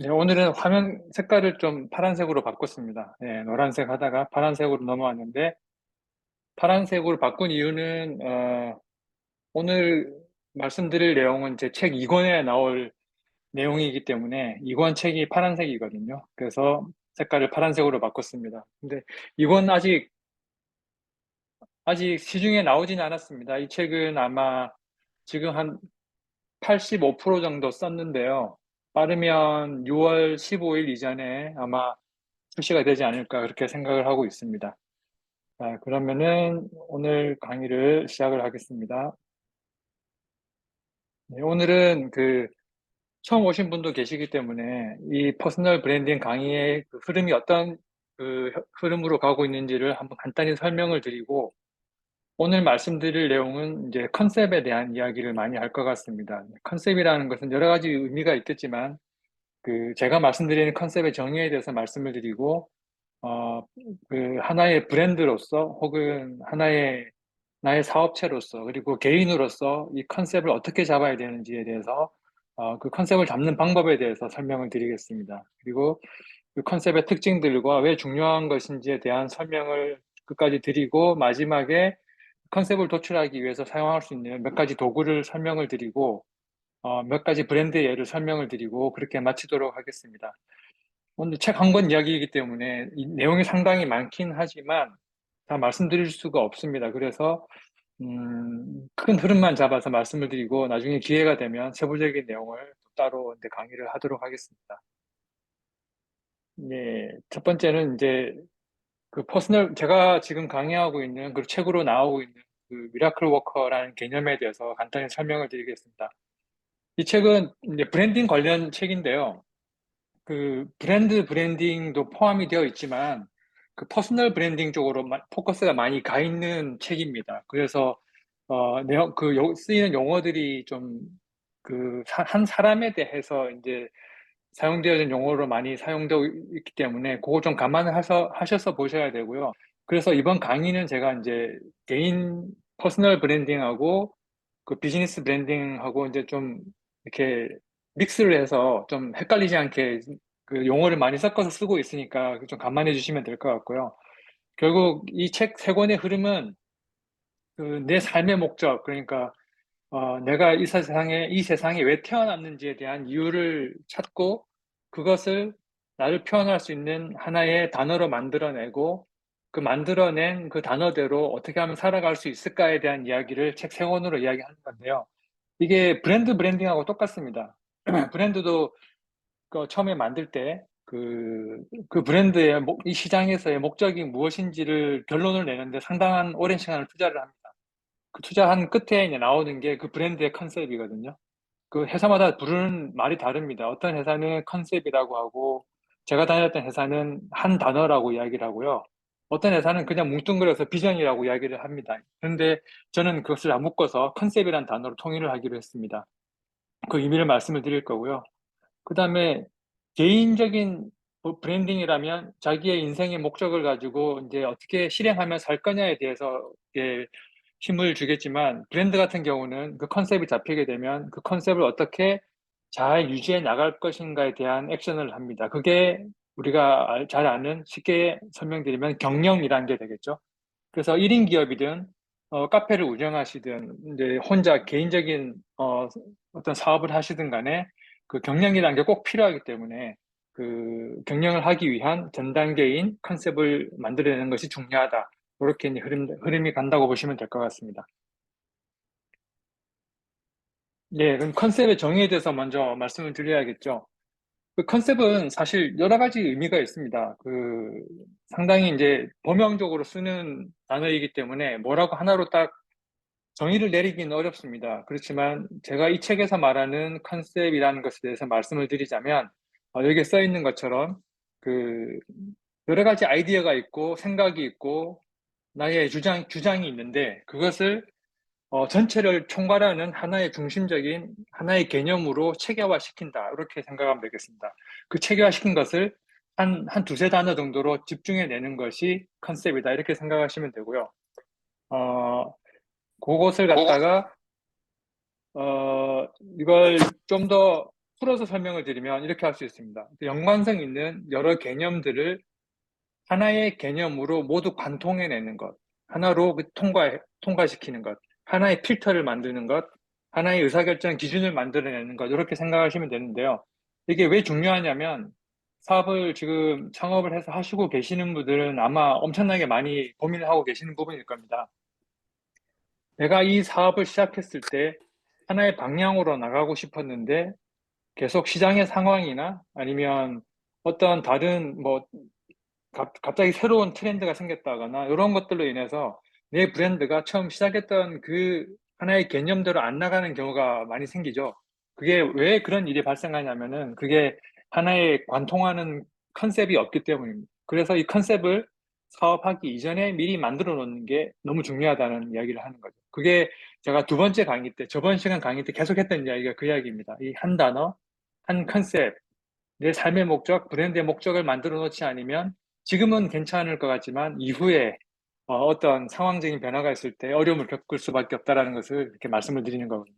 네, 오늘은 화면 색깔을 좀 파란색으로 바꿨습니다. 네, 노란색 하다가 파란색으로 넘어왔는데, 파란색으로 바꾼 이유는, 오늘 말씀드릴 내용은 제 책 2권에 나올 내용이기 때문에, 2권 책이 파란색이거든요. 그래서 색깔을 파란색으로 바꿨습니다. 근데 이건 아직 시중에 나오진 않았습니다. 이 책은 아마 지금 한 85% 정도 썼는데요. 빠르면 6월 15일 이전에 아마 출시가 되지 않을까 그렇게 생각을 하고 있습니다. 자, 그러면은 오늘 강의를 시작을 하겠습니다. 네, 오늘은 처음 오신 분도 계시기 때문에 이 퍼스널 브랜딩 강의의 그 흐름이 어떤 흐름으로 가고 있는지를 한번 간단히 설명을 드리고 오늘 말씀드릴 내용은 이제 컨셉에 대한 이야기를 많이 할 것 같습니다. 컨셉이라는 것은 여러 가지 의미가 있겠지만 제가 말씀드리는 컨셉의 정의에 대해서 말씀을 드리고 어, 하나의 브랜드로서 혹은 하나의 나의 사업체로서 그리고 개인으로서 이 컨셉을 어떻게 잡아야 되는지에 대해서 그 컨셉을 잡는 방법에 대해서 설명을 드리겠습니다. 그리고 그 컨셉의 특징들과 왜 중요한 것인지에 대한 설명을 끝까지 드리고 마지막에 컨셉을 도출하기 위해서 사용할 수 있는 몇 가지 도구를 설명을 드리고 몇 가지 브랜드 예를 설명을 드리고 그렇게 마치도록 하겠습니다. 오늘 책 한 권 이야기이기 때문에 이 내용이 상당히 많긴 하지만 다 말씀드릴 수가 없습니다. 그래서 큰 흐름만 잡아서 말씀을 드리고 나중에 기회가 되면 세부적인 내용을 따로 이제 강의를 하도록 하겠습니다. 네, 첫 번째는 이제 제가 지금 강의하고 있는 그 책으로 나오고 있는 그 미라클 워커라는 개념에 대해서 간단히 설명을 드리겠습니다. 이 책은 이제 브랜딩 관련 책인데요. 브랜드 브랜딩도 포함이 되어 있지만 그 퍼스널 브랜딩 쪽으로 포커스가 많이 가 있는 책입니다. 그래서 쓰이는 용어들이 좀 한 사람에 대해서 이제 사용되어진 용어로 많이 사용되고 있기 때문에 그거 좀 하셔서 보셔야 되고요. 그래서 이번 강의는 제가 이제 개인 퍼스널 브랜딩하고 그 비즈니스 브랜딩하고 이제 좀 이렇게 믹스를 해서 좀 헷갈리지 않게 그 용어를 많이 섞어서 쓰고 있으니까 좀 감안해 주시면 될 것 같고요. 결국 이 책 세 권의 흐름은 내 삶의 목적, 그러니까 내가 이 세상에 왜 태어났는지에 대한 이유를 찾고 그것을 나를 표현할 수 있는 하나의 단어로 만들어내고 그 만들어낸 그 단어대로 어떻게 하면 살아갈 수 있을까에 대한 이야기를 책 세 권으로 이야기하는 건데요. 이게 브랜딩하고 똑같습니다. 브랜드도 처음에 만들 때 그 브랜드의 이 시장에서의 목적이 무엇인지를 결론을 내는데 상당한 오랜 시간을 투자를 합니다. 그 투자한 끝에 이제 나오는 게 그 브랜드의 컨셉이거든요. 그 회사마다 부르는 말이 다릅니다. 어떤 회사는 컨셉이라고 하고, 제가 다녔던 회사는 한 단어라고 이야기를 하고요. 어떤 회사는 그냥 뭉뚱그려서 비전이라고 이야기를 합니다. 그런데 저는 그것을 안 묶어서 컨셉이라는 단어로 통일을 하기로 했습니다. 그 의미를 말씀을 드릴 거고요. 그 다음에 개인적인 브랜딩이라면 자기의 인생의 목적을 가지고 이제 어떻게 실행하며 살 거냐에 대해서 이게 힘을 주겠지만 브랜드 같은 경우는 그 컨셉이 잡히게 되면 그 컨셉을 어떻게 잘 유지해 나갈 것인가에 대한 액션을 합니다. 그게 우리가 잘 아는 쉽게 설명드리면 경영이라는 게 되겠죠. 그래서 1인 기업이든 카페를 운영하시든 이제 혼자 개인적인 어떤 사업을 하시든 간에 그 경영이라는 게 꼭 필요하기 때문에 그 경영을 하기 위한 전 단계인 컨셉을 만들어내는 것이 중요하다. 그렇게 이제 흐름이 간다고 보시면 될 것 같습니다. 네, 그럼 컨셉의 정의에 대해서 먼저 말씀을 드려야겠죠. 그 컨셉은 사실 여러 가지 의미가 있습니다. 상당히 이제 범용적으로 쓰는 단어이기 때문에 뭐라고 하나로 딱 정의를 내리기는 어렵습니다. 그렇지만 제가 이 책에서 말하는 컨셉이라는 것에 대해서 말씀을 드리자면 여기에 써 있는 것처럼 그 여러 가지 아이디어가 있고 생각이 있고 나의 주장이 있는데 그것을 전체를 총괄하는 하나의 중심적인 하나의 개념으로 체계화시킨다. 이렇게 생각하면 되겠습니다. 그 체계화시킨 것을 한 두세 단어 정도로 집중해내는 것이 컨셉이다. 이렇게 생각하시면 되고요. 어, 그것을 그거 갖다가 이걸 좀 더 풀어서 설명을 드리면 이렇게 할 수 있습니다. 연관성 있는 여러 개념들을 하나의 개념으로 모두 관통해내는 것, 하나로 통과시키는 것, 하나의 필터를 만드는 것, 하나의 의사결정 기준을 만들어내는 것, 이렇게 생각하시면 되는데요. 이게 왜 중요하냐면 사업을 지금 창업을 해서 하시고 계시는 분들은 아마 엄청나게 많이 고민을 하고 계시는 부분일 겁니다. 내가 이 사업을 시작했을 때 하나의 방향으로 나가고 싶었는데 계속 시장의 상황이나 아니면 어떤 다른 뭐 갑자기 새로운 트렌드가 생겼다거나 이런 것들로 인해서 내 브랜드가 처음 시작했던 그 하나의 개념대로 안 나가는 경우가 많이 생기죠. 그게 왜 그런 일이 발생하냐면은 그게 하나의 관통하는 컨셉이 없기 때문입니다. 그래서 이 컨셉을 사업하기 이전에 미리 만들어 놓는 게 너무 중요하다는 이야기를 하는 거죠. 그게 제가 두 번째 강의 때, 저번 시간 강의 때 계속 했던 이야기가 그 이야기입니다. 이 한 단어, 한 컨셉, 내 삶의 목적, 브랜드의 목적을 만들어 놓지 않으면 지금은 괜찮을 것 같지만 이후에 어떤 상황적인 변화가 있을 때 어려움을 겪을 수밖에 없다라는 것을 이렇게 말씀을 드리는 거거든요.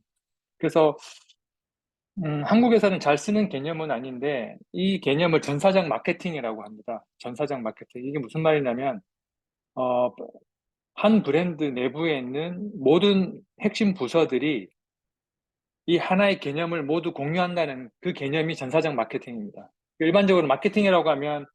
그래서 한국에서는 잘 쓰는 개념은 아닌데 이 개념을 전사적 마케팅이라고 합니다. 전사적 마케팅. 이게 무슨 말이냐면 어, 한 브랜드 내부에 있는 모든 핵심 부서들이 이 하나의 개념을 모두 공유한다는 그 개념이 전사적 마케팅입니다. 일반적으로 마케팅이라고 하면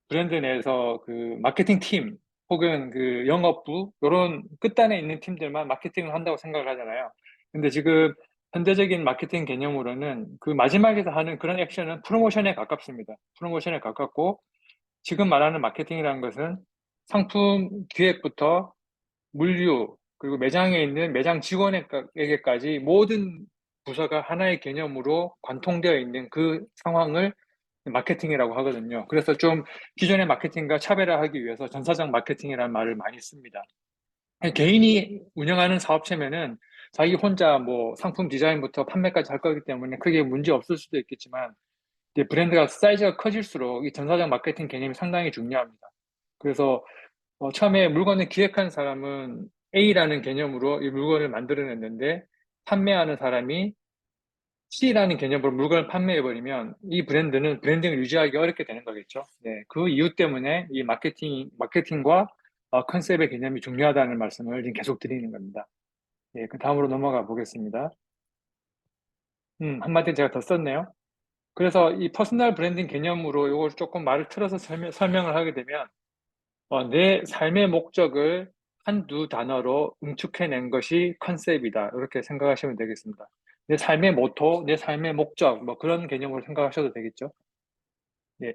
브랜드 내에서 그 마케팅 팀 혹은 그 영업부 이런 끝단에 있는 팀들만 마케팅을 한다고 생각을 하잖아요. 근데 지금 현대적인 마케팅 개념으로는 그 마지막에서 하는 그런 액션은 프로모션에 가깝습니다. 프로모션에 가깝고 지금 말하는 마케팅이라는 것은 상품 기획부터 물류, 그리고 매장에 있는 매장 직원에게까지 모든 부서가 하나의 개념으로 관통되어 있는 그 상황을 마케팅이라고 하거든요. 그래서 좀 기존의 마케팅과 차별화하기 위해서 전사적 마케팅이라는 말을 많이 씁니다. 개인이 운영하는 사업체면은 자기 혼자 뭐 상품 디자인부터 판매까지 할 거기 때문에 크게 문제 없을 수도 있겠지만 이제 브랜드가 사이즈가 커질수록 이 전사적 마케팅 개념이 상당히 중요합니다. 그래서 처음에 물건을 기획한 사람은 A라는 개념으로 이 물건을 만들어냈는데 판매하는 사람이 C라는 개념으로 물건을 판매해버리면 이 브랜드는 브랜딩을 유지하기 어렵게 되는 거겠죠. 네, 그 이유 때문에 이 마케팅과 컨셉의 개념이 중요하다는 말씀을 지금 계속 드리는 겁니다. 예, 그 다음으로 넘어가 보겠습니다. 한마디 제가 더 썼네요. 그래서 이 퍼스널 브랜딩 개념으로 이걸 조금 말을 틀어서 설명을 하게 되면 내 삶의 목적을 한두 단어로 응축해낸 것이 컨셉이다. 이렇게 생각하시면 되겠습니다. 내 삶의 모토, 내 삶의 목적, 뭐 그런 개념으로 생각하셔도 되겠죠. 예.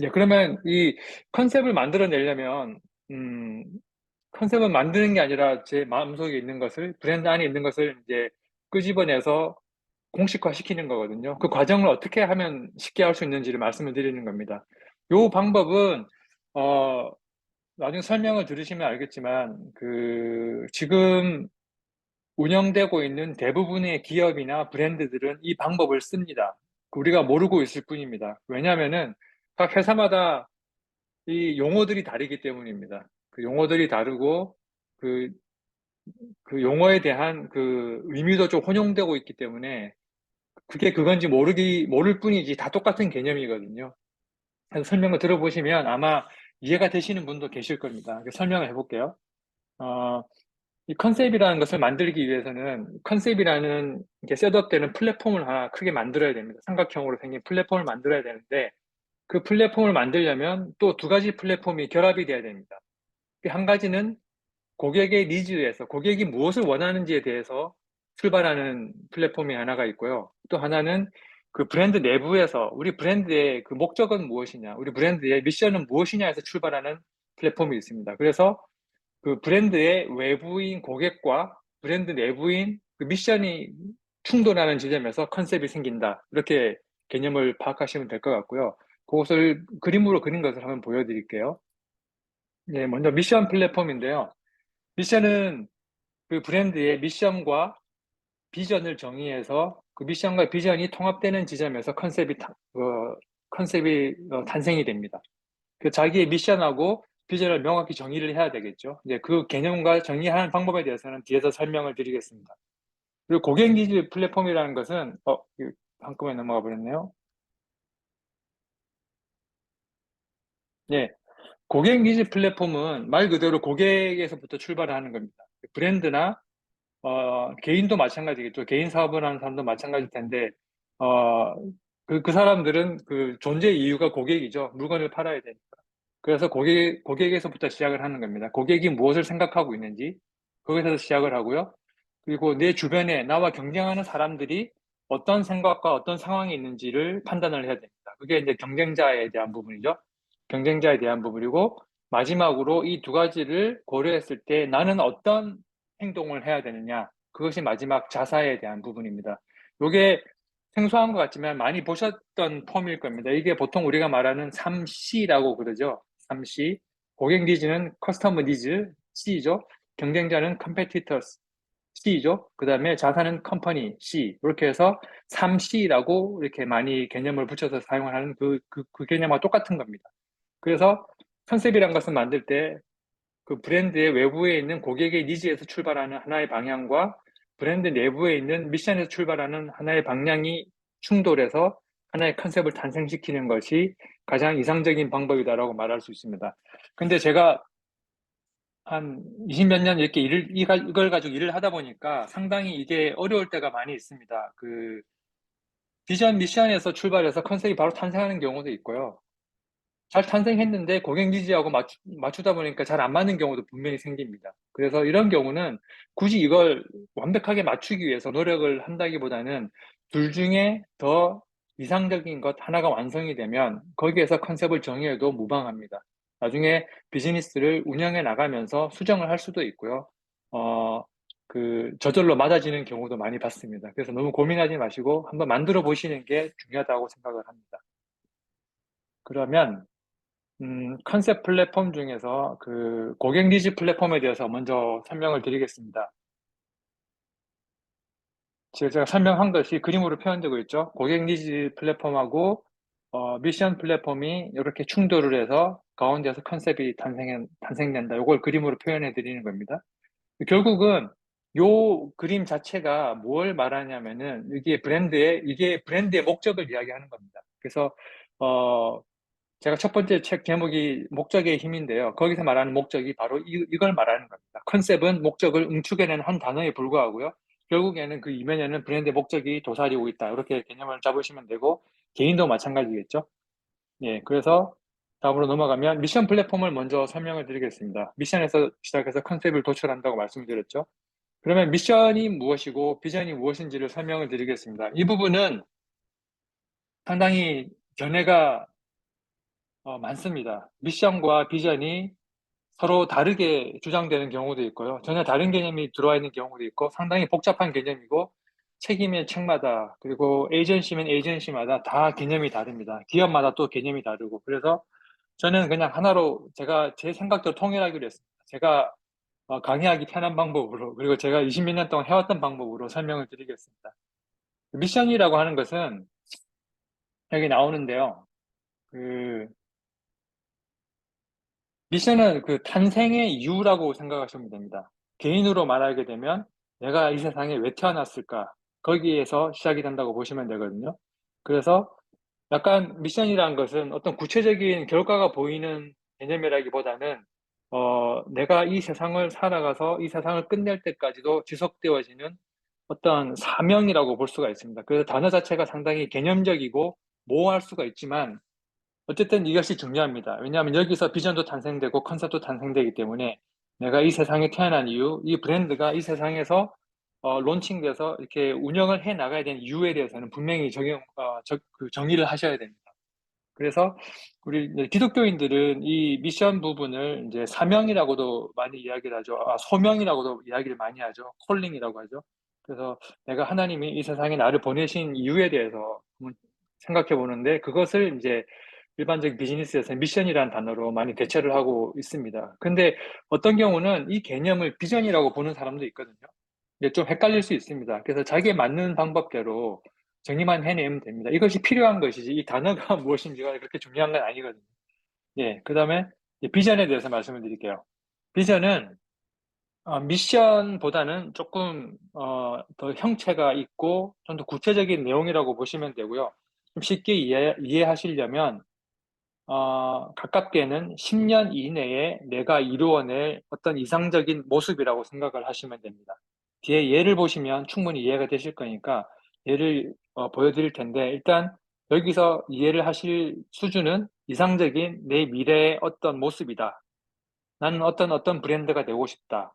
예, 그러면 이 컨셉을 만들어내려면, 음, 컨셉을 만드는 게 아니라 제 마음속에 있는 것을, 브랜드 안에 있는 것을 이제 끄집어내서 공식화 시키는 거거든요. 그 과정을 어떻게 하면 쉽게 할 수 있는지를 말씀을 드리는 겁니다. 요 방법은, 어, 나중에 설명을 들으시면 알겠지만, 지금 운영되고 있는 대부분의 기업이나 브랜드들은 이 방법을 씁니다. 우리가 모르고 있을 뿐입니다. 왜냐하면은 각 회사마다 이 용어들이 다르기 때문입니다. 그 용어들이 다르고, 그, 그 용어에 대한 그 의미도 좀 혼용되고 있기 때문에 그게 그건지 모를 뿐이지 다 똑같은 개념이거든요. 그래서 설명을 들어보시면 아마 이해가 되시는 분도 계실 겁니다. 설명을 해볼게요. 어, 이 컨셉이라는 것을 만들기 위해서는 컨셉이라는 게 셋업되는 플랫폼을 하나 크게 만들어야 됩니다. 삼각형으로 생긴 플랫폼을 만들어야 되는데 그 플랫폼을 만들려면 또 두 가지 플랫폼이 결합이 돼야 됩니다. 한 가지는 고객의 니즈에서 고객이 무엇을 원하는지에 대해서 출발하는 플랫폼이 하나가 있고요. 또 하나는 그 브랜드 내부에서 우리 브랜드의 그 목적은 무엇이냐, 우리 브랜드의 미션은 무엇이냐에서 출발하는 플랫폼이 있습니다. 그래서 그 브랜드의 외부인 고객과 브랜드 내부인 그 미션이 충돌하는 지점에서 컨셉이 생긴다. 이렇게 개념을 파악하시면 될 것 같고요. 그것을 그림으로 그린 것을 한번 보여드릴게요. 네, 먼저 미션 플랫폼인데요. 미션은 그 브랜드의 미션과 비전을 정의해서 그 미션과 비전이 통합되는 지점에서 컨셉이 탄생이 됩니다. 그 자기의 미션하고 비전을 명확히 정의를 해야 되겠죠. 이제 그 개념과 정의하는 방법에 대해서는 뒤에서 설명을 드리겠습니다. 그리고 고객니즈 플랫폼이라는 것은, 이거 한꺼번에 넘어가 버렸네요. 예, 고객니즈 플랫폼은 말 그대로 고객에서부터 출발을 하는 겁니다. 브랜드나 개인도 마찬가지겠죠. 개인 사업을 하는 사람도 마찬가지일 텐데, 어, 그 사람들은 그 존재 이유가 고객이죠. 물건을 팔아야 되니까. 그래서 고객에서부터 시작을 하는 겁니다. 고객이 무엇을 생각하고 있는지, 거기서 시작을 하고요. 그리고 내 주변에 나와 경쟁하는 사람들이 어떤 생각과 어떤 상황이 있는지를 판단을 해야 됩니다. 그게 이제 경쟁자에 대한 부분이죠. 경쟁자에 대한 부분이고, 마지막으로 이 두 가지를 고려했을 때 나는 어떤 행동을 해야 되느냐. 그것이 마지막 자사에 대한 부분입니다. 이게 생소한 것 같지만 많이 보셨던 폼일 겁니다. 이게 보통 우리가 말하는 3C라고 그러죠. 3C. 고객 니즈는 커스터머 니즈, C죠. 경쟁자는 competitors, C죠. 그 다음에 자사는 company, C. 이렇게 해서 3C라고 이렇게 많이 개념을 붙여서 사용을 하는 그 개념과 똑같은 겁니다. 그래서 컨셉이란 것을 만들 때 그 브랜드의 외부에 있는 고객의 니즈에서 출발하는 하나의 방향과 브랜드 내부에 있는 미션에서 출발하는 하나의 방향이 충돌해서 하나의 컨셉을 탄생시키는 것이 가장 이상적인 방법이다라고 말할 수 있습니다. 근데 제가 한 20몇 년 이렇게 이걸 가지고 일을 하다 보니까 상당히 이게 어려울 때가 많이 있습니다. 그 비전 미션에서 출발해서 컨셉이 바로 탄생하는 경우도 있고요. 잘 탄생했는데 고객 니즈하고 맞추다 보니까 잘 안 맞는 경우도 분명히 생깁니다. 그래서 이런 경우는 굳이 이걸 완벽하게 맞추기 위해서 노력을 한다기보다는 둘 중에 더 이상적인 것 하나가 완성이 되면 거기에서 컨셉을 정의해도 무방합니다. 나중에 비즈니스를 운영해 나가면서 수정을 할 수도 있고요. 어, 저절로 맞아지는 경우도 많이 봤습니다. 그래서 너무 고민하지 마시고 한번 만들어 보시는 게 중요하다고 생각을 합니다. 그러면 컨셉 플랫폼 중에서 그 고객 니즈 플랫폼에 대해서 먼저 설명을 드리겠습니다. 지금 제가 설명한 것이 그림으로 표현되고 있죠. 고객 니즈 플랫폼하고 미션 플랫폼이 이렇게 충돌을 해서 가운데서 컨셉이 탄생된다. 이걸 그림으로 표현해 드리는 겁니다. 결국은 요 그림 자체가 뭘 말하냐면은 이게 브랜드의 목적을 이야기하는 겁니다. 그래서 어, 제가 첫 번째 책 제목이 목적의 힘인데요. 거기서 말하는 목적이 바로 이걸 말하는 겁니다. 컨셉은 목적을 응축해낸 한 단어에 불과하고요. 결국에는 그 이면에는 브랜드의 목적이 도사리고 있다. 이렇게 개념을 잡으시면 되고, 개인도 마찬가지겠죠. 예, 그래서 다음으로 넘어가면 미션 플랫폼을 먼저 설명을 드리겠습니다. 미션에서 시작해서 컨셉을 도출한다고 말씀드렸죠. 그러면 미션이 무엇이고 비전이 무엇인지를 설명을 드리겠습니다. 이 부분은 상당히 견해가 많습니다. 미션과 비전이 서로 다르게 주장되는 경우도 있고요. 전혀 다른 개념이 들어와 있는 경우도 있고 상당히 복잡한 개념이고 책임의 책마다 그리고 에이전시면 에이전시마다 다 개념이 다릅니다. 기업마다 또 개념이 다르고 그래서 저는 그냥 하나로 제가 제 생각대로 통일하기로 했습니다. 제가 강의하기 편한 방법으로 그리고 제가 20몇 년 동안 해왔던 방법으로 설명을 드리겠습니다. 미션이라고 하는 것은 여기 나오는데요. 그 미션은 그 탄생의 이유라고 생각하시면 됩니다. 개인으로 말하게 되면 내가 이 세상에 왜 태어났을까? 거기에서 시작이 된다고 보시면 되거든요. 그래서 약간 미션이라는 것은 어떤 구체적인 결과가 보이는 개념이라기보다는 내가 이 세상을 살아가서 이 세상을 끝낼 때까지도 지속되어지는 어떤 사명이라고 볼 수가 있습니다. 그래서 단어 자체가 상당히 개념적이고 모호할 수가 있지만 어쨌든 이것이 중요합니다. 왜냐하면 여기서 비전도 탄생되고 컨셉도 탄생되기 때문에 내가 이 세상에 태어난 이유, 이 브랜드가 이 세상에서 론칭돼서 이렇게 운영을 해 나가야 되는 이유에 대해서는 분명히 정의를 하셔야 됩니다. 그래서 우리 이제 기독교인들은 이 미션 부분을 이제 사명이라고도 많이 이야기를 하죠. 소명이라고도 이야기를 많이 하죠. 콜링이라고 하죠. 그래서 내가 하나님이 이 세상에 나를 보내신 이유에 대해서 한번 생각해 보는데 그것을 이제 일반적인 비즈니스에서 미션이라는 단어로 많이 대체를 하고 있습니다. 근데 어떤 경우는 이 개념을 비전이라고 보는 사람도 있거든요. 이게 좀 헷갈릴 수 있습니다. 그래서 자기에 맞는 방법대로 정리만 해내면 됩니다. 이것이 필요한 것이지 이 단어가 무엇인지가 그렇게 중요한 건 아니거든요. 예, 그 다음에 비전에 대해서 말씀을 드릴게요. 비전은 미션보다는 조금 더 형체가 있고 좀 더 구체적인 내용이라고 보시면 되고요. 좀 쉽게 이해하시려면 가깝게는 10년 이내에 내가 이루어낼 어떤 이상적인 모습이라고 생각을 하시면 됩니다. 뒤에 예를 보시면 충분히 이해가 되실 거니까 예를 보여드릴 텐데 일단 여기서 이해를 하실 수준은 이상적인 내 미래의 어떤 모습이다. 나는 어떤 브랜드가 되고 싶다.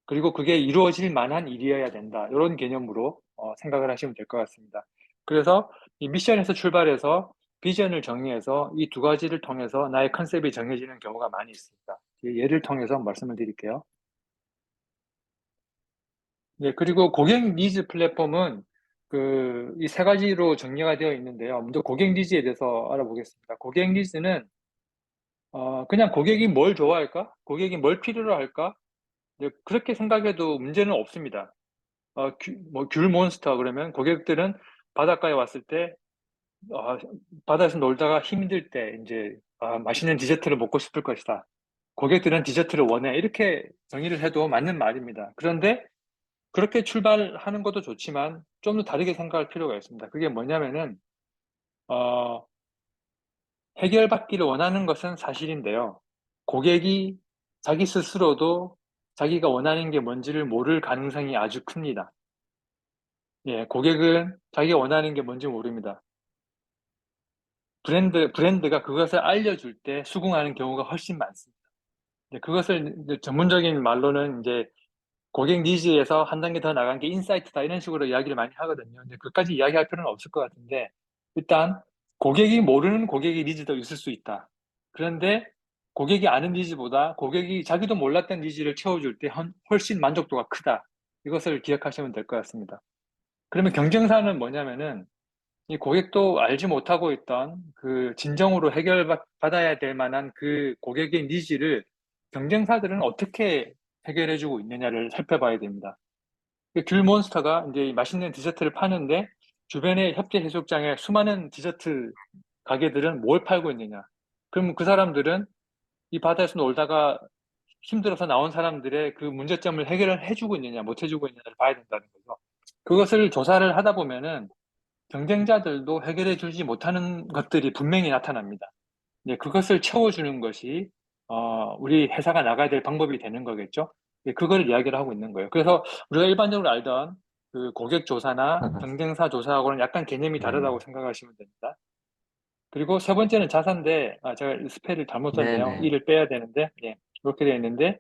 그리고 그게 이루어질 만한 일이어야 된다. 이런 개념으로 생각을 하시면 될 것 같습니다. 그래서 이 미션에서 출발해서 비전을 정리해서 이 두 가지를 통해서 나의 컨셉이 정해지는 경우가 많이 있습니다. 예를 통해서 말씀을 드릴게요. 네, 그리고 고객 니즈 플랫폼은 이 세 가지로 정리가 되어 있는데요. 먼저 고객 니즈에 대해서 알아보겠습니다. 고객 니즈는 그냥 고객이 뭘 좋아할까? 고객이 뭘 필요로 할까? 네, 그렇게 생각해도 문제는 없습니다. 귤 몬스터 그러면 고객들은 바닷가에 왔을 때, 바다에서 놀다가 힘들 때 이제 맛있는 디저트를 먹고 싶을 것이다. 고객들은 디저트를 원해. 이렇게 정의를 해도 맞는 말입니다. 그런데 그렇게 출발하는 것도 좋지만 좀 더 다르게 생각할 필요가 있습니다. 그게 뭐냐면은, 어, 해결받기를 원하는 것은 사실인데요. 고객이 자기 스스로도 자기가 원하는 게 뭔지를 모를 가능성이 아주 큽니다. 예, 고객은 자기가 원하는 게 뭔지 모릅니다. 브랜드가 그것을 알려줄 때 수긍하는 경우가 훨씬 많습니다. 그것을 이제 전문적인 말로는 이제 고객 니즈에서 한 단계 더 나간 게 인사이트다 이런 식으로 이야기를 많이 하거든요. 근데 그까지 이야기할 필요는 없을 것 같은데 일단 고객이 모르는 고객의 니즈도 있을 수 있다. 그런데 고객이 아는 니즈보다 고객이 자기도 몰랐던 니즈를 채워줄 때 훨씬 만족도가 크다. 이것을 기억하시면 될 것 같습니다. 그러면 경쟁사는 뭐냐면은 이 고객도 알지 못하고 있던 그 진정으로 해결받아야 될 만한 그 고객의 니즈를 경쟁사들은 어떻게 해결해주고 있느냐를 살펴봐야 됩니다. 귤 몬스터가 이제 맛있는 디저트를 파는데 주변의 협재 해수욕장에 수많은 디저트 가게들은 뭘 팔고 있느냐? 그럼 그 사람들은 이 바다에서 놀다가 힘들어서 나온 사람들의 그 문제점을 해결을 해주고 있느냐, 못 해주고 있느냐를 봐야 된다는 거죠. 그것을 조사를 하다 보면은 경쟁자들도 해결해 주지 못하는 것들이 분명히 나타납니다. 그것을 채워주는 것이 우리 회사가 나가야 될 방법이 되는 거겠죠. 그걸 이야기를 하고 있는 거예요. 그래서 우리가 일반적으로 알던 그 고객 조사나 경쟁사 조사하고는 약간 개념이 다르다고 네. 생각하시면 됩니다. 그리고 세 번째는 자사인데, 제가 스펠을 잘못 썼네요. 네네. 이를 빼야 되는데, 예, 그렇게 되어 있는데,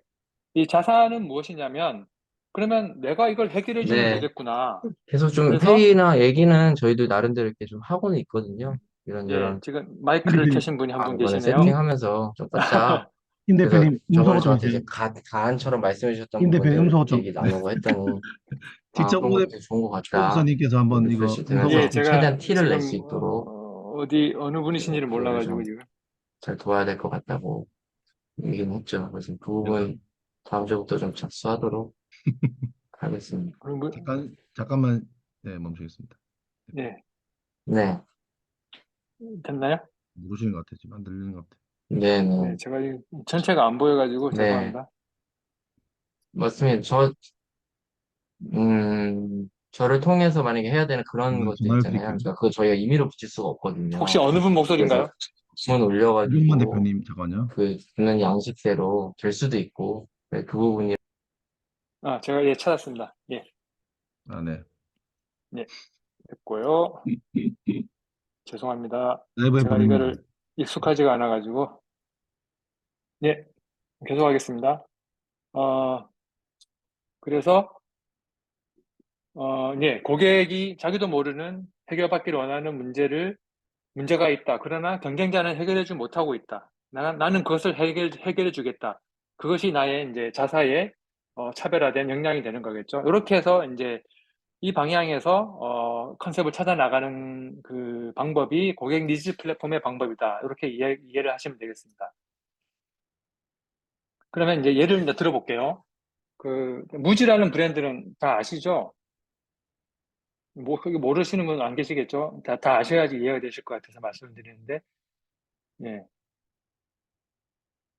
이 자사는 무엇이냐면, 그러면 내가 이걸 해결해 주면 네. 되겠구나. 계속 좀 그래서 회의나 얘기는 저희도 나름대로 이렇게 좀 하고는 있거든요. 예, 이런저런 지금 마이크를 대표님, 켜신 분이 한 분 이번에 계시네요. 세팅하면서 좀 바짝 김 그래서 대표님 저번에 음소거 좀 저한테 주세요. 이제 가안처럼 말씀해 주셨던 김 대표님 부분들 음소거 좀. 얘기 나누고 했더니 아, 직접 그런 것도 좋은 것 오 같다. 대표님께서 한번 우리 이거 프레시드 음소거 예, 해서 좀. 제가 최대한 티를 낼 수 지금 있도록 어느 분이신지를 그거를 몰라가지고 좀 지금. 잘 도와야 될 것 같다고 얘기는 했죠. 그래서 그 부분 다음 주부터 좀 착수하도록 하겠습니다. 그럼 뭐, 잠깐만, 네, 멈추겠습니다. 예, 네, 됐나요? 모르시는 것 같아요. 지금 안 들리는 것 같아요. 네, 네, 네, 제가 전체가 안 보여가지고 네. 죄송합니다. 맞습니다. 저를 통해서 만약에 해야 되는 그런 것들 전화를 있잖아요. 드릴게요. 그러니까 그거 저희가 임의로 붙일 수가 혹시 없거든요. 어느 분 그래서 목소리인가요? 주문 이종만 올려가지고 대표님, 잠깐만요. 그 듣는 양식대로 될 수도 있고 네, 그 부분이 제가 예, 찾았습니다. 예, 아, 네. 예, 됐고요. 죄송합니다. 라이브에 제가 보냅니다. 이거를 익숙하지가 않아가지고. 예, 계속하겠습니다. 어, 그래서 예, 고객이 자기도 모르는 해결받기를 원하는 문제가 있다. 그러나 경쟁자는 해결해주지 못하고 있다. 나는 그것을 해결해 주겠다. 그것이 나의 이제 자사의 차별화된 역량이 되는 거겠죠. 이렇게 해서 이제 이 방향에서 컨셉을 찾아 나가는 그 방법이 고객 니즈 플랫폼의 방법이다. 이렇게 이해를 하시면 되겠습니다. 그러면 이제 예를 이제 들어볼게요. 그 무지라는 브랜드는 다 아시죠? 뭐, 그게 모르시는 분 안 계시겠죠? 다 아셔야지 이해가 되실 것 같아서 말씀을 드리는데, 예.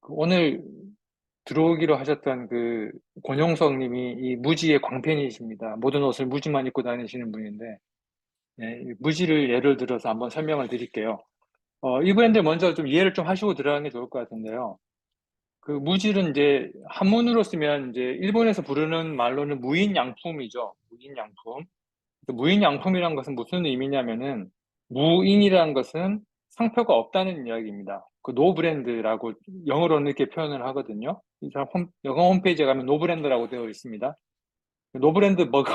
오늘 들어오기로 하셨던 그 권용석 님이 이 무지의 광팬이십니다. 모든 옷을 무지만 입고 다니시는 분인데, 이 무지를 예를 들어서 한번 설명을 드릴게요. 이 브랜드 먼저 좀 이해를 좀 하시고 들어가는 게 좋을 것 같은데요. 그 무질은 이제 한문으로 쓰면 이제 일본에서 부르는 말로는 무인양품이죠. 무인양품. 무인양품이란 것은 무슨 의미냐면은 무인이라는 것은 상표가 없다는 이야기입니다. 그 노브랜드라고 영어로는 이렇게 표현을 하거든요. 영어 홈페이지에 가면 노브랜드라고 되어 있습니다. 그 노브랜드 버거,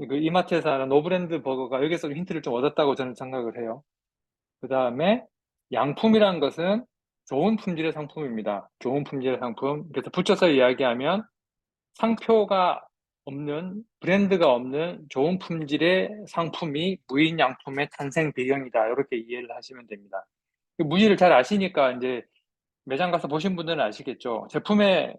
그 이마트에서 하는 노브랜드 버거가 여기서 힌트를 좀 얻었다고 저는 생각을 해요. 그 다음에 양품이란 것은 좋은 품질의 상품입니다. 좋은 품질의 상품. 그래서 붙여서 이야기하면 상표가 없는, 브랜드가 없는 좋은 품질의 상품이 무인양품의 탄생 배경이다. 이렇게 이해를 하시면 됩니다. 그 무지를 잘 아시니까 이제 매장 가서 보신 분들은 아시겠죠. 제품에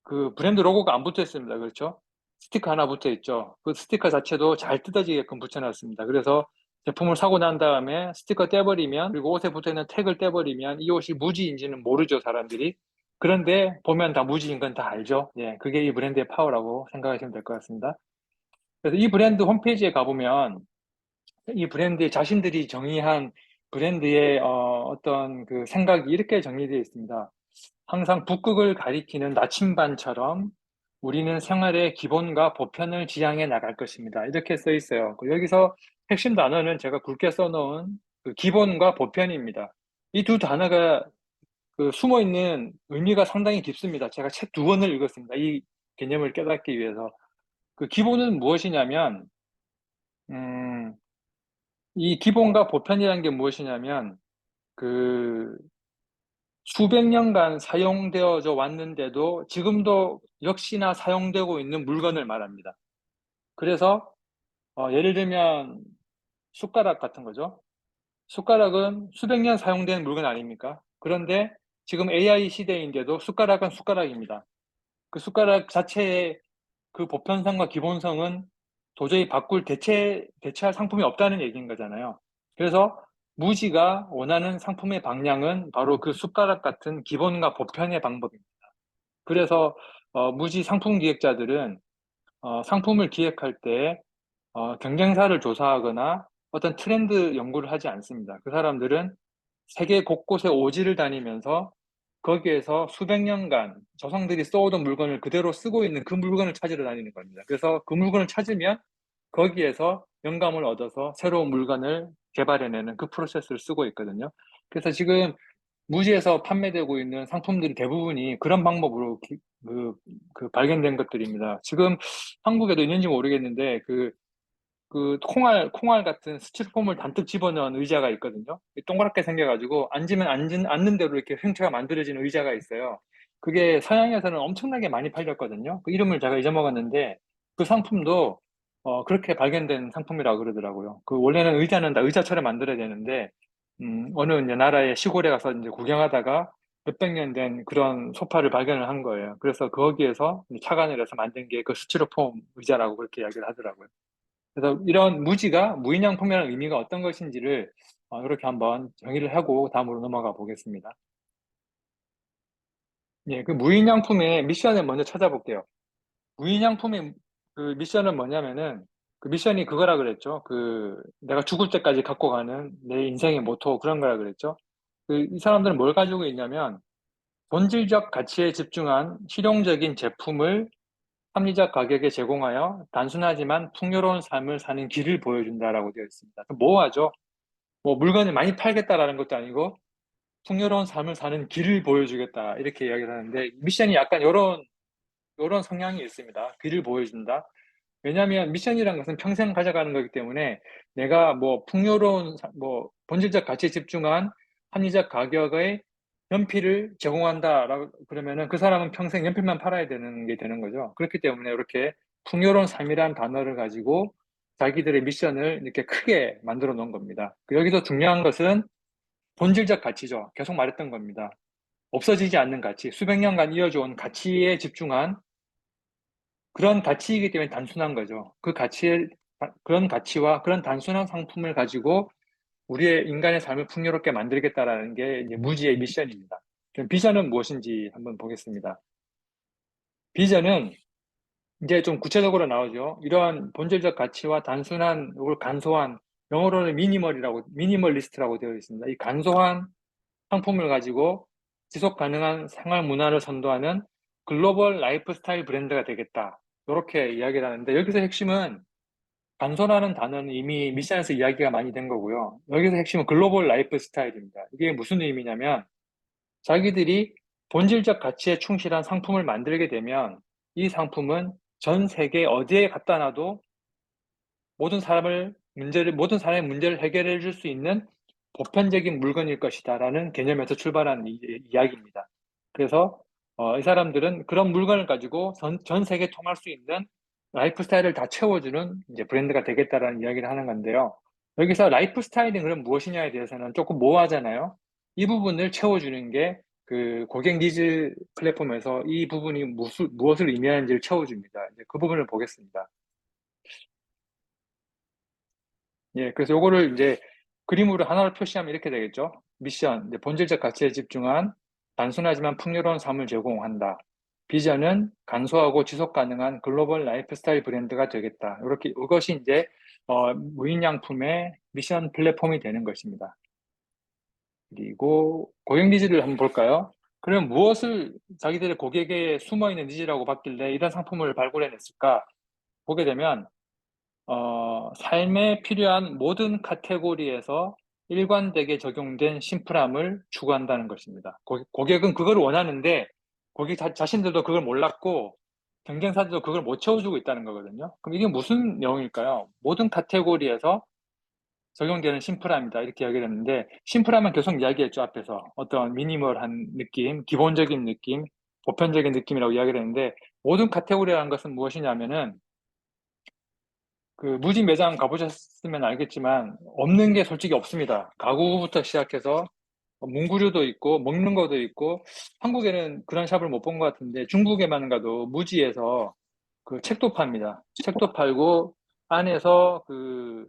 그 브랜드 로고가 안 붙어 있습니다. 그렇죠? 스티커 하나 붙어 있죠. 그 스티커 자체도 잘 뜯어지게끔 붙여놨습니다. 그래서 제품을 사고 난 다음에 스티커 떼버리면, 그리고 옷에 붙어 있는 태그를 떼버리면 이 옷이 무지인지는 모르죠, 사람들이. 그런데 보면 다 무지인 건 다 알죠. 예, 그게 이 브랜드의 파워라고 생각하시면 될 것 같습니다. 그래서 이 브랜드 홈페이지에 가보면 이 브랜드 자신들이 정의한 브랜드의 어떤 그 생각이 이렇게 정리되어 있습니다. 항상 북극을 가리키는 나침반처럼 우리는 생활의 기본과 보편을 지향해 나갈 것입니다. 이렇게 써 있어요. 여기서 핵심 단어는 제가 굵게 써놓은 그 기본과 보편입니다. 이 두 단어가 그 숨어 있는 의미가 상당히 깊습니다. 제가 책 2권을 읽었습니다. 이 개념을 깨닫기 위해서. 그 기본은 무엇이냐면, 음, 이 기본과 보편이라는 게 무엇이냐면, 그 수백 년간 사용되어져 왔는데도 지금도 역시나 사용되고 있는 물건을 말합니다. 그래서 예를 들면 숟가락 같은 거죠. 숟가락은 수백 년 사용된 물건 아닙니까? 그런데 지금 AI 시대인데도 숟가락은 숟가락입니다. 그 숟가락 자체의 그 보편성과 기본성은 도저히 대체할 상품이 없다는 얘기인 거잖아요. 그래서 무지가 원하는 상품의 방향은 바로 그 숟가락 같은 기본과 보편의 방법입니다. 그래서 무지 상품 기획자들은 상품을 기획할 때 경쟁사를 조사하거나 어떤 트렌드 연구를 하지 않습니다. 그 사람들은 세계 곳곳에 오지를 다니면서 거기에서 수백 년간 조상들이 써오던 물건을 그대로 쓰고 있는 그 물건을 찾으러 다니는 겁니다. 그래서 그 물건을 찾으면 거기에서 영감을 얻어서 새로운 물건을 개발해내는 그 프로세스를 쓰고 있거든요. 그래서 지금 무지에서 판매되고 있는 상품들이 대부분이 그런 방법으로 발견된 것들입니다. 지금 한국에도 있는지 모르겠는데 그 콩알 같은 스티로폼을 잔뜩 집어넣은 의자가 있거든요. 동그랗게 생겨가지고 앉는 대로 이렇게 형태가 만들어지는 의자가 있어요. 그게 서양에서는 엄청나게 많이 팔렸거든요. 그 이름을 제가 잊어먹었는데 그 상품도 그렇게 발견된 상품이라고 그러더라고요. 그 원래는 의자는 다 의자처럼 만들어야 되는데 어느 이제 나라의 시골에 가서 이제 구경하다가 몇백 년 된 그런 소파를 발견을 한 거예요. 그래서 거기에서 이제 착안을 해서 만든 게 그 스티로폼 의자라고 그렇게 이야기를 하더라고요. 그래서 이런 무지가 무인양품이라는 의미가 어떤 것인지를 이렇게 한번 정의를 하고 다음으로 넘어가 보겠습니다. 예, 그 무인양품의 미션을 먼저 찾아볼게요. 무인양품의 그 미션은 뭐냐면은 그 미션이 그거라 그랬죠. 그 내가 죽을 때까지 갖고 가는 내 인생의 모토 그런 거라 그랬죠. 이 사람들은 뭘 가지고 있냐면 본질적 가치에 집중한 실용적인 제품을 합리적 가격에 제공하여 단순하지만 풍요로운 삶을 사는 길을 보여준다라고 되어 있습니다. 뭐 하죠? 뭐 물건을 많이 팔겠다라는 것도 아니고 풍요로운 삶을 사는 길을 보여주겠다 이렇게 이야기를 하는데 미션이 약간 이런 성향이 있습니다. 길을 보여준다. 왜냐하면 미션이라는 것은 평생 가져가는 거기 때문에 내가 뭐 풍요로운 뭐 본질적 가치에 집중한 합리적 가격의 연필을 제공한다라고 그러면은 그 사람은 평생 연필만 팔아야 되는 게 되는 거죠. 그렇기 때문에 이렇게 풍요로운 삶이라는 단어를 가지고 자기들의 미션을 이렇게 크게 만들어 놓은 겁니다. 여기서 중요한 것은 본질적 가치죠. 계속 말했던 겁니다. 없어지지 않는 가치, 수백 년간 이어져 온 가치에 집중한 그런 가치이기 때문에 단순한 거죠. 그런 가치와 그런 단순한 상품을 가지고 우리의 인간의 삶을 풍요롭게 만들겠다라는 게 이제 무지의 미션입니다. 그럼 비전은 무엇인지 한번 보겠습니다. 비전은 이제 좀 구체적으로 나오죠. 이러한 본질적 가치와 단순한, 이걸 간소한, 영어로는 미니멀리스트라고 되어 있습니다. 이 간소한 상품을 가지고 지속 가능한 생활 문화를 선도하는 글로벌 라이프 스타일 브랜드가 되겠다. 이렇게 이야기를 하는데, 여기서 핵심은 간소라는 단어는 이미 미션에서 이야기가 많이 된 거고요. 여기서 핵심은 글로벌 라이프 스타일입니다. 이게 무슨 의미냐면, 자기들이 본질적 가치에 충실한 상품을 만들게 되면 이 상품은 전 세계 어디에 갖다 놔도 모든 사람의 문제를 해결해 줄 수 있는 보편적인 물건일 것이다라는 개념에서 출발한 이야기입니다. 그래서 이 사람들은 그런 물건을 가지고 전 세계에 통할 수 있는 라이프 스타일을 다 채워주는 이제 브랜드가 되겠다라는 이야기를 하는 건데요. 여기서 라이프 스타일은 그럼 무엇이냐에 대해서는 조금 모호하잖아요. 이 부분을 채워주는 게 그 고객 니즈 플랫폼에서 이 부분이 무엇을 의미하는지를 채워줍니다. 이제 그 부분을 보겠습니다. 예, 그래서 요거를 이제 그림으로 하나로 표시하면 이렇게 되겠죠. 미션, 이제 본질적 가치에 집중한 단순하지만 풍요로운 삶을 제공한다. 비전은 간소하고 지속 가능한 글로벌 라이프 스타일 브랜드가 되겠다. 이렇게 이것이 이제 무인양품의 미션 플랫폼이 되는 것입니다. 그리고 고객 니즈를 한번 볼까요? 그럼 무엇을 자기들의 고객에 숨어 있는 니즈라고 봤길래 이런 상품을 발굴해냈을까? 보게 되면 삶에 필요한 모든 카테고리에서 일관되게 적용된 심플함을 추구한다는 것입니다. 고객은 그걸 원하는데 고객 자신들도 그걸 몰랐고 경쟁사들도 그걸 못 채워주고 있다는 거거든요. 그럼 이게 무슨 내용일까요? 모든 카테고리에서 적용되는 심플함이다 이렇게 이야기를 했는데 심플함은 계속 이야기했죠. 앞에서 어떤 미니멀한 느낌, 기본적인 느낌, 보편적인 느낌이라고 이야기를 했는데 모든 카테고리라는 것은 무엇이냐면은 그 무지 매장 가보셨으면 알겠지만 없는 게 솔직히 없습니다. 가구부터 시작해서 문구류도 있고 먹는 것도 있고 한국에는 그런 샵을 못 본 것 같은데 중국에만 가도 무지에서 그 책도 팝니다. 책도 팔고 안에서 그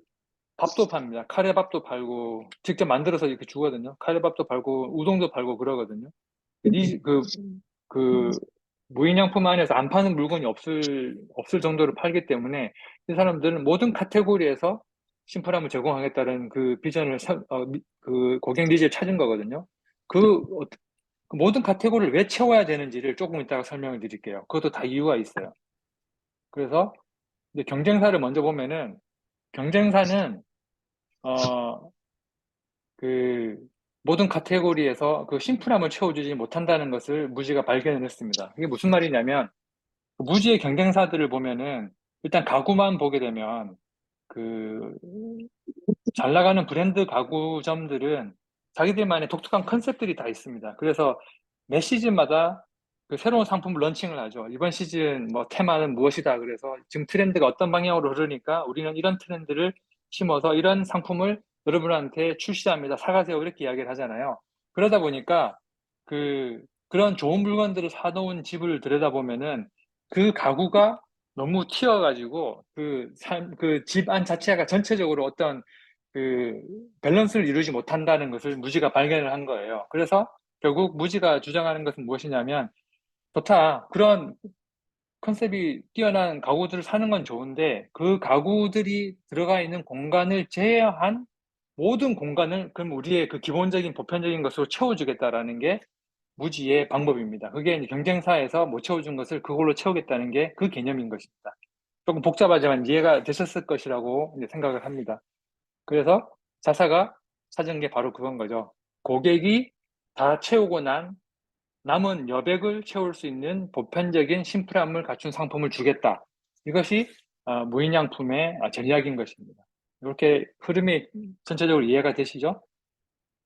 밥도 팝니다. 카레밥도 팔고 직접 만들어서 이렇게 주거든요. 카레밥도 팔고 우동도 팔고 그러거든요. 그 무인양품 안에서 안 파는 물건이 없을 정도로 팔기 때문에 이 사람들은 모든 카테고리에서 심플함을 제공하겠다는 그 비전을 그 고객 니즈를 찾은 거거든요. 그 모든 카테고리를 왜 채워야 되는지를 조금 이따가 설명을 드릴게요. 그것도 다 이유가 있어요. 그래서 이제 경쟁사를 먼저 보면은 경쟁사는 어, 그 모든 카테고리에서 그 심플함을 채워주지 못한다는 것을 무지가 발견을 했습니다. 이게 무슨 말이냐면 그 무지의 경쟁사들을 보면은 일단 가구만 보게 되면 그 잘 나가는 브랜드 가구점들은 자기들만의 독특한 컨셉들이 다 있습니다. 그래서 매 시즌마다 그 새로운 상품을 런칭을 하죠. 이번 시즌 뭐 테마는 무엇이다. 그래서 지금 트렌드가 어떤 방향으로 흐르니까 우리는 이런 트렌드를 심어서 이런 상품을 여러분한테 출시합니다. 사가세요. 이렇게 이야기를 하잖아요. 그러다 보니까 그런 좋은 물건들을 사놓은 집을 들여다보면은 그 가구가 너무 튀어가지고 그 집 안 자체가 전체적으로 어떤 그 밸런스를 이루지 못한다는 것을 무지가 발견을 한 거예요. 그래서 결국 무지가 주장하는 것은 무엇이냐면 좋다. 그런 컨셉이 뛰어난 가구들을 사는 건 좋은데 그 가구들이 들어가 있는 공간을 제외한 모든 공간을 그럼 우리의 그 기본적인 보편적인 것으로 채워주겠다라는 게 무지의 방법입니다. 그게 이제 경쟁사에서 못 채워준 것을 그걸로 채우겠다는 게 그 개념인 것입니다. 조금 복잡하지만 이해가 되셨을 것이라고 이제 생각을 합니다. 그래서 자사가 찾은 게 바로 그건 거죠. 고객이 다 채우고 난 남은 여백을 채울 수 있는 보편적인 심플함을 갖춘 상품을 주겠다. 이것이 무인양품의 전략인 것입니다. 이렇게 흐름이 전체적으로 이해가 되시죠?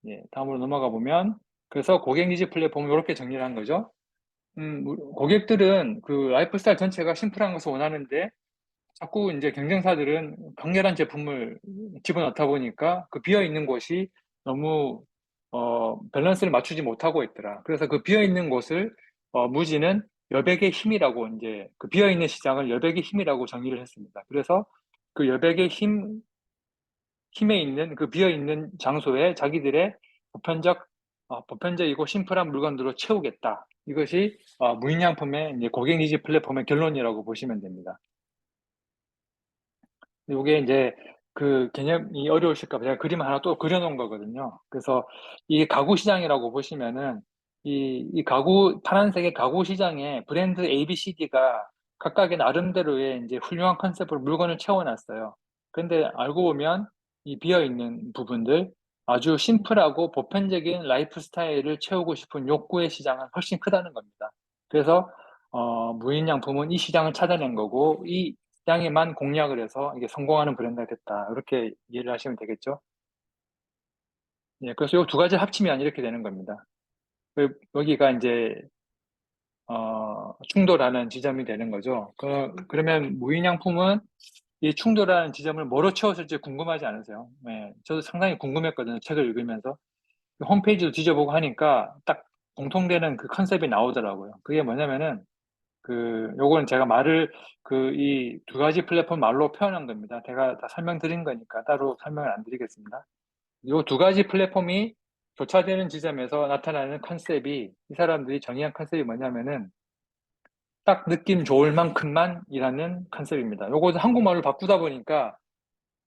예, 다음으로 넘어가 보면 그래서 고객 니즈 플랫폼을 이렇게 정리를 한 거죠. 고객들은 그 라이프스타일 전체가 심플한 것을 원하는데 자꾸 이제 경쟁사들은 강렬한 제품을 집어넣다 보니까 그 비어 있는 곳이 너무 밸런스를 맞추지 못하고 있더라. 그래서 그 비어 있는 곳을 무지는 여백의 힘이라고 이제 그 비어 있는 시장을 여백의 힘이라고 정의를 했습니다. 그래서 그 여백의 힘에 있는 그 비어 있는 장소에 자기들의 보편적 보편적이고 심플한 물건으로 채우겠다. 이것이 무인양품의 이제 고객 니즈 플랫폼의 결론이라고 보시면 됩니다. 요게 이제 그 개념이 어려우실까 봐 제가 그림 하나 또 그려놓은 거거든요. 그래서 이 가구 시장이라고 보시면은 이 가구, 파란색의 가구 시장에 브랜드 ABCD가 각각의 나름대로의 이제 훌륭한 컨셉으로 물건을 채워놨어요. 근데 알고 보면 이 비어있는 부분들, 아주 심플하고 보편적인 라이프 스타일을 채우고 싶은 욕구의 시장은 훨씬 크다는 겁니다. 그래서 무인양품은 이 시장을 찾아낸 거고, 이 시장에만 공략을 해서 이게 성공하는 브랜드가 됐다. 이렇게 이해를 하시면 되겠죠. 예, 그래서 이 두 가지를 합치면 이렇게 되는 겁니다. 여기가 이제 충돌하는 지점이 되는 거죠. 그러면 무인양품은 이 충돌하는 지점을 뭐로 채웠을지 궁금하지 않으세요? 네, 저도 상당히 궁금했거든요. 책을 읽으면서. 홈페이지도 뒤져보고 하니까 딱 공통되는 그 컨셉이 나오더라고요. 그게 뭐냐면은 요거는 제가 이 두 가지 플랫폼 말로 표현한 겁니다. 제가 다 설명드린 거니까 따로 설명을 안 드리겠습니다. 요 두 가지 플랫폼이 교차되는 지점에서 나타나는 컨셉이, 이 사람들이 정의한 컨셉이 뭐냐면은 딱 느낌 좋을 만큼만이라는 컨셉입니다. 요거 한국말로 바꾸다 보니까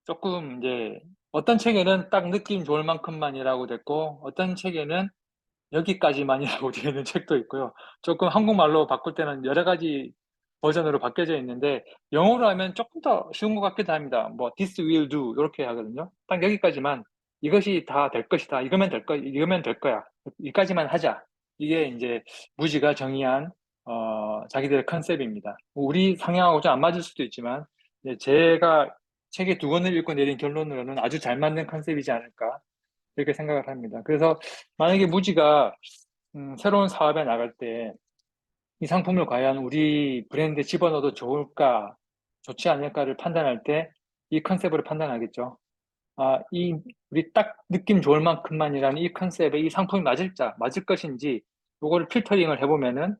조금 이제 어떤 책에는 딱 느낌 좋을 만큼만이라고 됐고, 어떤 책에는 여기까지만이라고 되어 있는 책도 있고요. 조금 한국말로 바꿀 때는 여러 가지 버전으로 바뀌어져 있는데, 영어로 하면 조금 더 쉬운 것 같기도 합니다. 뭐 this will do 이렇게 하거든요. 딱 여기까지만, 이것이 다 될 것이다. 이거면 될 거야. 여기까지만 하자. 이게 이제 무지가 정의한 자기들의 컨셉입니다. 우리 성향하고 좀 안 맞을 수도 있지만, 제가 책의 두 권을 읽고 내린 결론으로는 아주 잘 맞는 컨셉이지 않을까 이렇게 생각을 합니다. 그래서 만약에 무지가 새로운 사업에 나갈 때 이 상품을 과연 우리 브랜드에 집어넣어도 좋을까, 좋지 않을까를 판단할 때 이 컨셉으로 판단하겠죠. 우리 딱 느낌 좋을 만큼만이라는 이 컨셉에 이 상품이 맞을 것인지, 요거를 필터링을 해보면은,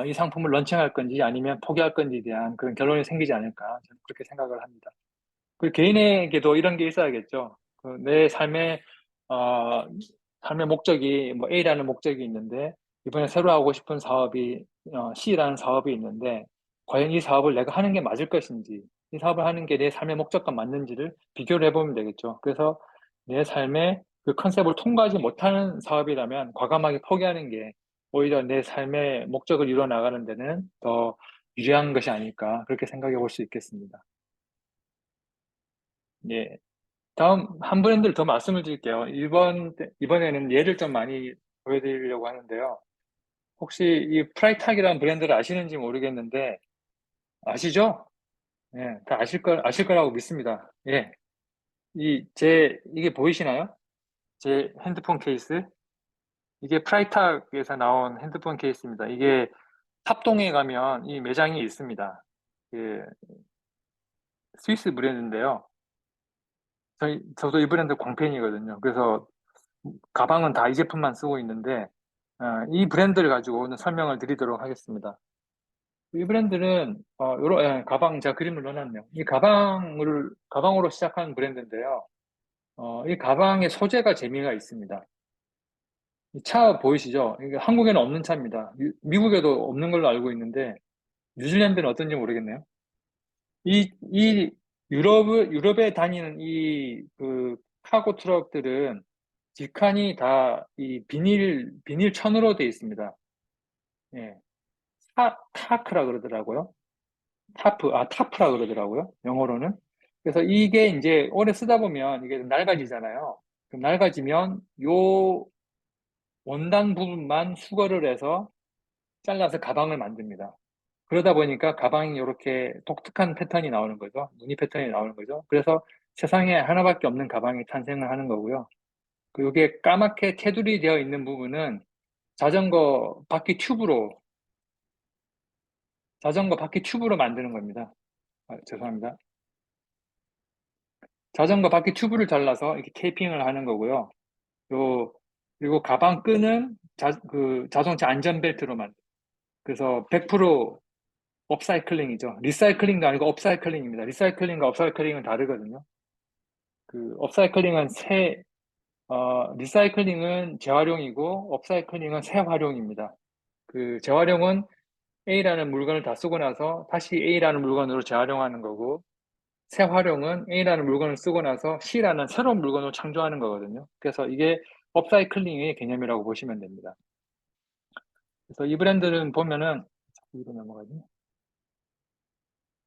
이 상품을 런칭할 건지 아니면 포기할 건지에 대한 그런 결론이 생기지 않을까, 저는 그렇게 생각을 합니다. 그 개인에게도 이런 게 있어야겠죠. 내 어, 삶의 목적이, 뭐 A라는 목적이 있는데, 이번에 새로 하고 싶은 사업이, C라는 사업이 있는데, 과연 이 사업을 내가 하는 게 맞을 것인지, 이 사업을 하는 게 내 삶의 목적과 맞는지를 비교를 해보면 되겠죠. 그래서 내 삶의 그 컨셉을 통과하지 못하는 사업이라면 과감하게 포기하는 게 오히려 내 삶의 목적을 이루어 나가는 데는 더 유리한 것이 아닐까, 그렇게 생각해 볼 수 있겠습니다. 예. 다음 한 브랜드를 더 말씀을 드릴게요. 이번에는 예를 좀 많이 보여드리려고 하는데요. 혹시 이 프라이탁이라는 브랜드를 아시는지 모르겠는데, 아시죠? 예, 다 아실 거라고 믿습니다. 예. 이게 보이시나요? 제 핸드폰 케이스? 이게 프라이탁에서 나온 핸드폰 케이스입니다. 이게 탑동에 가면 이 매장이 있습니다. 그, 스위스 브랜드인데요. 저도 이 브랜드 광팬이거든요. 그래서 가방은 다 이 제품만 쓰고 있는데, 이 브랜드를 가지고 오늘 설명을 드리도록 하겠습니다. 이 브랜드는, 가방, 제가 그림을 넣어놨네요. 가방으로 시작한 브랜드인데요. 이 가방의 소재가 재미가 있습니다. 이 차 보이시죠? 이게 한국에는 없는 차입니다. 미국에도 없는 걸로 알고 있는데, 뉴질랜드는 어떤지 모르겠네요. 이 유럽에 다니는 카고 트럭들은 직칸이 다 이 비닐 천으로 되어 있습니다. 예. 타크라 그러더라고요. 타프라 그러더라고요. 영어로는. 그래서 이게 이제 오래 쓰다 보면 이게 낡아지잖아요. 그럼 낡아지면 요 원단 부분만 수거를 해서 잘라서 가방을 만듭니다. 그러다 보니까 가방이 이렇게 독특한 패턴이 나오는 거죠. 무늬 패턴이 나오는 거죠. 그래서 세상에 하나밖에 없는 가방이 탄생을 하는 거고요. 이게 까맣게 테두리 되어 있는 부분은 자전거 바퀴 튜브로 만드는 겁니다. 죄송합니다. 자전거 바퀴 튜브를 잘라서 이렇게 테이핑을 하는 거고요. 그리고 가방 끈은 자동차 안전벨트로 그래서 100% 업사이클링이죠. 리사이클링도 아니고 업사이클링입니다. 리사이클링과 업사이클링은 다르거든요. 업사이클링은 리사이클링은 재활용이고 업사이클링은 재활용입니다. 그 재활용은 A라는 물건을 다 쓰고 나서 다시 A라는 물건으로 재활용하는 거고, 재활용은 A라는 물건을 쓰고 나서 C라는 새로운 물건을 창조하는 거거든요. 그래서 이게 업사이클링의 개념이라고 보시면 됩니다. 그래서 이 브랜드는 보면은, 위로 넘어가지?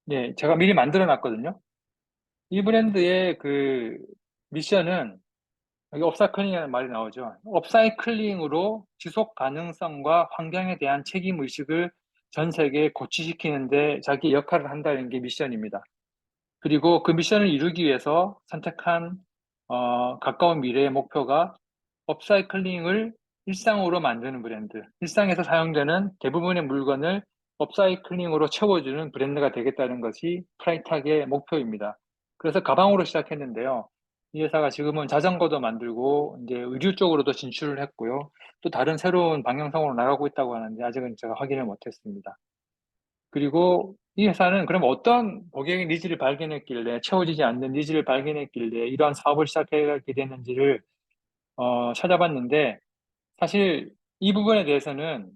네, 제가 미리 만들어 놨거든요. 이 브랜드의 그 미션은, 여기 업사이클링이라는 말이 나오죠. 업사이클링으로 지속 가능성과 환경에 대한 책임 의식을 전 세계에 고취시키는데 자기 역할을 한다는 게 미션입니다. 그리고 그 미션을 이루기 위해서 선택한 가까운 미래의 목표가 업사이클링을 일상으로 만드는 브랜드, 일상에서 사용되는 대부분의 물건을 업사이클링으로 채워주는 브랜드가 되겠다는 것이 프라이탁의 목표입니다. 그래서 가방으로 시작했는데요. 이 회사가 지금은 자전거도 만들고 이제 의류 쪽으로도 진출을 했고요. 또 다른 새로운 방향성으로 나가고 있다고 하는데 아직은 제가 확인을 못했습니다. 그리고 이 회사는 그럼 어떤 고객의 니즈를 발견했길래, 채워지지 않는 니즈를 발견했길래 이러한 사업을 시작하게 됐는지를 찾아봤는데, 사실 이 부분에 대해서는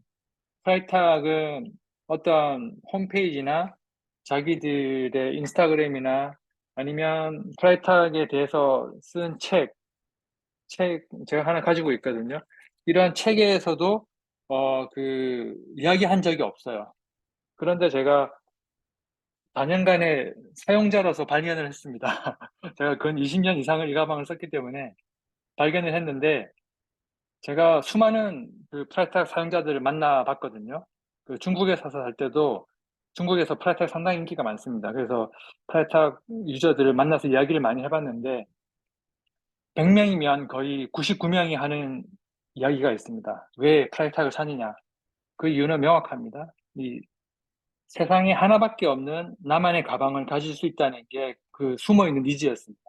프라이탁은 어떤 홈페이지나 자기들의 인스타그램이나 아니면 프라이탁에 대해서 쓴 제가 하나 가지고 있거든요. 이러한 책에서도 이야기한 적이 없어요. 그런데 제가 4년간의 사용자로서 발견을 했습니다. 제가 근 20년 이상을 이 가방을 썼기 때문에 발견을 했는데, 제가 수많은 그 프라이탁 사용자들을 만나봤거든요. 그 중국에 사서 살 때도 중국에서 프라이탁 상당히 인기가 많습니다. 그래서 프라이탁 유저들을 만나서 이야기를 많이 해봤는데 100명이면 거의 99명이 하는 이야기가 있습니다. 왜 프라이탁을 사느냐? 그 이유는 명확합니다. 이 세상에 하나밖에 없는 나만의 가방을 가질 수 있다는 게 그 숨어있는 니즈였습니다.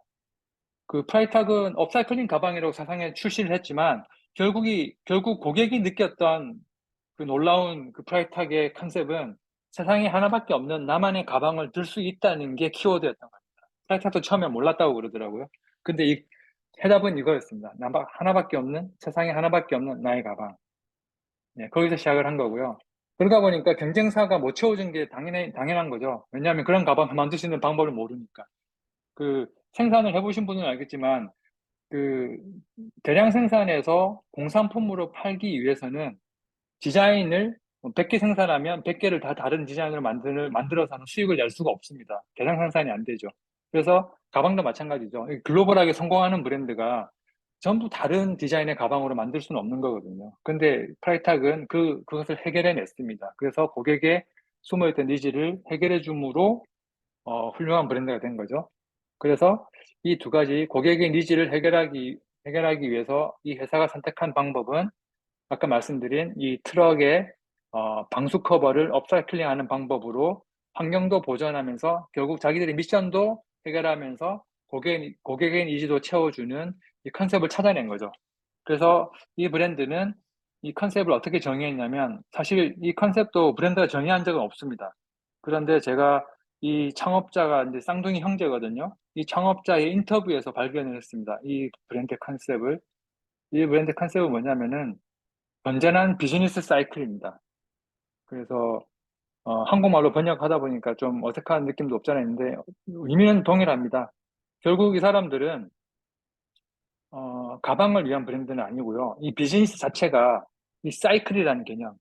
그 프라이탁은 업사이클링 가방이라고 세상에 출시를 했지만 결국 고객이 느꼈던 그 놀라운 그 프라이탁의 컨셉은 세상에 하나밖에 없는 나만의 가방을 들 수 있다는 게 키워드였던 겁니다. 프라이탁도 처음에 몰랐다고 그러더라고요. 근데 이 해답은 이거였습니다. 하나밖에 없는, 세상에 하나밖에 없는 나의 가방. 네, 거기서 시작을 한 거고요. 그러다 보니까 경쟁사가 못 채워준 게 당연한 거죠. 왜냐하면 그런 가방을 만들 수 있는 방법을 모르니까. 그 생산을 해보신 분은 알겠지만, 그 대량 생산해서 공산품으로 팔기 위해서는 디자인을 100개 생산하면 100개를 다 다른 디자인으로 만들어서는 수익을 낼 수가 없습니다. 대량 생산이 안 되죠. 그래서 가방도 마찬가지죠. 글로벌하게 성공하는 브랜드가 전부 다른 디자인의 가방으로 만들 수는 없는 거거든요. 근데 프라이탁은 그것을 해결해 냈습니다. 그래서 고객의 숨어있던 니즈를 해결해 줌으로 훌륭한 브랜드가 된 거죠. 그래서 이 두 가지 고객의 니즈를 해결하기 위해서 이 회사가 선택한 방법은 아까 말씀드린 이 트럭의 방수 커버를 업사이클링하는 방법으로 환경도 보존하면서 결국 자기들의 미션도 해결하면서 고객의 니즈도 채워주는 이 컨셉을 찾아낸 거죠. 그래서 이 브랜드는 이 컨셉을 어떻게 정의했냐면, 사실 이 컨셉도 브랜드가 정의한 적은 없습니다. 그런데 제가 이 창업자가 이제 쌍둥이 형제거든요. 이 창업자의 인터뷰에서 발견을 했습니다. 이 브랜드 컨셉을. 이 브랜드 컨셉은 뭐냐면은 건전한 비즈니스 사이클입니다. 그래서 한국말로 번역하다 보니까 좀 어색한 느낌도 없잖아 있는데 의미는 동일합니다. 결국 이 사람들은 가방을 위한 브랜드는 아니고요. 이 비즈니스 자체가 이 사이클이라는 개념,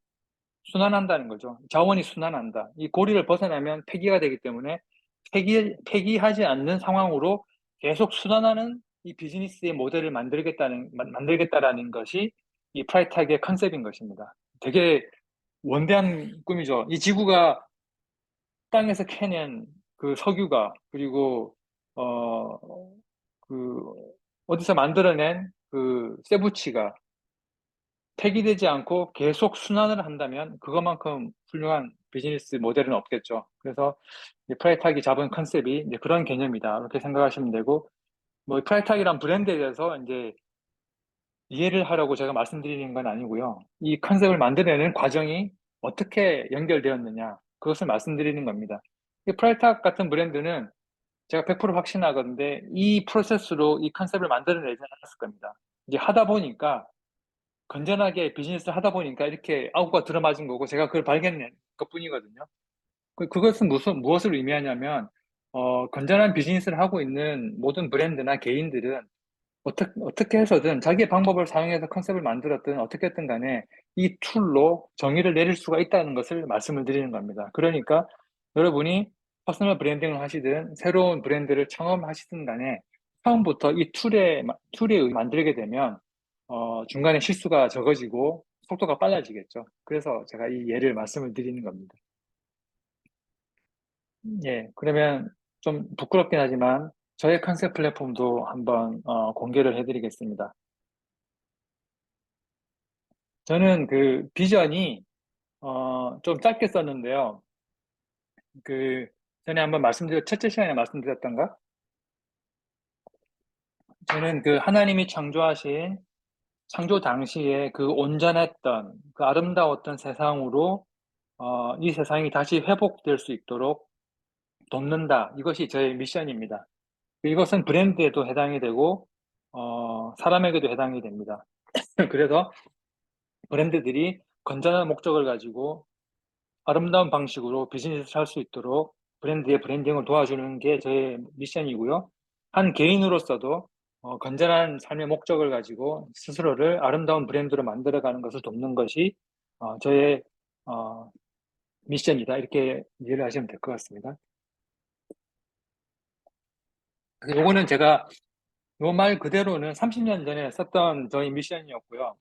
순환한다는 거죠. 자원이 순환한다. 이 고리를 벗어나면 폐기가 되기 때문에 폐기하지 않는 상황으로 계속 순환하는 이 비즈니스의 모델을 만들겠다라는 것이 이 프라이탁의 컨셉인 것입니다. 되게 원대한 꿈이죠. 이 지구가 땅에서 캐낸 그 석유가, 그리고 어, 그 어디서 만들어낸 그 세부치가 폐기되지 않고 계속 순환을 한다면 그것만큼 훌륭한 비즈니스 모델은 없겠죠. 그래서 프라이탁이 잡은 컨셉이 이제 그런 개념이다. 이렇게 생각하시면 되고, 뭐 프라이탁이란 브랜드에 대해서 이제 이해를 하려고 제가 말씀드리는 건 아니고요. 이 컨셉을 만들어내는 과정이 어떻게 연결되었느냐, 그것을 말씀드리는 겁니다. 이 프라이탁 같은 브랜드는 제가 100% 확신하건데 이 프로세스로 이 컨셉을 만들어내지 않았을 겁니다. 이제 하다 보니까 건전하게 비즈니스를 하다 보니까 이렇게 아우가 들어맞은 거고 제가 그걸 발견한 것뿐이거든요. 그것은 무엇을 의미하냐면 건전한 비즈니스를 하고 있는 모든 브랜드나 개인들은 어떻게 해서든 자기의 방법을 사용해서 컨셉을 만들었든 어떻게 했든 간에 이 툴로 정의를 내릴 수가 있다는 것을 말씀을 드리는 겁니다. 그러니까 여러분이 퍼스널 브랜딩을 하시든 새로운 브랜드를 창업하시든 간에 처음부터 이 툴에 만들게 되면 중간에 실수가 적어지고 속도가 빨라지겠죠. 그래서 제가 이 예를 말씀을 드리는 겁니다. 예, 그러면 좀 부끄럽긴 하지만 저의 컨셉 플랫폼도 한번 공개를 해드리겠습니다. 저는 그 비전이 좀 짧게 썼는데요. 그 전에 한번 첫째 시간에 말씀드렸던가? 저는 그 하나님이 창조하신 창조 당시에 그 온전했던 그 아름다웠던 세상으로 이 세상이 다시 회복될 수 있도록 돕는다. 이것이 저의 미션입니다. 이것은 브랜드에도 해당이 되고 사람에게도 해당이 됩니다. 그래서 브랜드들이 건전한 목적을 가지고 아름다운 방식으로 비즈니스를 할 수 있도록 브랜드의 브랜딩을 도와주는 게 저의 미션이고요. 한 개인으로서도 건전한 삶의 목적을 가지고 스스로를 아름다운 브랜드로 만들어가는 것을 돕는 것이 저의 미션이다. 이렇게 이해를 하시면 될 것 같습니다. 요거는 제가 요 말 그대로는 30년 전에 썼던 저희 미션이었고요.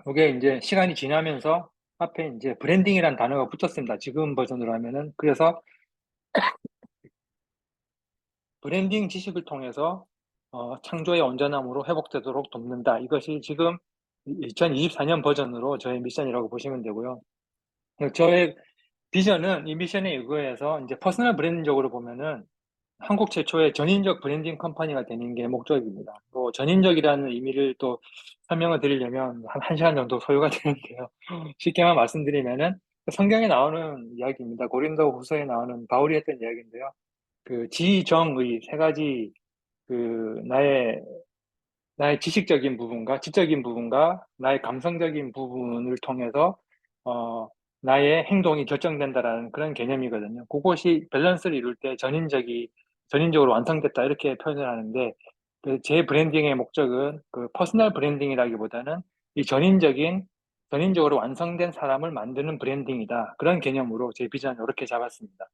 이게 이제 시간이 지나면서 앞에 이제 브랜딩이라는 단어가 붙었습니다. 지금 버전으로 하면은. 그래서 브랜딩 지식을 통해서 창조의 온전함으로 회복되도록 돕는다. 이것이 지금 2024년 버전으로 저의 미션이라고 보시면 되고요. 저의 비전은 이 미션에 의거해서 이제 퍼스널 브랜딩적으로 보면은 한국 최초의 전인적 브랜딩 컴퍼니가 되는 게 목적입니다. 뭐 전인적이라는 의미를 또 설명을 드리려면 한 시간 정도 소요가 되는데요. 쉽게만 말씀드리면은 성경에 나오는 이야기입니다. 고린도 후서에 나오는 바울이 했던 이야기인데요. 그 지정의 세 가지 그 나의 지식적인 부분과 지적인 부분과 나의 감성적인 부분을 통해서 어 나의 행동이 결정된다라는 그런 개념이거든요. 그것이 밸런스를 이룰 때 전인적으로 완성됐다 이렇게 표현을 하는데 제 브랜딩의 목적은 그 퍼스널 브랜딩이라기보다는 이 전인적으로 완성된 사람을 만드는 브랜딩이다. 그런 개념으로 제 비전을 이렇게 잡았습니다.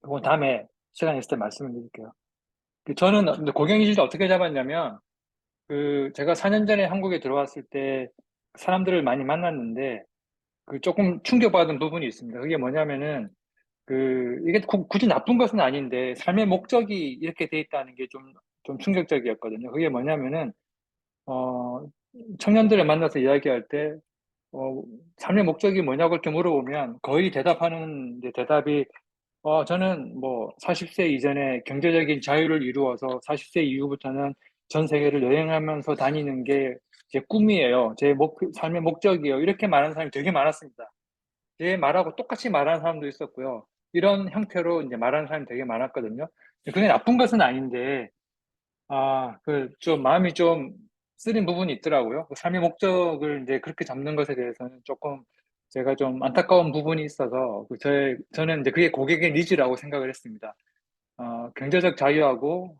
그건 다음에 시간 있을 때 말씀을 드릴게요. 저는 고경이실을 어떻게 잡았냐면 제가 4년 전에 한국에 들어왔을 때 사람들을 많이 만났는데 조금 충격받은 부분이 있습니다. 그게 뭐냐면은 이게 굳이 나쁜 것은 아닌데 삶의 목적이 이렇게 돼 있다는 게 좀 충격적이었거든요. 그게 뭐냐면은 어 청년들을 만나서 이야기할 때 어 삶의 목적이 뭐냐고 이렇게 물어보면 거의 대답하는 이제 대답이 저는 뭐 40세 이전에 경제적인 자유를 이루어서 40세 이후부터는 전 세계를 여행하면서 다니는 게 제 꿈이에요. 삶의 목적이에요. 이렇게 말하는 사람이 되게 많았습니다. 제 말하고 똑같이 말하는 사람도 있었고요. 이런 형태로 이제 말하는 사람이 되게 많았거든요. 그게 나쁜 것은 아닌데, 좀 마음이 좀 쓰린 부분이 있더라고요. 삶의 목적을 이제 그렇게 잡는 것에 대해서는 조금 제가 좀 안타까운 부분이 있어서 저는 이제 그게 고객의 니즈라고 생각을 했습니다. 경제적 자유하고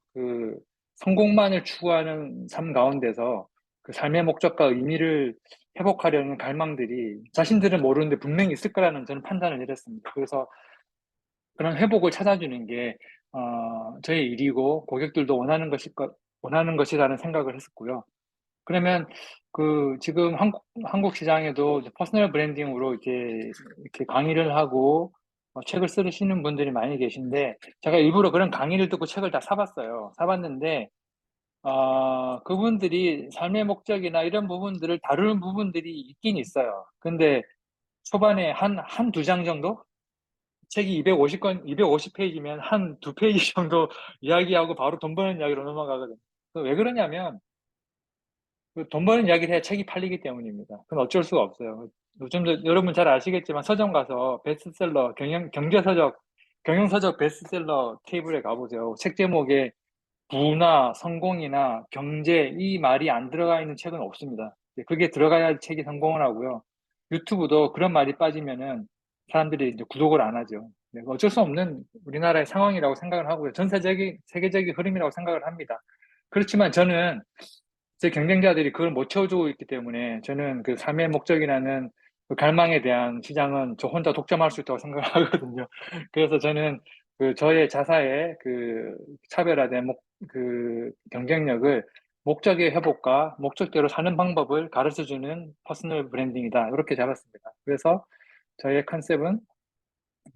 성공만을 추구하는 삶 가운데서 그 삶의 목적과 의미를 회복하려는 갈망들이 자신들은 모르는데 분명히 있을 거라는 저는 판단을 내렸습니다. 그래서 그런 회복을 찾아주는 게 저의 일이고 고객들도 원하는 것이라는 생각을 했었고요. 그러면 지금 한국 시장에도 이제 퍼스널 브랜딩으로 이렇게 강의를 하고 책을 쓰시는 분들이 많이 계신데 제가 일부러 그런 강의를 듣고 책을 다 사봤어요. 사봤는데 그분들이 삶의 목적이나 이런 부분들을 다루는 부분들이 있긴 있어요. 근데 초반에 한 두 장 정도? 책이 250페이지면 한 두 페이지 정도 이야기하고 바로 돈 버는 이야기로 넘어가거든요. 왜 그러냐면 돈 버는 이야기를 해야 책이 팔리기 때문입니다. 그건 어쩔 수가 없어요. 요즘도 여러분 잘 아시겠지만 서점 가서 베스트셀러, 경영서적 베스트셀러 테이블에 가보세요. 책 제목에 부나 성공이나 경제 이 말이 안 들어가 있는 책은 없습니다. 그게 들어가야 책이 성공을 하고요. 유튜브도 그런 말이 빠지면은 사람들이 이제 구독을 안 하죠. 어쩔 수 없는 우리나라의 상황이라고 생각을 하고요. 전 세계적인 흐름이라고 생각을 합니다. 그렇지만 저는 제 경쟁자들이 그걸 못 채워주고 있기 때문에 저는 그 삶의 목적이라는 그 갈망에 대한 시장은 저 혼자 독점할 수 있다고 생각을 하거든요. 그래서 저는 그 저의 자사의 그 차별화된 그 경쟁력을 목적의 회복과 목적대로 사는 방법을 가르쳐주는 퍼스널 브랜딩이다. 이렇게 잡았습니다. 그래서 저의 컨셉은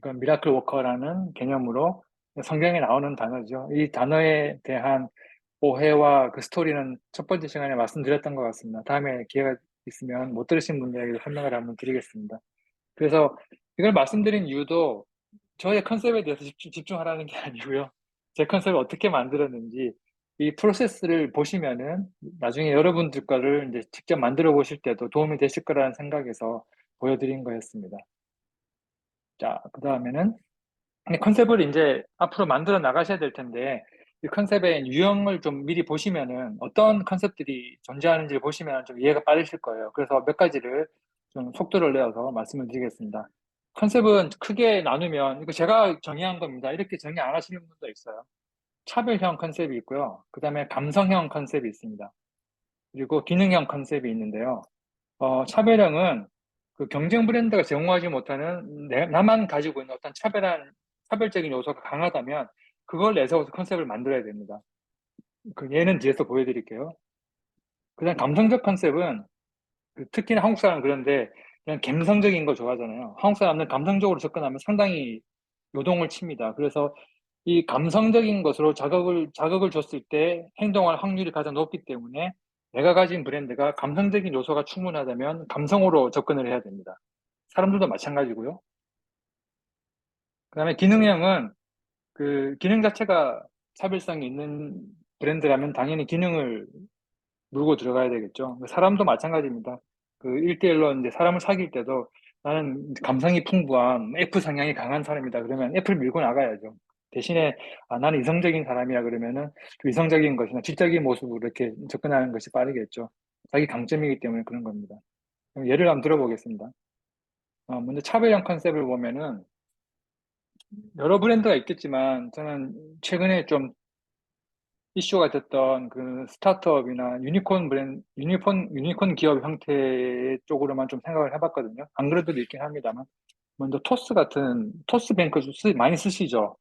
그 미라클 워커라는 개념으로 성경에 나오는 단어죠. 이 단어에 대한 오해와 그 스토리는 첫 번째 시간에 말씀드렸던 것 같습니다. 다음에 기회가 있으면 못 들으신 분들에게 설명을 한번 드리겠습니다. 그래서 이걸 말씀드린 이유도 저의 컨셉에 대해서 집중하라는 게 아니고요. 제 컨셉을 어떻게 만들었는지 이 프로세스를 보시면은 나중에 여러분들 거를 이제 직접 만들어 보실 때도 도움이 되실 거라는 생각에서 보여드린 거였습니다. 자, 그 다음에는 컨셉을 이제 앞으로 만들어 나가셔야 될 텐데, 이 컨셉의 유형을 좀 미리 보시면은 어떤 컨셉들이 존재하는지 보시면 좀 이해가 빠르실 거예요. 그래서 몇 가지를 좀 속도를 내어서 말씀을 드리겠습니다. 컨셉은 크게 나누면, 이거 제가 정의한 겁니다. 이렇게 정의 안 하시는 분도 있어요. 차별형 컨셉이 있고요. 그 다음에 감성형 컨셉이 있습니다. 그리고 기능형 컨셉이 있는데요. 차별형은 그 경쟁 브랜드가 제공하지 못하는 나만 가지고 있는 어떤 차별적인 요소가 강하다면 그걸 내세워서 컨셉을 만들어야 됩니다. 그 예는 뒤에서 보여드릴게요. 그다음 감성적 컨셉은 특히나 한국 사람은 그런데 그냥 감성적인 거 좋아하잖아요. 한국 사람은 감성적으로 접근하면 상당히 요동을 칩니다. 그래서 이 감성적인 것으로 자극을 줬을 때 행동할 확률이 가장 높기 때문에 내가 가진 브랜드가 감성적인 요소가 충분하다면 감성으로 접근을 해야 됩니다. 사람들도 마찬가지고요. 그 다음에 기능형은 그 기능 자체가 차별성이 있는 브랜드라면 당연히 기능을 물고 들어가야 되겠죠. 사람도 마찬가지입니다. 그 1대1로 이제 사람을 사귈 때도 나는 감성이 풍부한 F 성향이 강한 사람이다. 그러면 F를 밀고 나가야죠. 대신에 나는 이성적인 사람이야 그러면은 그 이성적인 것이나 지적인 모습으로 이렇게 접근하는 것이 빠르겠죠. 자기 강점이기 때문에 그런 겁니다. 그럼 예를 한번 들어보겠습니다. 먼저 차별형 컨셉을 보면은 여러 브랜드가 있겠지만 저는 최근에 좀 이슈가 됐던 그 스타트업이나 유니콘 기업 형태 쪽으로만 좀 생각을 해봤거든요. 안 그래도 있긴 합니다만. 먼저 토스뱅크 많이 쓰시죠?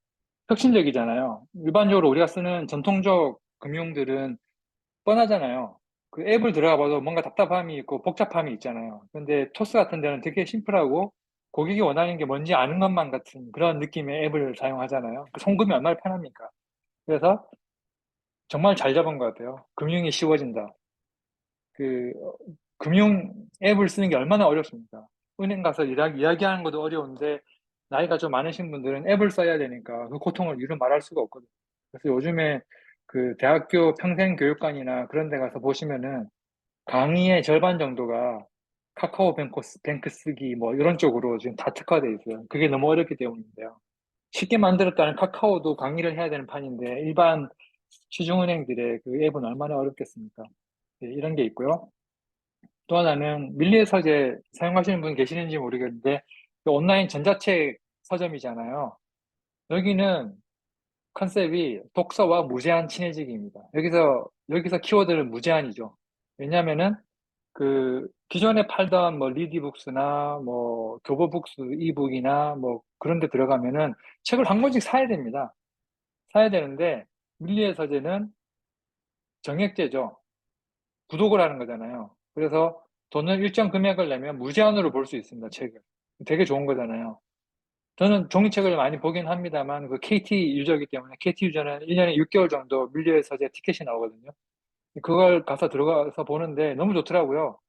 혁신적이잖아요. 일반적으로 우리가 쓰는 전통적 금융들은 뻔하잖아요. 그 앱을 들어가 봐도 뭔가 답답함이 있고 복잡함이 있잖아요. 근데 토스 같은 데는 되게 심플하고 고객이 원하는 게 뭔지 아는 것만 같은 그런 느낌의 앱을 사용하잖아요. 그 송금이 얼마나 편합니까? 그래서 정말 잘 잡은 것 같아요. 금융이 쉬워진다. 그 금융 앱을 쓰는 게 얼마나 어렵습니까? 은행 가서 이야기하는 것도 어려운데 나이가 좀 많으신 분들은 앱을 써야 되니까 그 고통을 이루 말할 수가 없거든요. 그래서 요즘에 그 대학교 평생교육관이나 그런 데 가서 보시면은 강의의 절반 정도가 뱅크 쓰기 뭐 이런 쪽으로 지금 다 특화되어 있어요. 그게 너무 어렵기 때문인데요. 쉽게 만들었다는 카카오도 강의를 해야 되는 판인데 일반 시중은행들의 그 앱은 얼마나 어렵겠습니까? 네, 이런 게 있고요. 또 하나는 밀리의 서재 사용하시는 분 계시는지 모르겠는데 그 온라인 전자책 서점이잖아요. 여기는 컨셉이 독서와 무제한 친해지기입니다. 여기서 키워드는 무제한이죠. 왜냐하면은 그 기존에 팔던 뭐 리디북스나 뭐 교보북스 이북이나 뭐 그런 데 들어가면은 책을 한 권씩 사야 됩니다. 사야 되는데 밀리의 서재는 정액제죠. 구독을 하는 거잖아요. 그래서 돈을 일정 금액을 내면 무제한으로 볼 수 있습니다, 책을. 되게 좋은 거잖아요. 저는 종이책을 많이 보긴 합니다만, 그 KT 유저이기 때문에, KT 유저는 1년에 6개월 정도 밀리의 서재 티켓이 나오거든요. 그걸 가서 들어가서 보는데 너무 좋더라고요.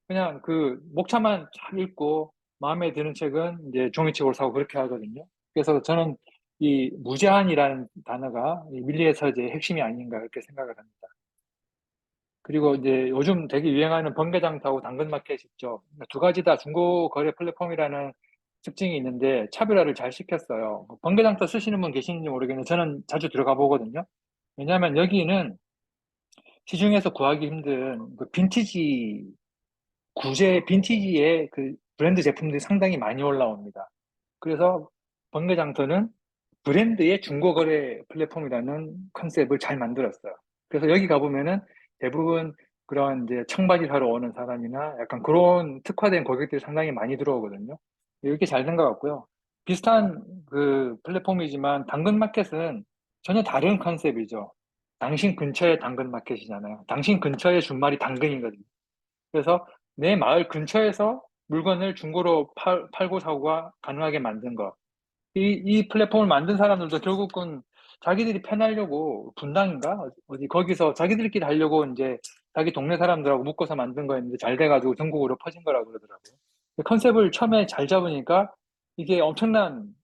그냥 그 목차만 잘 읽고 마음에 드는 책은 이제 종이책으로 사고 그렇게 하거든요. 그래서 저는 이 무제한이라는 단어가 이 밀리의 서재의 핵심이 아닌가 이렇게 생각을 합니다. 그리고 이제 요즘 되게 유행하는 번개장터하고 당근마켓 있죠. 두 가지 다 중고 거래 플랫폼이라는 특징이 있는데 차별화를 잘 시켰어요. 번개장터 쓰시는 분 계시는지 모르겠는데 저는 자주 들어가 보거든요. 왜냐하면 여기는 시중에서 구하기 힘든 그 빈티지의 그 브랜드 제품들이 상당히 많이 올라옵니다. 그래서 번개장터는 브랜드의 중고거래 플랫폼이라는 컨셉을 잘 만들었어요. 그래서 여기 가보면은 대부분 그런 이제 청바지 사러 오는 사람이나 약간 그런 특화된 고객들이 상당히 많이 들어오거든요. 이렇게 잘 된 것 같고요. 비슷한 그 플랫폼이지만 당근마켓은 전혀 다른 컨셉이죠. 당신 근처에 당근마켓이잖아요. 당신 근처의 준말이 당근이거든요. 그래서 내 마을 근처에서 물건을 중고로 팔고 사고가 가능하게 만든 것. 이 플랫폼을 만든 사람들도 결국은 자기들이 편하려고 분당인가? 어디 거기서 자기들끼리 하려고 이제 자기 동네 사람들하고 묶어서 만든 거였는데 잘 돼가지고 전국으로 퍼진 거라고 그러더라고요. 컨셉을 처음에 잘 잡으니까 이게 엄청난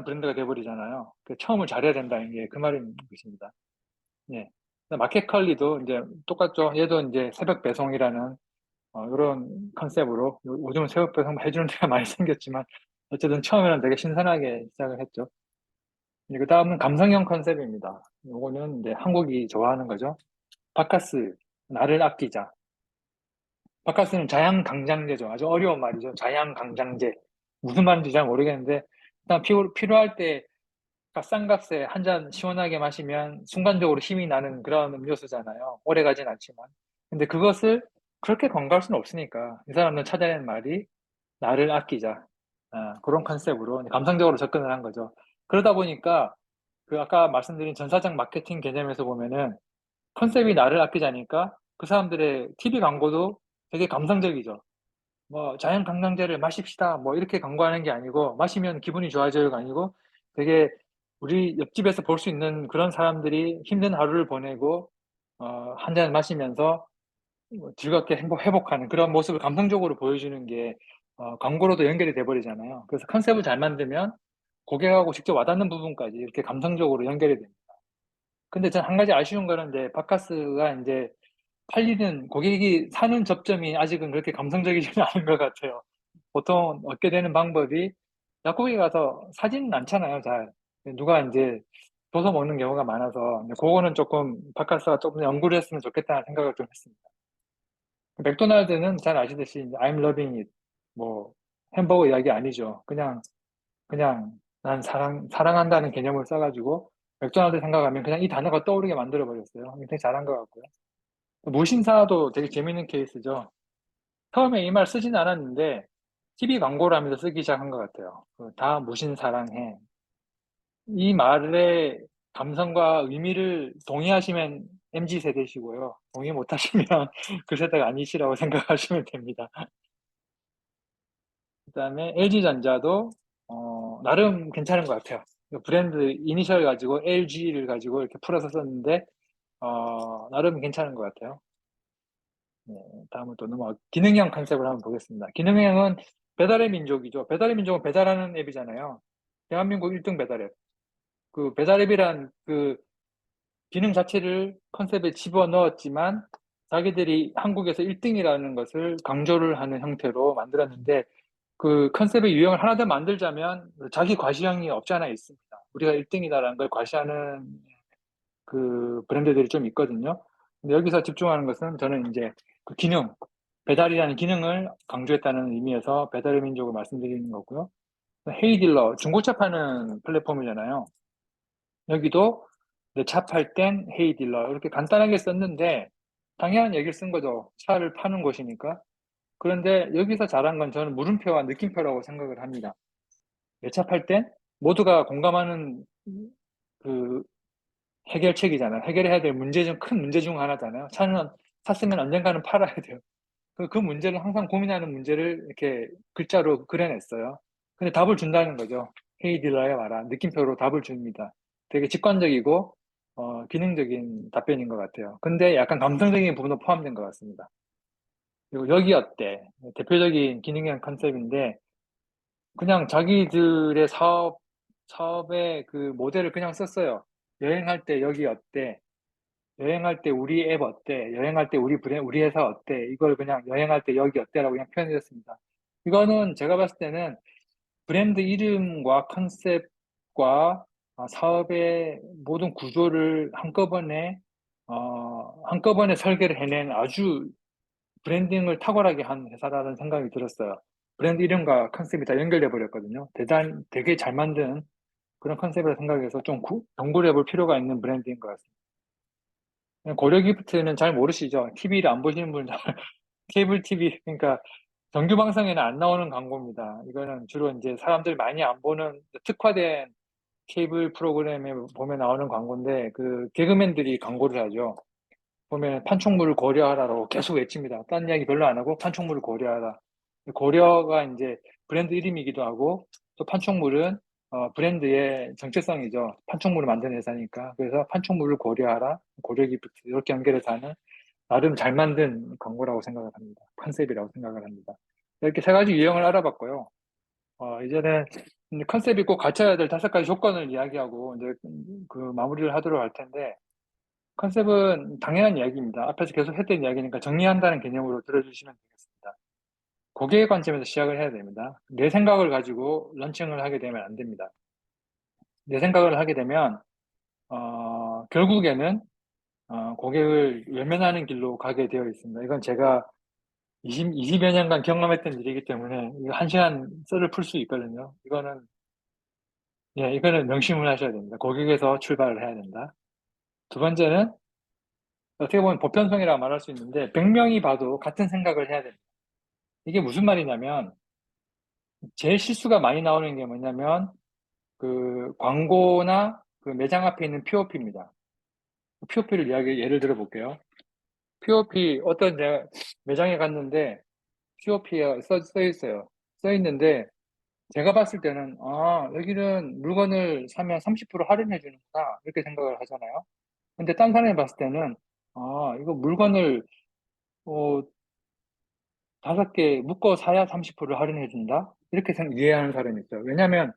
브랜드가 돼버리잖아요. 처음을 잘해야 된다는 게 그 말인 것입니다. 예. 마켓컬리도 이제 똑같죠. 얘도 이제 새벽 배송이라는 이런 컨셉으로 요즘 새벽 배송 해주는 데가 많이 생겼지만 어쨌든 처음에는 되게 신선하게 시작을 했죠. 그 다음은 감성형 컨셉입니다. 요거는 이제 한국이 좋아하는 거죠. 바카스, 나를 아끼자. 바카스는 자양강장제죠. 아주 어려운 말이죠. 자양강장제. 무슨 말인지 잘 모르겠는데, 일단 필요할 때 싼 값에 한 잔 시원하게 마시면 순간적으로 힘이 나는 그런 음료수잖아요. 오래 가진 않지만. 근데 그것을 그렇게 건강할 수는 없으니까 이 사람은 찾아낸 말이 나를 아끼자. 그런 컨셉으로 감성적으로 접근을 한 거죠. 그러다 보니까 그 아까 말씀드린 전사장 마케팅 개념에서 보면은 컨셉이 나를 아끼자니까 그 사람들의 TV 광고도 되게 감성적이죠. 뭐 자연 강장제를 마십시다. 뭐 이렇게 광고하는 게 아니고 마시면 기분이 좋아져요가 아니고 되게 우리 옆집에서 볼 수 있는 그런 사람들이 힘든 하루를 보내고 한 잔 마시면서 뭐 즐겁게 회복하는 그런 모습을 감성적으로 보여주는 게 광고로도 연결이 돼 버리잖아요. 그래서 컨셉을 잘 만들면 고객하고 직접 와닿는 부분까지 이렇게 감성적으로 연결이 됩니다. 근데 전 한 가지 아쉬운 거는 이제 바카스가 이제 팔리는 고객이 사는 접점이 아직은 그렇게 감성적이지는 않은 것 같아요. 보통 얻게 되는 방법이 약국에 가서 사지는 않잖아요, 잘. 누가 이제 줘서 먹는 경우가 많아서 그거는 조금 바카스가 조금 연구를 했으면 좋겠다는 생각을 좀 했습니다. 맥도날드는 잘 아시듯이 I'm loving it 뭐 햄버거 이야기 아니죠. 그냥 난 사랑한다는 개념을 써가지고 맥도날드 생각하면 그냥 이 단어가 떠오르게 만들어 버렸어요. 굉장히 잘한 것 같고요. 무신사도 되게 재밌는 케이스죠. 처음에 이 말 쓰진 않았는데 TV 광고를 하면서 쓰기 시작한 것 같아요. 다 무신 사랑해. 이 말의 감성과 의미를 동의하시면 MZ 세대시고요. 동의 못하시면 그 세대가 아니시라고 생각하시면 됩니다. 그다음에 LG전자도 나름 괜찮은 것 같아요. 브랜드 이니셜 가지고 LG를 가지고 이렇게 풀어서 썼는데 나름 괜찮은 것 같아요. 네, 다음은 또 기능형 컨셉을 한번 보겠습니다. 기능형은 배달의 민족이죠. 배달의 민족은 배달하는 앱이잖아요. 대한민국 1등 배달앱. 그 배달앱이란 그 기능 자체를 컨셉에 집어넣었지만 자기들이 한국에서 1등이라는 것을 강조를 하는 형태로 만들었는데 그 컨셉의 유형을 하나 더 만들자면 자기 과시형이 없지 않아 있습니다. 우리가 1등이다라는 걸 과시하는 그 브랜드들이 좀 있거든요. 근데 여기서 집중하는 것은 저는 이제 그 배달이라는 기능을 강조했다는 의미에서 배달의 민족을 말씀드리는 거고요. 헤이딜러, 중고차 파는 플랫폼이잖아요. 여기도 내 차 팔 땐 헤이딜러 이렇게 간단하게 썼는데 당연한 얘기를 쓴 거죠. 차를 파는 곳이니까. 그런데 여기서 잘한 건 저는 물음표와 느낌표라고 생각을 합니다. 내 차 팔 땐 모두가 공감하는 그 해결책이잖아요. 해결해야 될 문제 중 큰 문제 중 하나잖아요. 차는 샀으면 언젠가는 팔아야 돼요. 그 문제를 항상 고민하는 문제를 이렇게 글자로 그려냈어요. 근데 답을 준다는 거죠. 헤이 딜러에 와라. 느낌표로 답을 줍니다. 되게 직관적이고 기능적인 답변인 것 같아요. 근데 약간 감성적인 부분도 포함된 것 같습니다. 그리고 여기 어때? 대표적인 기능형 컨셉인데 그냥 자기들의 사업의 그 모델을 그냥 썼어요. 여행할 때 여기 어때? 여행할 때 우리 앱 어때? 여행할 때 우리 회사 어때? 이걸 그냥 여행할 때 여기 어때라고 그냥 표현해줬습니다. 이거는 제가 봤을 때는 브랜드 이름과 컨셉과 사업의 모든 구조를 한꺼번에 설계를 해낸 아주 브랜딩을 탁월하게 한 회사라는 생각이 들었어요. 브랜드 이름과 컨셉이 다 연결돼 버렸거든요. 되게 잘 만든 그런 컨셉이라 생각해서 좀 연구를 해볼 필요가 있는 브랜드인 것 같습니다. 고려 기프트는 잘 모르시죠? TV를 안 보시는 분은 케이블 TV, 그러니까 정규 방송에는 안 나오는 광고입니다. 이거는 주로 이제 사람들이 많이 안 보는 특화된 케이블 프로그램에 보면 나오는 광고인데, 그 개그맨들이 광고를 하죠. 보면 판촉물을 고려하라고 계속 외칩니다. 딴 이야기 별로 안 하고 판촉물을 고려하라. 고려가 이제 브랜드 이름이기도 하고, 또 판촉물은 브랜드의 정체성이죠. 판촉물을 만드는 회사니까. 그래서 판촉물을 고려하라, 고려 기프트 이렇게 연결해서 하는 나름 잘 만든 광고라고 생각을 합니다. 컨셉이라고 생각을 합니다. 이렇게 세 가지 유형을 알아봤고요. 이제는 이제 컨셉이 꼭 갖춰야 될 5가지 조건을 이야기하고 이제 그 마무리를 하도록 할 텐데, 컨셉은 당연한 이야기입니다. 앞에서 계속 했던 이야기니까 정리한다는 개념으로 들어주시면 되겠습니다. 고객의 관점에서 시작을 해야 됩니다. 내 생각을 가지고 런칭을 하게 되면 안 됩니다. 내 생각을 하게 되면 결국에는 고객을 외면하는 길로 가게 되어 있습니다. 이건 제가 20여 년간 경험했던 일이기 때문에 이거 1시간 썰을 풀 수 있거든요. 이거는 명심을 하셔야 됩니다. 고객에서 출발을 해야 된다. 두 번째는 어떻게 보면 보편성이라고 말할 수 있는데 100명이 봐도 같은 생각을 해야 됩니다. 이게 무슨 말이냐면 제일 실수가 많이 나오는 게 뭐냐면 그 광고나 그 매장 앞에 있는 POP입니다. POP를 예를 들어 볼게요. POP 어떤 제가 매장에 갔는데 POP가 써 있어요. 써 있는데 제가 봤을 때는 여기는 물건을 사면 30% 할인해 주는구나 이렇게 생각을 하잖아요. 근데 딴 사람이 봤을 때는 이거 물건을 어, 5개 묶어 사야 30% 할인해 준다? 이렇게 이해하는 사람이 있어요. 왜냐하면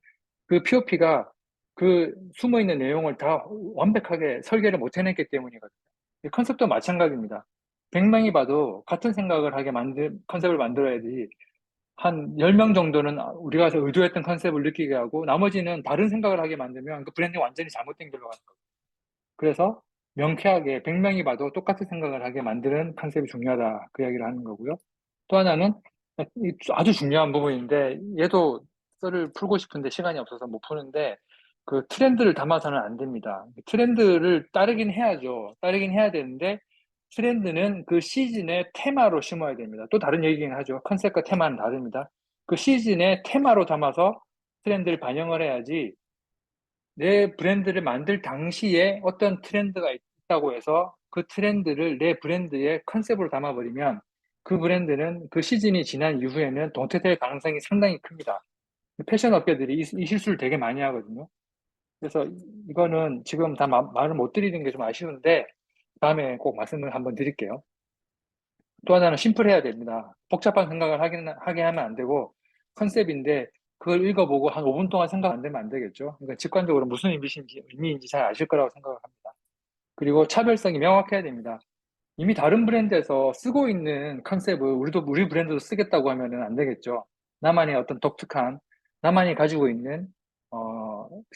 그 POP가 그 숨어 있는 내용을 다 완벽하게 설계를 못 해냈기 때문이거든요. 이 컨셉도 마찬가지입니다. 100명이 봐도 같은 생각을 하게 컨셉을 만들어야지 한 10명 정도는 우리가 의도했던 컨셉을 느끼게 하고 나머지는 다른 생각을 하게 만들면 그 브랜딩이 완전히 잘못된 길로 가는 거예요. 그래서 명쾌하게 100명이 봐도 똑같은 생각을 하게 만드는 컨셉이 중요하다. 그 이야기를 하는 거고요. 또 하나는 아주 중요한 부분인데 얘도 썰을 풀고 싶은데 시간이 없어서 못 푸는데 그 트렌드를 담아서는 안 됩니다. 트렌드를 따르긴 해야죠. 따르긴 해야 되는데 트렌드는 그 시즌의 테마로 심어야 됩니다. 또 다른 얘기긴 하죠. 컨셉과 테마는 다릅니다. 그 시즌의 테마로 담아서 트렌드를 반영을 해야지 내 브랜드를 만들 당시에 어떤 트렌드가 있다고 해서 그 트렌드를 내 브랜드의 컨셉으로 담아버리면 그 브랜드는 그 시즌이 지난 이후에는 동태될 가능성이 상당히 큽니다. 패션 업계들이 이 실수를 되게 많이 하거든요. 그래서 이거는 지금 다 말을 못 드리는 게 좀 아쉬운데 다음에 꼭 말씀을 한번 드릴게요. 또 하나는 심플해야 됩니다. 복잡한 생각을 하게 하면 안 되고 컨셉인데 그걸 읽어보고 한 5분 동안 생각 안 되면 안 되겠죠. 그러니까 직관적으로 무슨 의미인지 잘 아실 거라고 생각을 합니다. 그리고 차별성이 명확해야 됩니다. 이미 다른 브랜드에서 쓰고 있는 컨셉을 우리 브랜드도 쓰겠다고 하면은 안 되겠죠. 나만의 어떤 독특한, 나만이 가지고 있는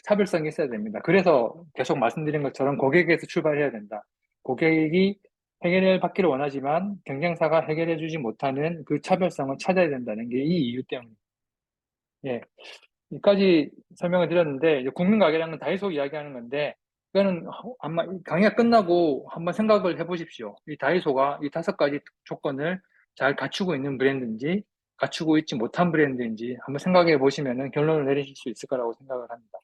차별성이 있어야 됩니다. 그래서 계속 말씀드린 것처럼 고객에서 출발해야 된다. 고객이 해결을 받기를 원하지만 경쟁사가 해결해 주지 못하는 그 차별성을 찾아야 된다는 게 이 이유 때문입니다. 예. 여기까지 설명을 드렸는데, 이제 국민가게랑은 다이소 이야기하는 건데, 이거는 아마 강의가 끝나고 한번 생각을 해보십시오. 이 다이소가 이 5가지 조건을 잘 갖추고 있는 브랜드인지, 갖추고 있지 못한 브랜드인지 한번 생각해 보시면 결론을 내리실 수 있을 거라고 생각을 합니다.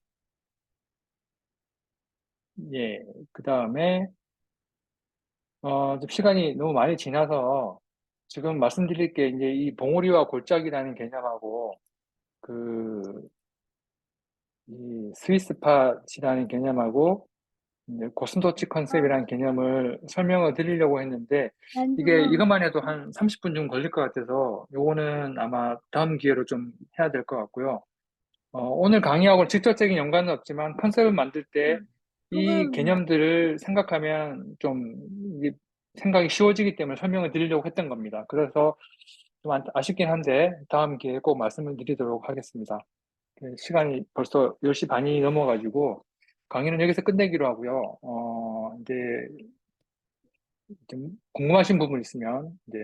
예. 그 다음에, 좀 시간이 너무 많이 지나서 지금 말씀드릴 게 이제 이 봉우리와 골짜기라는 개념하고 그, 이 스위스팟이라는 개념하고 고슴도치 컨셉이라는 개념을 설명을 드리려고 했는데 이것만 해도 한 30분 정도 걸릴 것 같아서 요거는 아마 다음 기회로 좀 해야 될 것 같고요. 오늘 강의하고 직접적인 연관은 없지만 컨셉을 만들 때 이 개념들을 생각하면 좀 이게 생각이 쉬워지기 때문에 설명을 드리려고 했던 겁니다. 그래서 좀 아쉽긴 한데 다음 기회에 꼭 말씀을 드리도록 하겠습니다. 시간이 벌써 10시 반이 넘어가지고 강의는 여기서 끝내기로 하고요. 이제 좀 궁금하신 부분 있으면 이제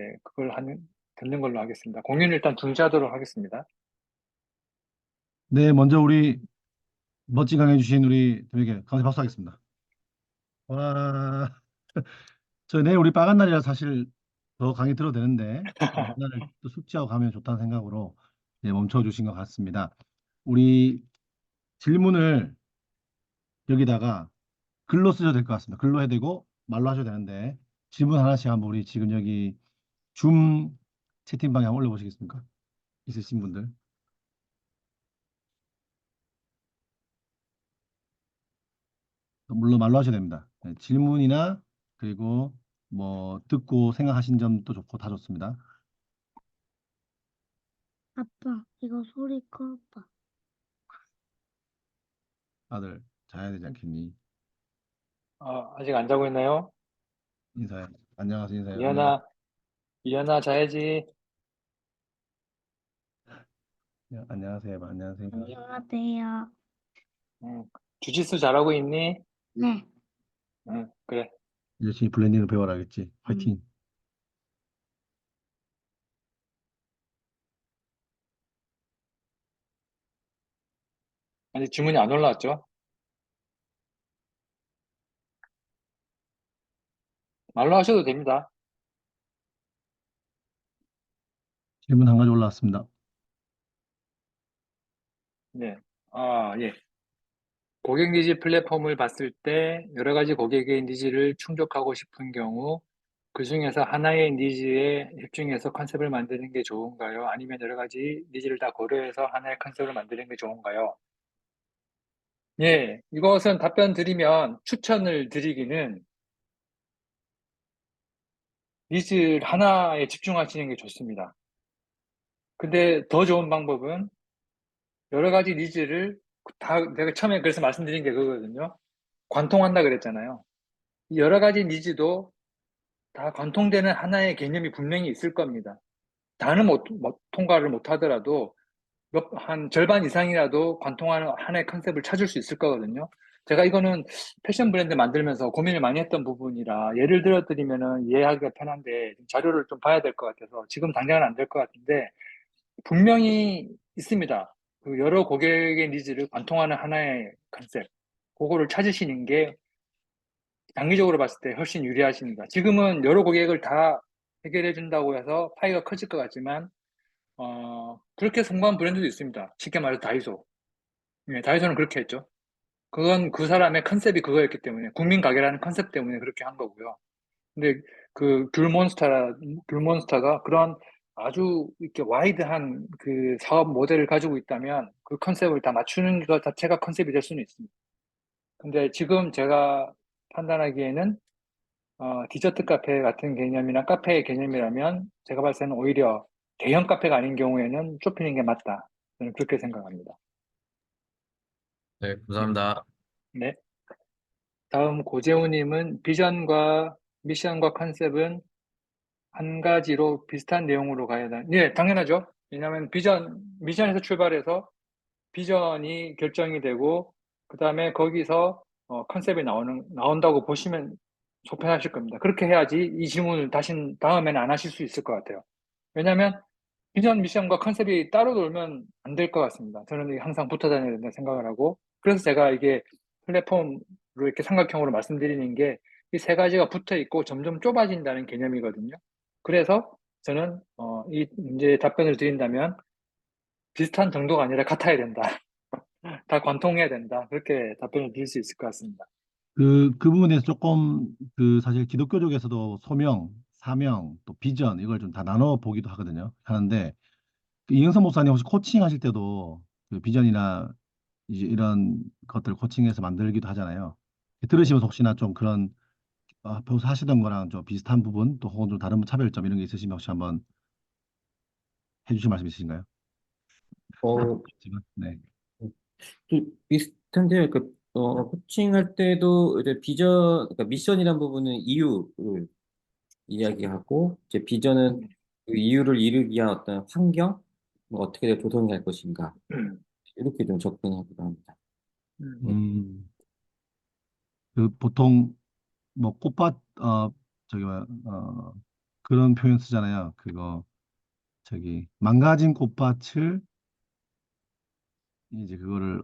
듣는 걸로 하겠습니다. 공유는 일단 중지하도록 하겠습니다. 네, 먼저 우리 멋진 강의 주신 우리 대표에게 강세 박수하겠습니다. 와, 저 내일 우리 빨간 날이라 사실 더 강의 들어도 되는데 그날을 또 숙지하고 가면 좋다는 생각으로 멈춰 주신 것 같습니다. 우리 질문을 여기다가 글로 쓰셔도 될 것 같습니다. 글로 해야 되고 말로 하셔도 되는데 질문 하나씩 한번 우리 지금 여기 줌 채팅방에 한번 올려보시겠습니까? 있으신 분들. 물론 말로 하셔야 됩니다. 네, 질문이나 그리고 뭐 듣고 생각하신 점도 좋고 다 좋습니다. 아빠, 이거 소리 커, 아빠. 아들 자야 되지 않겠니? 아직 안 자고 있나요? 인사해. 안녕하세요. 인사해. 안녕하세요. 이현아, 이현아 자야지. 안녕하세요. 안녕하세요. 안녕하세요. 응. 주짓수 잘하고 있니? 네. 응, 그래. 열심히 블렌딩을 배워라겠지. 화이팅. 아직 주문이 안 올라왔죠? 말로 하셔도 됩니다. 질문 한 가지 올라왔습니다. 네. 예. 고객 니즈 플랫폼을 봤을 때 여러 가지 고객의 니즈를 충족하고 싶은 경우 그 중에서 하나의 니즈에 집중해서 컨셉을 만드는 게 좋은가요? 아니면 여러 가지 니즈를 다 고려해서 하나의 컨셉을 만드는 게 좋은가요? 예, 이것은 답변 드리면 추천을 드리기는 니즈 하나에 집중하시는 게 좋습니다. 근데 더 좋은 방법은 여러 가지 니즈를 다, 내가 처음에 그래서 말씀드린 게 그거거든요. 관통한다 그랬잖아요. 이 여러 가지 니즈도 다 관통되는 하나의 개념이 분명히 있을 겁니다. 다는 통과를 못 하더라도 한 절반 이상이라도 관통하는 하나의 컨셉을 찾을 수 있을 거거든요. 제가 이거는 패션 브랜드 만들면서 고민을 많이 했던 부분이라 예를 들어 드리면은 이해하기가 편한데 자료를 좀 봐야 될 것 같아서 지금 당장은 안 될 것 같은데 분명히 있습니다. 그 여러 고객의 니즈를 관통하는 하나의 컨셉. 그거를 찾으시는 게 장기적으로 봤을 때 훨씬 유리하십니다. 지금은 여러 고객을 다 해결해 준다고 해서 파이가 커질 것 같지만, 그렇게 성공한 브랜드도 있습니다. 쉽게 말해서 다이소. 예, 다이소는 그렇게 했죠. 그건 그 사람의 컨셉이 그거였기 때문에, 국민 가게라는 컨셉 때문에 그렇게 한 거고요. 근데 그 귤몬스터가 그런 아주 이렇게 와이드한 그 사업 모델을 가지고 있다면 그 컨셉을 다 맞추는 것 자체가 컨셉이 될 수는 있습니다. 근데 지금 제가 판단하기에는 디저트 카페 같은 개념이나 카페의 개념이라면 제가 봤을 때는 오히려 대형 카페가 아닌 경우에는 좁히는 게 맞다. 저는 그렇게 생각합니다. 네, 네. 감사합니다. 네. 다음 고재우님은 비전과 미션과 컨셉은 한 가지로 비슷한 내용으로 가야 되는, 예, 당연하죠. 왜냐하면 미션에서 출발해서 비전이 결정이 되고, 그 다음에 거기서 컨셉이 나온다고 보시면 속편하실 겁니다. 그렇게 해야지 이 질문을 다음에는 안 하실 수 있을 것 같아요. 왜냐하면 비전, 미션과 컨셉이 따로 놀면 안 될 것 같습니다. 저는 이게 항상 붙어 다녀야 된다 생각을 하고, 그래서 제가 이게 플랫폼으로 이렇게 삼각형으로 말씀드리는 게 이 세 가지가 붙어 있고 점점 좁아진다는 개념이거든요. 그래서 저는 이 문제에 답변을 드린다면 비슷한 정도가 아니라 같아야 된다. 다 관통해야 된다. 그렇게 답변을 드릴 수 있을 것 같습니다. 그 부분에서 조금 사실 기독교 쪽에서도 소명, 사명, 또 비전 이걸 좀 다 나눠 보기도 하는데 이영선 목사님 혹시 코칭 하실 때도 그 비전이나 이제 이런 것들 코칭해서 만들기도 하잖아요. 네. 들으시면서 혹시나 좀 그런 평소 하시던 거랑 좀 비슷한 부분 또 혹은 좀 다른 차별점 이런 게 있으시면 혹시 한번 해주실 말씀 있으신가요? 어, 네. 좀 비슷한데요. 코칭할 때도 이제 비전, 그러니까 미션이란 부분은 이유를 이야기하고, 이제 비전은 그 이유를 이루기 위한 어떤 환경, 뭐 어떻게 조성할 것인가, 이렇게 좀 접근하기도 합니다. 음. 음, 그 보통 뭐 꽃밭 저기 뭐야 그런 표현 쓰잖아요. 그거 저기 망가진 꽃밭을 이제 그거를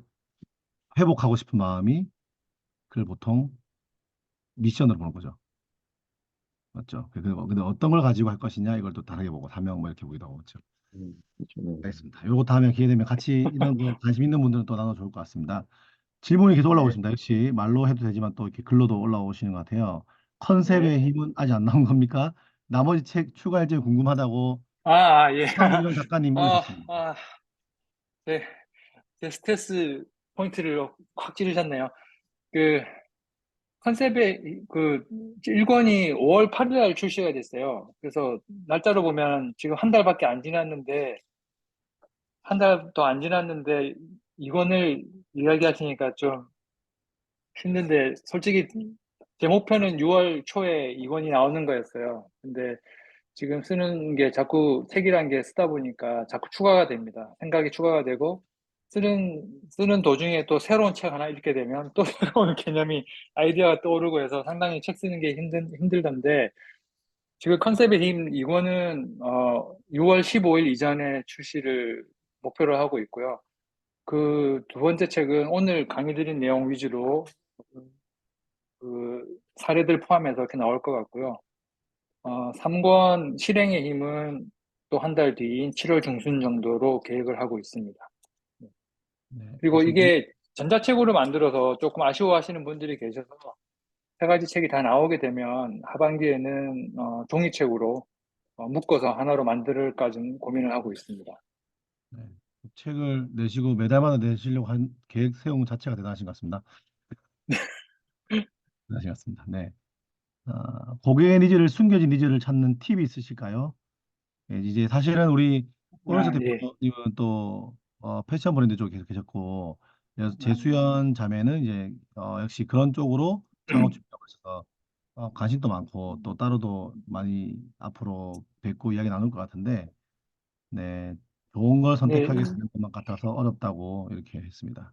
회복하고 싶은 마음이 그걸 보통 미션으로 보는 거죠. 맞죠? 근데 어떤 걸 가지고 할 것이냐 이걸 또 다르게 보고 사명 뭐 이렇게 보기도 하고 그렇죠. 그렇죠. 네. 알겠습니다. 요거 다음에 기회 되면 같이 이런 거 관심 있는 분들은 또 나눠 좋을 것 같습니다. 질문이 계속 올라오고 네. 있습니다. 역시 말로 해도 되지만 또 이렇게 글로도 올라오시는 것 같아요. 네. 컨셉의 힘은 아직 안 나온 겁니까? 나머지 책 추가할 점 궁금하다고 예. 황미경 작가님이 아, 올리셨습니다. 아, 네. 제 스트레스 포인트를 확 찌르셨네요. 그 컨셉의 1권이 5월 8일 날 출시가 됐어요. 그래서 날짜로 보면 지금 한 달밖에 안 지났는데, 한 달도 안 지났는데, 2권을 이야기하시니까 좀 힘든데, 솔직히 제 목표는 6월 초에 2권이 나오는 거였어요. 근데 지금 쓰는 게 자꾸 책이란 게 쓰다 보니까 자꾸 추가가 됩니다. 생각이 추가가 되고, 쓰는 도중에 또 새로운 책 하나 읽게 되면 또 새로운 개념이, 아이디어가 떠오르고 해서 상당히 책 쓰는 게 힘들던데, 지금 컨셉의 힘 이거는, 6월 15일 이전에 출시를 목표로 하고 있고요. 그 두 번째 책은 오늘 강의 드린 내용 위주로 그 사례들 포함해서 이렇게 나올 것 같고요. 3권 실행의 힘은 또 한 달 뒤인 7월 중순 정도로 계획을 하고 있습니다. 네, 그리고 이게 전자책으로 만들어서 조금 아쉬워하시는 분들이 계셔서 세 가지 책이 다 나오게 되면 하반기에는 종이책으로 묶어서 하나로 만들까지는 고민을 하고 있습니다. 네. 책을 내시고 매달마다 내시려고 한 계획 세움 자체가 대단하신 것 같습니다. 대단하신 것 같습니다. 네. 고객의 니즈를 숨겨진 니즈를 찾는 팁이 있으실까요? 예, 이제 사실은 우리 오른석 예. 대표님은 또 패션 브랜드 쪽에 계속 계셨고 재수연 자매는 이제 역시 그런 쪽으로 창업 준비하고 있어서 관심도 많고 또 따로도 많이 앞으로 뵙고 이야기 나눌 것 같은데 네 좋은 걸 네, 선택하기 위해서 것만 같아서 어렵다고 이렇게 했습니다.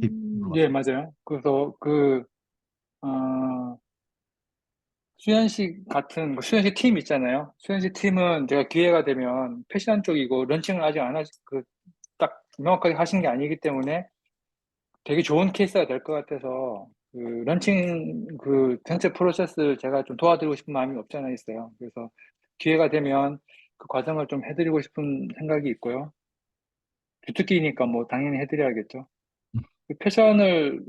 팁 예, 물어봤습니다. 맞아요. 그래서 어, 수현씨 같은, 수현씨 팀 있잖아요. 수현씨 팀은 제가 기회가 되면 패션 쪽이고, 런칭을 아직 안 딱 명확하게 하신 게 아니기 때문에 되게 좋은 케이스가 될 것 같아서, 런칭, 전체 프로세스 제가 좀 도와드리고 싶은 마음이 없지 않아 있어요. 그래서 기회가 되면 그 과정을 좀 해드리고 싶은 생각이 있고요. 주특기니까 뭐 당연히 해드려야겠죠. 그 패션을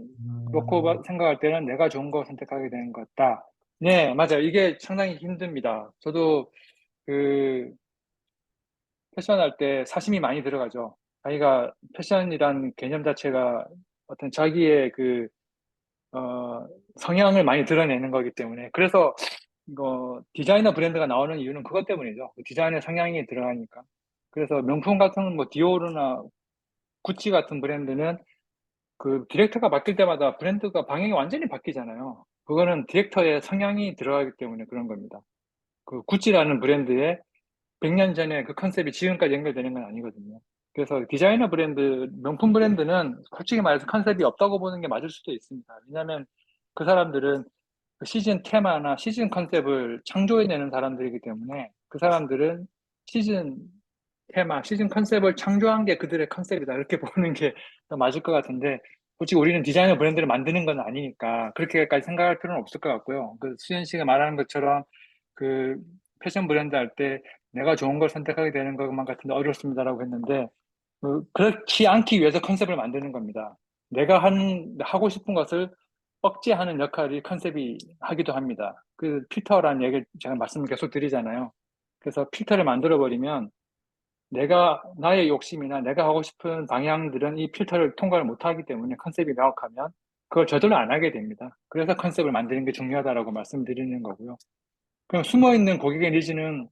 놓고 생각할 때는 내가 좋은 거 선택하게 되는 것 같다. 네, 맞아요. 이게 상당히 힘듭니다. 저도 그 패션 할 때 사심이 많이 들어가죠. 자기가 패션이란 개념 자체가 어떤 자기의 성향을 많이 드러내는 거기 때문에. 그래서 이거 디자이너 브랜드가 나오는 이유는 그것 때문이죠. 그 디자인의 성향이 들어가니까. 그래서 명품 같은 뭐 디오르나 구찌 같은 브랜드는 그 디렉터가 바뀔 때마다 브랜드가 방향이 완전히 바뀌잖아요. 그거는 디렉터의 성향이 들어가기 때문에 그런 겁니다. 그 구찌라는 브랜드에 100년 전에 그 컨셉이 지금까지 연결되는 건 아니거든요. 그래서 디자이너 브랜드, 명품 브랜드는 솔직히 말해서 컨셉이 없다고 보는 게 맞을 수도 있습니다. 왜냐하면 그 사람들은 그 시즌 테마나 시즌 컨셉을 창조해내는 사람들이기 때문에 그 사람들은 시즌 테마, 시즌 컨셉을 창조한 게 그들의 컨셉이다. 이렇게 보는 게 더 맞을 것 같은데, 솔직히 우리는 디자이너 브랜드를 만드는 건 아니니까 그렇게까지 생각할 필요는 없을 것 같고요. 그 수현 씨가 말하는 것처럼 그 패션 브랜드 할 때 내가 좋은 걸 선택하게 되는 것만 같은데 어렵습니다라고 했는데, 그렇지 않기 위해서 컨셉을 만드는 겁니다. 내가 하고 싶은 것을 억제하는 역할이 컨셉이 하기도 합니다. 그 필터라는 얘기를 제가 말씀을 계속 드리잖아요. 그래서 필터를 만들어 버리면 나의 욕심이나 내가 하고 싶은 방향들은 이 필터를 통과를 못하기 때문에 컨셉이 명확하면 그걸 저절로 안 하게 됩니다. 그래서 컨셉을 만드는 게 중요하다라고 말씀드리는 거고요. 그럼 숨어 있는 고객의 니즈는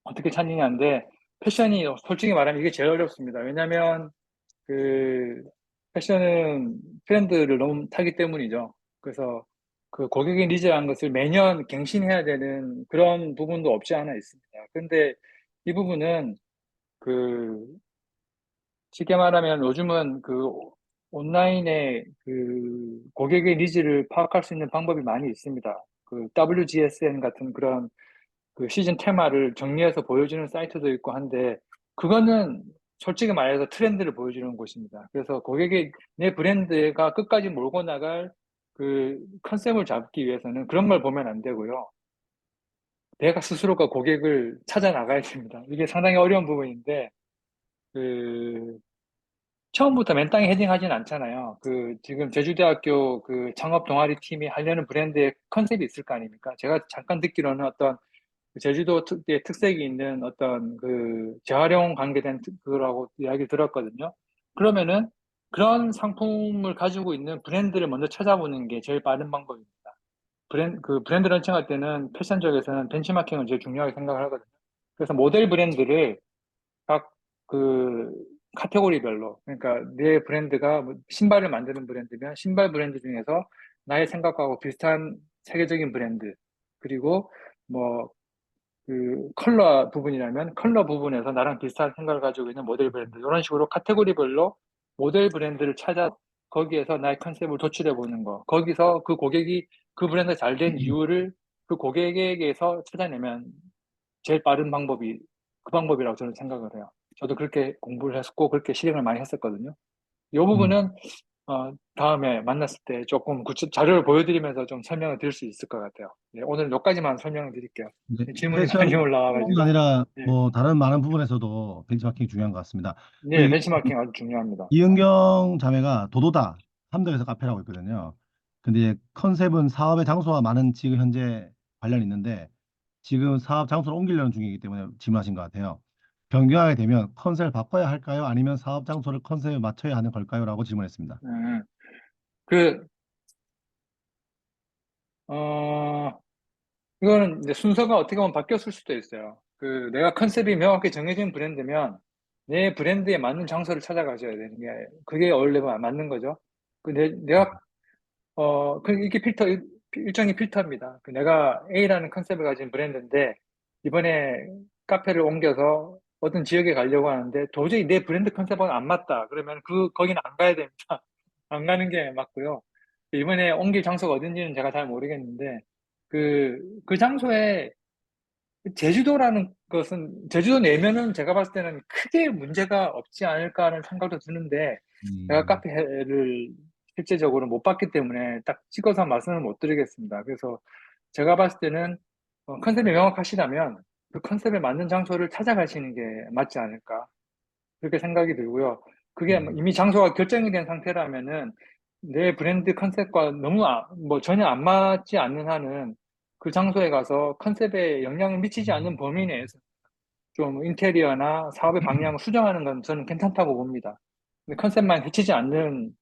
어떻게 찾느냐인데 패션이 솔직히 말하면 이게 제일 어렵습니다. 왜냐하면 그 패션은 트렌드를 너무 타기 때문이죠. 그래서 그 고객의 니즈라는 것을 매년 갱신해야 되는 그런 부분도 없지 않아 있습니다. 근데 이 부분은 그 쉽게 말하면 요즘은 온라인에 그 고객의 니즈를 파악할 수 있는 방법이 많이 있습니다. 그 WGSN 같은 그런 그 시즌 테마를 정리해서 보여주는 사이트도 있고 한데, 그거는 솔직히 말해서 트렌드를 보여주는 곳입니다. 그래서 고객의 내 브랜드가 끝까지 몰고 나갈 그 컨셉을 잡기 위해서는 그런 걸 보면 안 되고요. 내가 스스로가 고객을 찾아 나가야 됩니다. 이게 상당히 어려운 부분인데, 그 처음부터 맨 땅에 헤딩하진 않잖아요. 그 지금 제주대학교 그 창업 동아리 팀이 하려는 브랜드의 컨셉이 있을 거 아닙니까? 제가 잠깐 듣기로는 어떤 그 제주도 특유의 특색이 있는 어떤 그 재활용 관계된 그거라고 이야기 들었거든요. 그러면은 그런 상품을 가지고 있는 브랜드를 먼저 찾아보는 게 제일 빠른 방법입니다. 그 브랜드 런칭할 때는 패션 쪽에서는 벤치마킹을 제일 중요하게 생각을 하거든요. 그래서 모델 브랜드를 각 그 카테고리별로, 그러니까 내 브랜드가 뭐 신발을 만드는 브랜드면 신발 브랜드 중에서 나의 생각하고 비슷한 세계적인 브랜드, 그리고 뭐 그 컬러 부분이라면 컬러 부분에서 나랑 비슷한 생각을 가지고 있는 모델 브랜드, 이런 식으로 카테고리별로 모델 브랜드를 찾아 거기에서 나의 컨셉을 도출해 보는 거, 거기서 그 고객이 그 브랜드가 잘 된 이유를 그 고객에게서 찾아내면 제일 빠른 방법이 그 방법이라고 저는 생각을 해요. 저도 그렇게 공부를 했었고 그렇게 실행을 많이 했었거든요. 이 부분은 다음에 만났을 때 조금 자료를 보여드리면서 좀 설명을 드릴 수 있을 것 같아요. 네, 오늘 여기까지만 설명을 드릴게요. 네, 질문이 많이 뿐 올라와가지고. 아니라 네, 뭐 다른 많은 부분에서도 벤치마킹이 중요한 것 같습니다. 네, 우리 벤치마킹 아주 중요합니다. 이은경 자매가 도도다 함덕에서 카페라고 있거든요. 근데 이제 컨셉은 사업의 장소와 많은 지금 현재 관련이 있는데 지금 사업 장소를 옮기려는 중이기 때문에 질문하신 것 같아요. 변경하게 되면 컨셉을 바꿔야 할까요? 아니면 사업 장소를 컨셉에 맞춰야 하는 걸까요? 라고 질문했습니다. 그, 어, 이거는 이제 순서가 어떻게 보면 바뀌었을 수도 있어요. 그 내가 컨셉이 명확히 정해진 브랜드면 내 브랜드에 맞는 장소를 찾아가셔야 되는 게, 그게 원래 맞는 거죠. 내가 이게 일종의 필터입니다. 그 내가 A라는 컨셉을 가진 브랜드인데, 이번에 카페를 옮겨서 어떤 지역에 가려고 하는데, 도저히 내 브랜드 컨셉은 안 맞다. 그러면 거기는 안 가야 됩니다. 안 가는 게 맞고요. 이번에 옮길 장소가 어딘지는 제가 잘 모르겠는데, 그 장소에 제주도라는 것은, 제주도 내면은 제가 봤을 때는 크게 문제가 없지 않을까 하는 생각도 드는데, 제가 음, 카페를 실제적으로 못 봤기 때문에 딱 찍어서 말씀을 못 드리겠습니다. 그래서 제가 봤을 때는 컨셉이 명확하시다면 그 컨셉에 맞는 장소를 찾아가시는 게 맞지 않을까, 그렇게 생각이 들고요. 그게 음, 이미 장소가 결정이 된 상태라면은 내 브랜드 컨셉과 너무 뭐 전혀 안 맞지 않는 한은 그 장소에 가서 컨셉에 영향을 미치지 않는 범위 내에서 좀 인테리어나 사업의 방향을 수정하는 건 저는 괜찮다고 봅니다. 근데 컨셉만 해치지 않는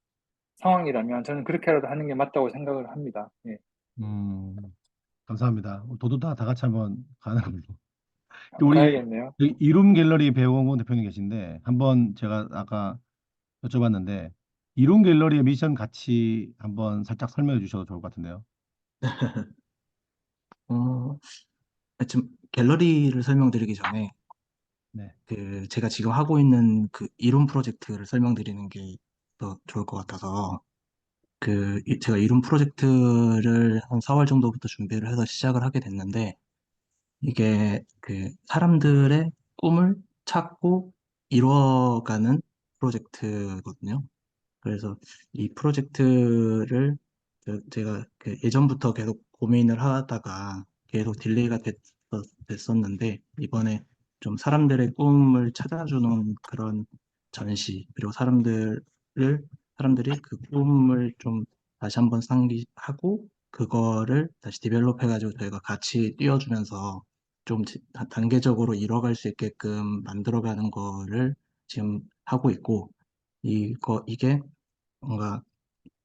상황이라면 저는 그렇게라도 하는 게 맞다고 생각을 합니다. 예. 음, 감사합니다. 도도다 다 같이 한번 가는 걸로. 또 한번 우리 가야겠네요. 이룸 갤러리 배우공고 대표님 계신데 한번 제가 아까 여쭤봤는데 이룸 갤러리의 미션 같이 한번 살짝 설명해 주셔도 좋을 것 같은데요. 어, 좀 갤러리를 설명드리기 전에 네. 그 제가 지금 하고 있는 그 이론 프로젝트를 설명드리는 게 더 좋을 것 같아서 제가 이론 프로젝트를 한 4월 정도부터 준비를 해서 시작을 하게 됐는데 이게 그 사람들의 꿈을 찾고 이루어가는 프로젝트거든요. 그래서 이 프로젝트를 제가 그 예전부터 계속 고민을 하다가 계속 딜레이가 됐었는데 이번에 좀 사람들의 꿈을 찾아주는 그런 전시, 그리고 사람들이 그 꿈을 좀 다시 한번 상기하고 그거를 다시 디벨롭 해가지고 저희가 같이 띄워주면서 좀 단계적으로 이뤄갈 수 있게끔 만들어가는 거를 지금 하고 있고, 이게 뭔가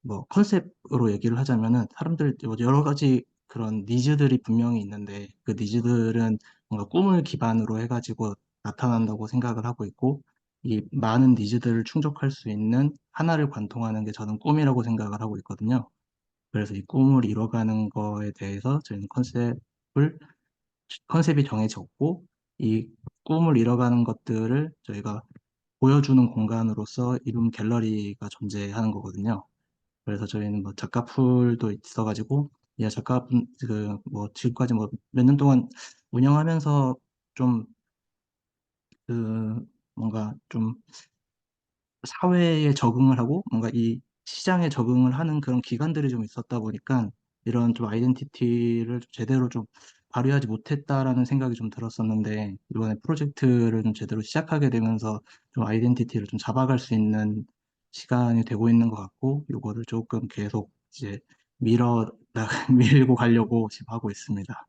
뭐 컨셉으로 얘기를 하자면은 사람들 여러 가지 그런 니즈들이 분명히 있는데 그 니즈들은 뭔가 꿈을 기반으로 해가지고 나타난다고 생각을 하고 있고, 이 많은 니즈들을 충족할 수 있는 하나를 관통하는 게 저는 꿈이라고 생각을 하고 있거든요. 그래서 이 꿈을 이뤄가는 거에 대해서 저희는 컨셉이 정해졌고 이 꿈을 이뤄가는 것들을 저희가 보여주는 공간으로서 이룸 갤러리가 존재하는 거거든요. 그래서 저희는 뭐 작가풀도 있어가지고, 이 작가분, 지금까지 뭐 몇 년 동안 운영하면서 좀, 뭔가 좀 사회에 적응을 하고 뭔가 이 시장에 적응을 하는 그런 기간들이 좀 있었다 보니까 이런 좀 아이덴티티를 제대로 좀 발휘하지 못했다라는 생각이 좀 들었었는데 이번에 프로젝트를 좀 제대로 시작하게 되면서 좀 아이덴티티를 좀 잡아갈 수 있는 시간이 되고 있는 것 같고 요거를 조금 계속 이제 밀고 가려고 지금 하고 있습니다.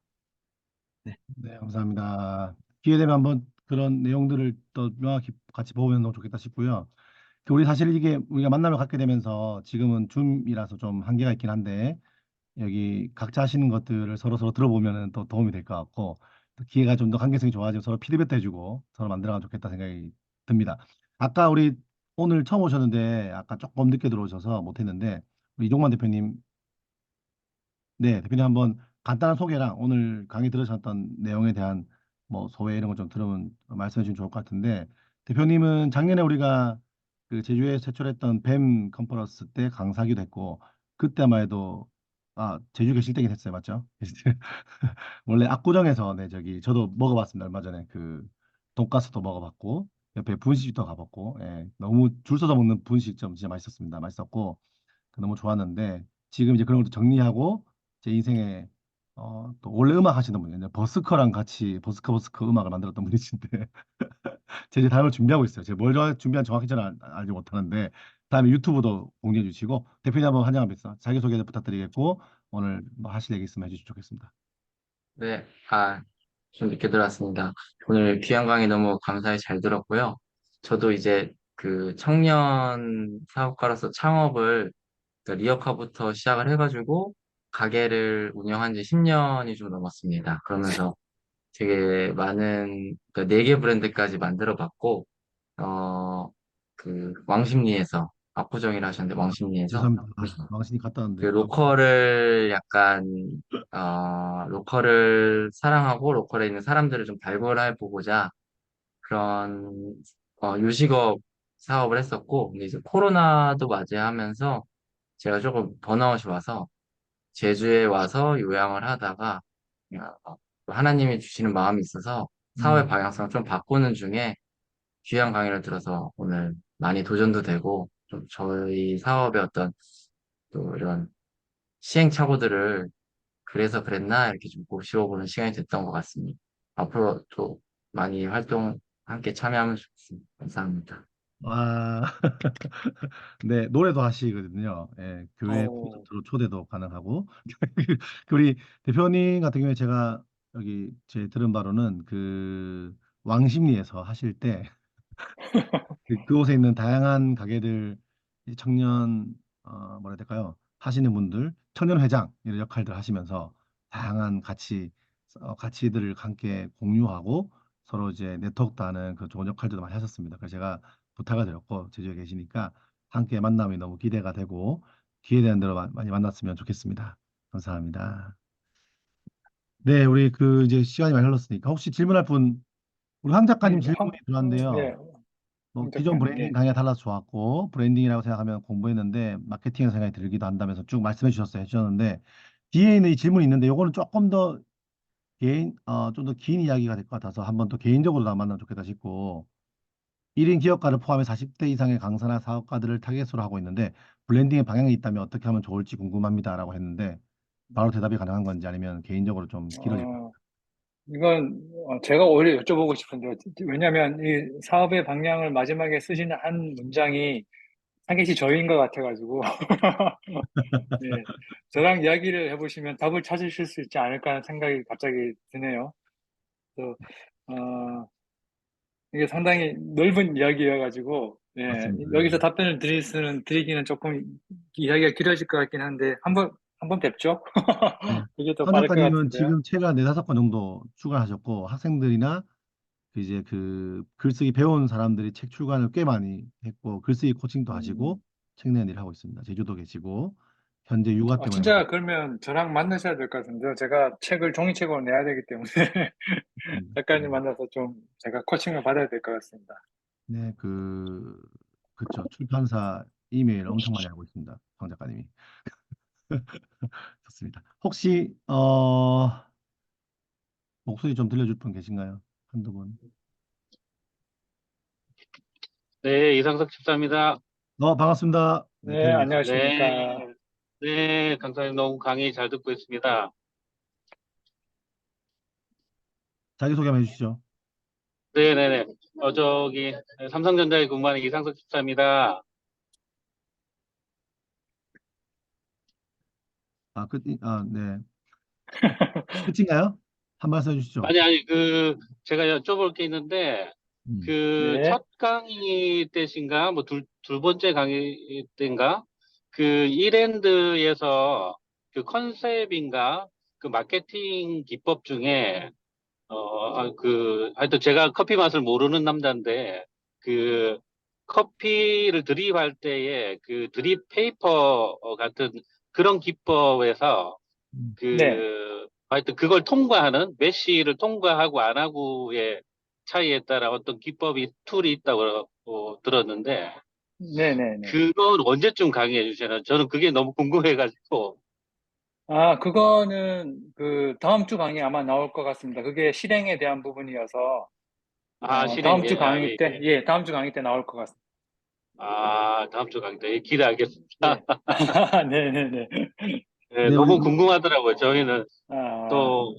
네. 네, 감사합니다. 기회 되면 한번 그런 내용들을 또 명확히 같이 보면 너무 좋겠다 싶고요. 우리 사실 이게 우리가 만남을 갖게 되면서 지금은 줌이라서 좀 한계가 있긴 한데 여기 각자 하시는 것들을 서로 들어보면은 또 도움이 될 것 같고 또 기회가 좀 더 관계성이 좋아지고 서로 피드백도 해주고 서로 만들어가면 좋겠다 생각이 듭니다. 아까 우리 오늘 처음 오셨는데 아까 조금 늦게 들어오셔서 못했는데 우리 이종만 대표님, 네, 대표님 한번 간단한 소개랑 오늘 강의 들으셨던 내용에 대한 뭐 소회 이런 거 좀 들으면 말씀해 주시면 좋을 것 같은데 대표님은 작년에 우리가 그 제주에 제출했던 뱀 컨퍼런스 때 강사기도 했고 그때만 해도 제주 계실 때긴 했어요, 맞죠? 원래 압구정에서 네 저기 저도 먹어봤습니다. 얼마 전에 그 돈가스도 먹어봤고 옆에 분식집도 가봤고 너무 줄 서서 먹는 분식점 진짜 맛있었습니다. 맛있었고 너무 좋았는데 지금 이제 그런 것도 정리하고 제 인생에 또 원래 음악 하시는 분이에요. 버스커랑 같이 버스커 음악을 만들었던 분이신데 제가 다음을 준비하고 있어요. 제가 뭘 준비한 정확히 저는 알지 못하는데 다음에 유튜브도 공개해 주시고 대표님 한번 환영합니다. 자기소개 부탁드리겠고 오늘 뭐 하실 얘기 있으면 해주시면 좋겠습니다. 네, 좀 늦게 들어왔습니다. 오늘 귀한 강의 너무 감사히 잘 들었고요. 저도 이제 그 청년 사업가로서 창업을 그 리어카부터 시작을 해가지고 가게를 운영한 지 10년이 좀 넘었습니다. 그러면서 되게 많은, 그 4개 브랜드까지 만들어 봤고, 어, 그 왕십리에서, 압구정이라 하셨는데 왕십리에서 죄송합니다. 왕신이 갔다 그 왔는데 로컬을 약간 로컬을 사랑하고 로컬에 있는 사람들을 좀 발굴해 보고자 그런 요식업 사업을 했었고 근데 이제 코로나도 맞이하면서 제가 조금 번아웃이 와서 제주에 와서 요양을 하다가 하나님이 주시는 마음이 있어서 사업의 방향성을 좀 바꾸는 중에 귀한 강의를 들어서 오늘 많이 도전도 되고 좀 저희 사업의 어떤 또 이런 시행착오들을 그래서 그랬나 이렇게 좀 곱씹어보는 시간이 됐던 것 같습니다. 앞으로 또 많이 활동 함께 참여하면 좋겠습니다. 감사합니다. 와, 네, 노래도 하시거든요. 교회 어, 콘서트로 초대도 가능하고. 우리 대표님 같은 경우에 제가 여기 제 들은 바로는 그 왕십리에서 하실 때 그곳에 있는 다양한 가게들 이 청년 뭐라 해야 될까요? 하시는 분들 청년 회장 이런 역할들 하시면서 다양한 가치들을 함께 공유하고 서로 이제 네트워크도 하는 그 좋은 역할들도 많이 하셨습니다. 그래서 제가 부탁을 드렸고 제주에 계시니까 함께 만남이 너무 기대가 되고 기회 되는 대로 많이 만났으면 좋겠습니다. 감사합니다. 네, 우리 그 이제 시간이 많이 흘렀으니까 혹시 질문할 분 우리 황 작가님 질문이 예, 들어왔는데요. 뭐 황 기존 작가님, 브랜딩 예. 강의가 달라서 좋았고 브랜딩이라고 생각하면 공부했는데 마케팅의 생각이 들기도 한다면서 쭉 말씀해 주셨어요. 해주셨는데 뒤에 있는 이 질문이 있는데 요거는 조금 더 좀 더 긴 이야기가 될 것 같아서 한번 또 개인적으로 나 만나면 좋겠다 싶고 1인 기업가를 포함해 40대 이상의 강사나 사업가들을 타겟으로 하고 있는데 블렌딩의 방향이 있다면 어떻게 하면 좋을지 궁금합니다라고 했는데 바로 대답이 가능한 건지 아니면 개인적으로 좀 길어질 것 어, 이건 제가 오히려 여쭤보고 싶은데요. 왜냐하면 이 사업의 방향을 마지막에 쓰시는 한 문장이 타겟이 저희인 것 같아가지고 예, 저랑 이야기를 해보시면 답을 찾으실 수 있지 않을까 하는 생각이 갑자기 드네요. 그래서 이게 상당히 넓은 이야기여가지고 예, 같습니다. 여기서 답변을 드리기는 조금 이야기가 길어질 것 같긴 한데 한번 뵙죠. 네. 그게 더 황 빠를 것 작가님은 같은데요. 지금 책을 한 4~5권 정도 출간하셨고 학생들이나 그 이제 그 글쓰기 배운 사람들이 책 출간을 꽤 많이 했고 글쓰기 코칭도 하시고 음, 책 내는 일을 하고 있습니다. 제주도 계시고 현재 육아 때문에 진짜 그러면 저랑 만나셔야 될 것 같은데요. 제가 책을 종이책으로 내야 되기 때문에 음, 작가님 만나서 좀 제가 코칭을 받아야 될 것 같습니다. 네, 그쵸. 출판사 이메일 엄청 많이 알고 있습니다. 황 작가님이. 좋습니다. 혹시, 목소리 좀 들려줄 분 계신가요? 한두 분. 네, 이상석 집사입니다. 반갑습니다. 네, 네, 뵙겠습니다. 안녕하십니까. 네, 네, 강사님 너무 강의 잘 듣고 있습니다. 자기소개 한번 해주시죠. 네네네. 저기, 삼성전자에 근무하는 이상석 집사입니다. 네. 끝인가요? 한 말씀 해주시죠. 아니, 제가 여쭤볼 게 있는데, 음. 네, 첫 강의 때신가, 뭐, 둘 번째 강의 때인가, 이랜드에서 컨셉인가, 마케팅 기법 중에, 하여튼 제가 커피 맛을 모르는 남자인데, 그, 커피를 드립할 때에 드립 페이퍼 같은 그런 기법에서 음. 네, 하여튼 그걸 통과하는, 메쉬를 통과하고 안 하고의 차이에 따라 어떤 기법이, 툴이 있다고 들었는데, 네네네. 그건 언제쯤 강의해 주시나요? 저는 그게 너무 궁금해가지고. 아, 그거는 다음 주 강의 아마 나올 것 같습니다. 그게 실행에 대한 부분이어서, 아, 다음 주 실행에, 강의 예, 때, 예. 예, 다음 주 강의 때 나올 것 같습니다. 다음 주 강의 때 기대하겠습니다. 예. 네네네. 네, 네, 너무 궁금하더라고요. 저희는 아, 또,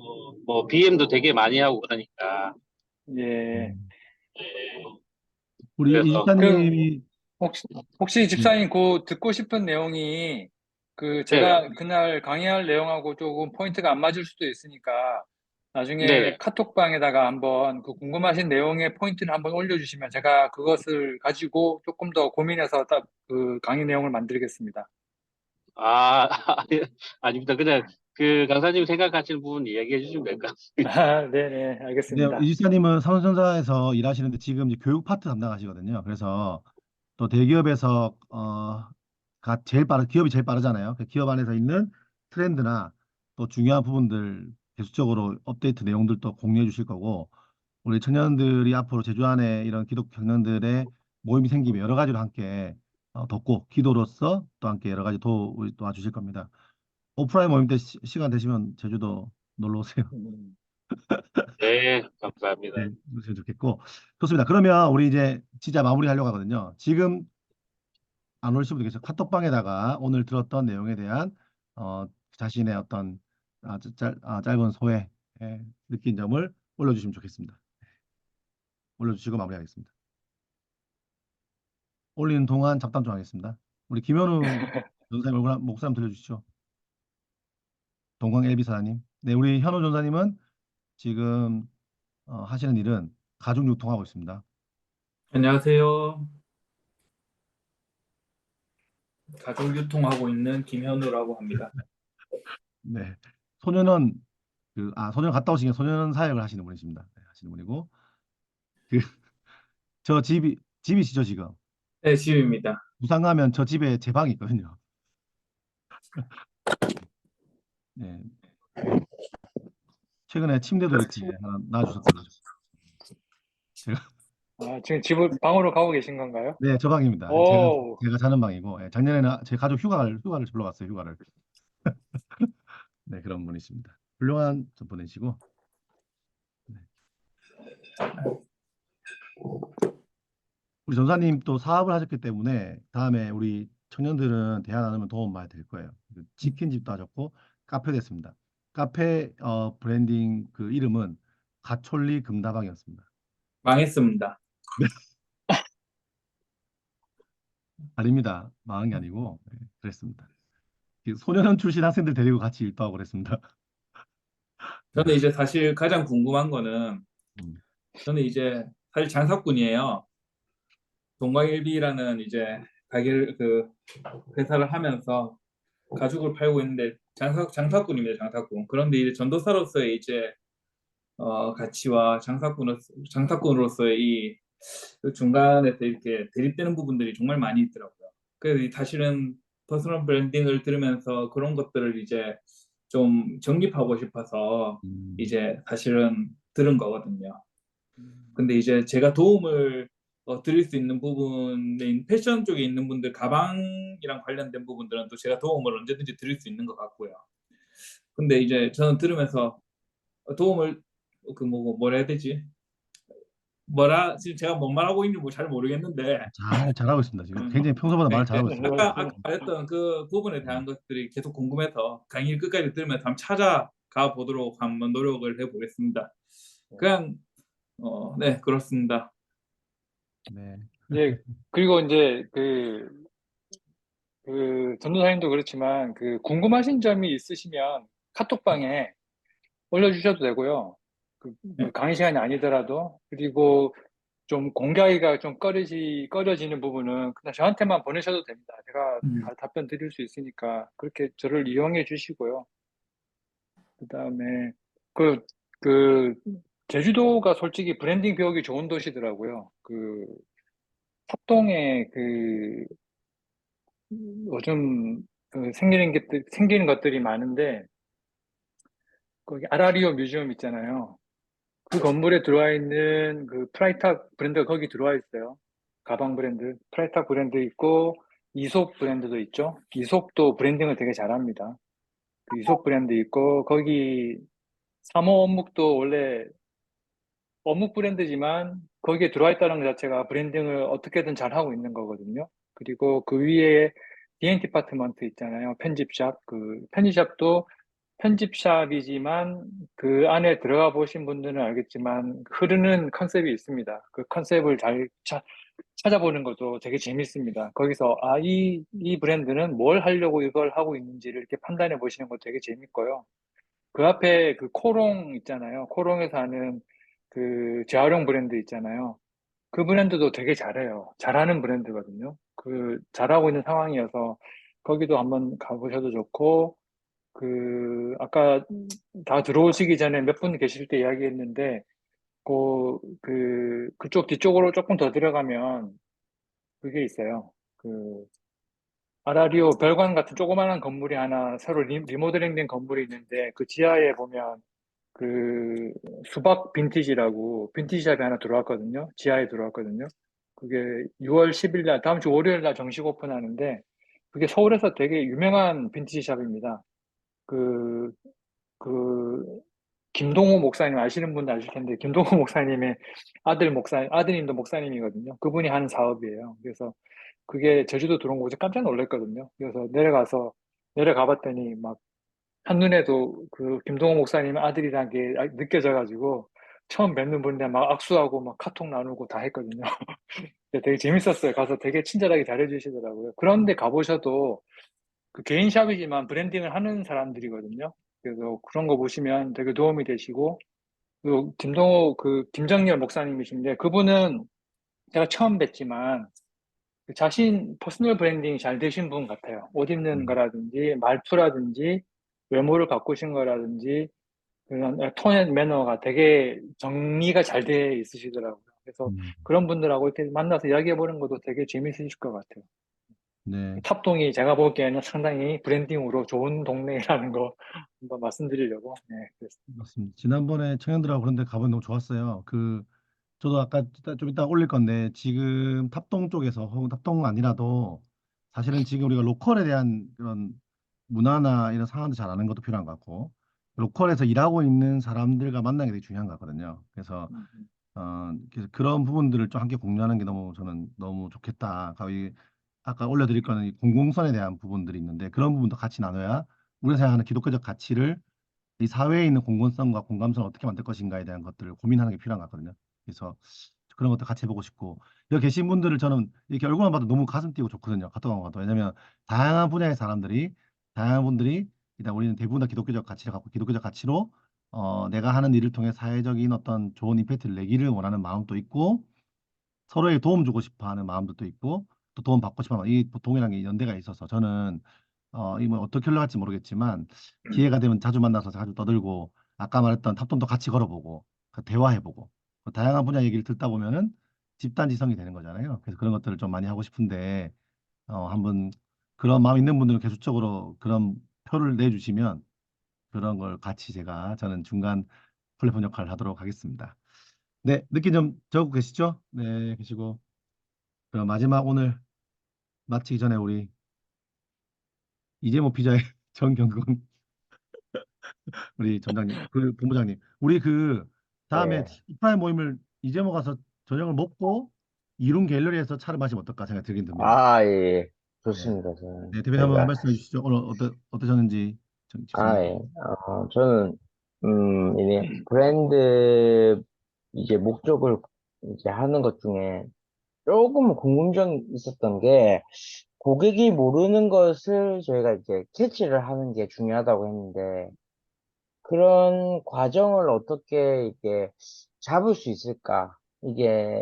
뭐, BM도 되게 많이 하고 그러니까. 예. 음. 네, 우리 그래서, 그, 이집사님이 혹시 네, 집사님 듣고 싶은 내용이 네네, 제가 그날 강의할 내용하고 조금 포인트가 안 맞을 수도 있으니까 나중에 네네. 카톡방에다가 한번 궁금하신 내용의 포인트를 한번 올려주시면 제가 그것을 가지고 조금 더 고민해서 딱 강의 내용을 만들겠습니다. 아, 아니, 아닙니다. 그냥 강사님 생각하시는 부분 이야기해 주시면 될 것 같습니다. 아, 네네, 네, 알겠습니다. 이집사님은 삼성전자에서 일하시는데 지금 이제 교육 파트 담당하시거든요. 그래서 또 대기업에서 기업이 제일 빠르잖아요. 그 기업 안에서 있는 트렌드나 또 중요한 부분들 계속적으로 업데이트 내용들도 공유해 주실 거고 우리 청년들이 앞으로 제주 안에 이런 기독 청년들의 모임이 생기면 여러 가지로 함께 돕고 기도로서 또 함께 여러 가지 도와주실 겁니다. 오프라인 모임 때 시간 되시면 제주도 놀러 오세요. 음. 네, 감사합니다. 네, 그러시면 좋겠고. 좋습니다. 그러면 우리 이제 진짜 마무리하려고 하거든요. 지금 안 오신 분들 계셔 카톡방에다가 오늘 들었던 내용에 대한 어, 자신의 어떤 짧은 소회, 느낀 점을 올려주시면 좋겠습니다. 올려주시고 마무리하겠습니다. 올리는 동안 잡담 좀 하겠습니다. 우리 김현우 전사님 목소리 한번 들려주시죠. 동광 LB 사장님. 네, 우리 현우 전사님은 지금 하시는 일은 가죽 유통하고 있습니다. 안녕하세요. 가족 유통하고 있는 김현우라고 합니다. 네, 소년원 소년 갔다 오신 게 소년 사역을 하시는 분이십니다. 네, 하시는 분이고 그, 저 집이시죠 지금. 네, 지우입니다. 부산 가면 저 집에 제 방이 있거든요. 네, 최근에 침대도 이렇게 하나 놔주셨거든요. 제가 지금 방으로 가고 계신 건가요? 네, 저 방입니다. 오, 제가 자는 방이고 작년에는 제 가족 휴가를 불러 갔어요. 휴가를. 네, 그런 분이십니다. 훌륭한 분 보내시고 네. 우리 전사님 또 사업을 하셨기 때문에 다음에 우리 청년들은 대화 나누면 도움 많이 될 거예요. 치킨집도 하셨고 카페 됐습니다. 카페 브랜딩 그 이름은 가촐리 금다방이었습니다. 망했습니다. 아닙니다. 망한 게 아니고 그랬습니다. 그 소년원 출신 학생들 데리고 같이 일도 그랬습니다. 네. 저는 이제 사실 가장 궁금한 거는 음, 저는 이제 사실 장사꾼이에요. 동광일비라는 이제 가게를 회사를 하면서 가죽을 팔고 있는데 장사꾼입니다. 장사꾼. 그런데 이제 전도사로서의 이제 가치와 장사꾼으로서의 그 중간에서 이렇게 대립되는 부분들이 정말 많이 있더라고요. 그래서 사실은 퍼스널 브랜딩을 들으면서 그런 것들을 이제 좀 정립하고 싶어서 음, 이제 사실은 들은 거거든요. 근데 이제 제가 도움을 드릴 수 있는 부분인 패션 쪽에 있는 분들, 가방이랑 관련된 부분들은 또 제가 도움을 언제든지 드릴 수 있는 것 같고요. 근데 이제 저는 들으면서 도움을 뭐라 해야 되지? 지금 제가 뭔 말하고 있는지 뭐 잘 모르겠는데 잘하고 있습니다. 지금 굉장히 평소보다 말을 잘하고 있습니다. 아까 말했던 그 부분에 대한 것들이 계속 궁금해서 강의를 끝까지 들으면서 한번 찾아가 보도록 한번 노력을 해보겠습니다. 그냥 네, 그렇습니다. 네. 이제 그리고 이제 전도사님도 그렇지만 궁금하신 점이 있으시면 카톡방에 올려주셔도 되고요. 뭐 강의 시간이 아니더라도 그리고 좀 공개하기가 좀 꺼려지는 부분은 그냥 저한테만 보내셔도 됩니다. 제가 다 답변 드릴 수 있으니까 그렇게 저를 이용해 주시고요. 그다음에 그, 그, 제주도가 솔직히 브랜딩 배우기 좋은 도시더라고요. 탑동에 요즘 생기는 것들이 많은데, 거기 아라리오 뮤지엄 있잖아요. 그 건물에 들어와 있는 프라이탁 브랜드가 거기 들어와 있어요. 가방 브랜드. 프라이탁 브랜드 있고, 이솝 브랜드도 있죠. 이솝도 브랜딩을 되게 잘합니다. 그 이솝 브랜드 있고, 거기 사모 원목도 원래 어묵 브랜드지만 거기에 들어와 있다는 것 자체가 브랜딩을 어떻게든 잘 하고 있는 거거든요. 그리고 그 위에 DN 디파트먼트 있잖아요. 편집샵. 그 편집샵도 편집샵이지만 그 안에 들어가 보신 분들은 알겠지만 흐르는 컨셉이 있습니다. 그 컨셉을 잘 찾아보는 것도 되게 재밌습니다. 거기서 이 브랜드는 뭘 하려고 이걸 하고 있는지를 이렇게 판단해 보시는 것도 되게 재밌고요. 그 앞에 그 코롱 있잖아요. 코롱에서 하는 재활용 브랜드 있잖아요. 그 브랜드도 되게 잘해요. 잘하는 브랜드거든요. 잘하고 있는 상황이어서 거기도 한번 가보셔도 좋고, 아까 다 들어오시기 전에 몇 분 계실 때 이야기했는데, 그쪽 뒤쪽으로 조금 더 들어가면 그게 있어요. 아라리오 별관 같은 조그마한 건물이 하나 새로 리모델링된 건물이 있는데, 그 지하에 보면 수박 빈티지라고 빈티지샵이 하나 들어왔거든요. 지하에 들어왔거든요. 그게 6월 10일 날, 다음 주 월요일 날 정식 오픈하는데, 그게 서울에서 되게 유명한 빈티지샵입니다. 그, 그, 김동호 목사님 아시는 분도 아실 텐데, 김동호 목사님의 아드님도 목사님이거든요. 그분이 하는 사업이에요. 그래서 그게 제주도 들어온 거 보고 깜짝 놀랐거든요. 그래서 내려가 봤더니 막 한눈에도 김동호 목사님 아들이란 게 느껴져가지고 처음 뵙는 분인데 막 악수하고 막 카톡 나누고 다 했거든요. 근데 되게 재밌었어요. 가서 되게 친절하게 잘해주시더라고요. 그런데 가보셔도 개인 샵이지만 브랜딩을 하는 사람들이거든요. 그래서 그런 거 보시면 되게 도움이 되시고, 김정렬 목사님이신데 그분은 제가 처음 뵀지만 자신 퍼스널 브랜딩이 잘 되신 분 같아요. 옷 입는 거라든지 말투라든지 외모를 바꾸신 거라든지 그런 톤 매너가 되게 정리가 잘 돼 있으시더라고요. 그래서 그런 분들하고 이렇게 만나서 이야기해 보는 것도 되게 재밌으실 것 같아요. 네. 탑동이 제가 보기에는 상당히 브랜딩으로 좋은 동네라는 거 한번 말씀드리려고 그랬습니다. 맞습니다. 지난번에 청년들하고 그런 데 가보니 너무 좋았어요. 저도 아까 좀 이따 올릴 건데, 지금 탑동 쪽에서, 혹은 탑동 아니라도, 사실은 지금 우리가 로컬에 대한 그런 문화나 이런 상황도 잘 아는 것도 필요한 것 같고, 로컬에서 일하고 있는 사람들과 만나는 게 되게 중요한 것 같거든요. 그래서 그런 부분들을 좀 함께 공유하는 게 저는 너무 좋겠다. 아까 올려드릴 거는 이 공공선에 대한 부분들이 있는데, 그런 부분도 같이 나눠야 우리가 생각하는 기독교적 가치를 이 사회에 있는 공건성과 공감성을 어떻게 만들 것인가에 대한 것들을 고민하는 게 필요한 것 같거든요. 그래서 그런 것도 같이 해보고 싶고, 여기 계신 분들을 저는 이렇게 얼굴만 봐도 너무 가슴 뛰고 좋거든요. 카톡방 가도. 왜냐면 다양한 분들이 일단 우리는 대부분 다 기독교적 가치를 갖고 기독교적 가치로 내가 하는 일을 통해 사회적인 어떤 좋은 임팩트를 내기를 원하는 마음도 있고, 서로에게 도움 주고 싶어 하는 마음도 또 있고, 또 도움 받고 싶어 하는 이 동이라는 게 연대가 있어서 저는 이뭐 어떻게 흘러갈지 모르겠지만 기회가 되면 자주 만나서 자주 떠들고, 아까 말했던 탑돈도 같이 걸어보고 대화해보고, 다양한 분야 얘기를 듣다 보면은 집단지성이 되는 거잖아요. 그래서 그런 것들을 좀 많이 하고 싶은데 한번 그런 마음 있는 분들은 계속적으로 그런 표를 내주시면 그런 걸 같이 저는 중간 플랫폼 역할을 하도록 하겠습니다. 네, 느낌 좀 적고 계시죠? 네, 계시고 그럼 마지막 오늘 마치기 전에 우리 이재모 피자의 정경근 우리 점장님, 그 본부장님, 우리 그 다음에 네. 프라임 모임을 이재모 가서 저녁을 먹고 이룬 갤러리에서 차를 마시면 어떨까 생각이 들긴 듭니다. 아, 예. 네, 좋습니다. 저는 네 대표님 한번 저희가 말씀해 주시죠. 오늘 어떠셨는지 아, 집사님. 예. 저는 이제 브랜드 이제 목적을 이제 하는 것 중에 조금 궁금증이 있었던 게 고객이 모르는 것을 저희가 이제 캐치를 하는 게 중요하다고 했는데 그런 과정을 어떻게 이게 잡을 수 있을까? 이게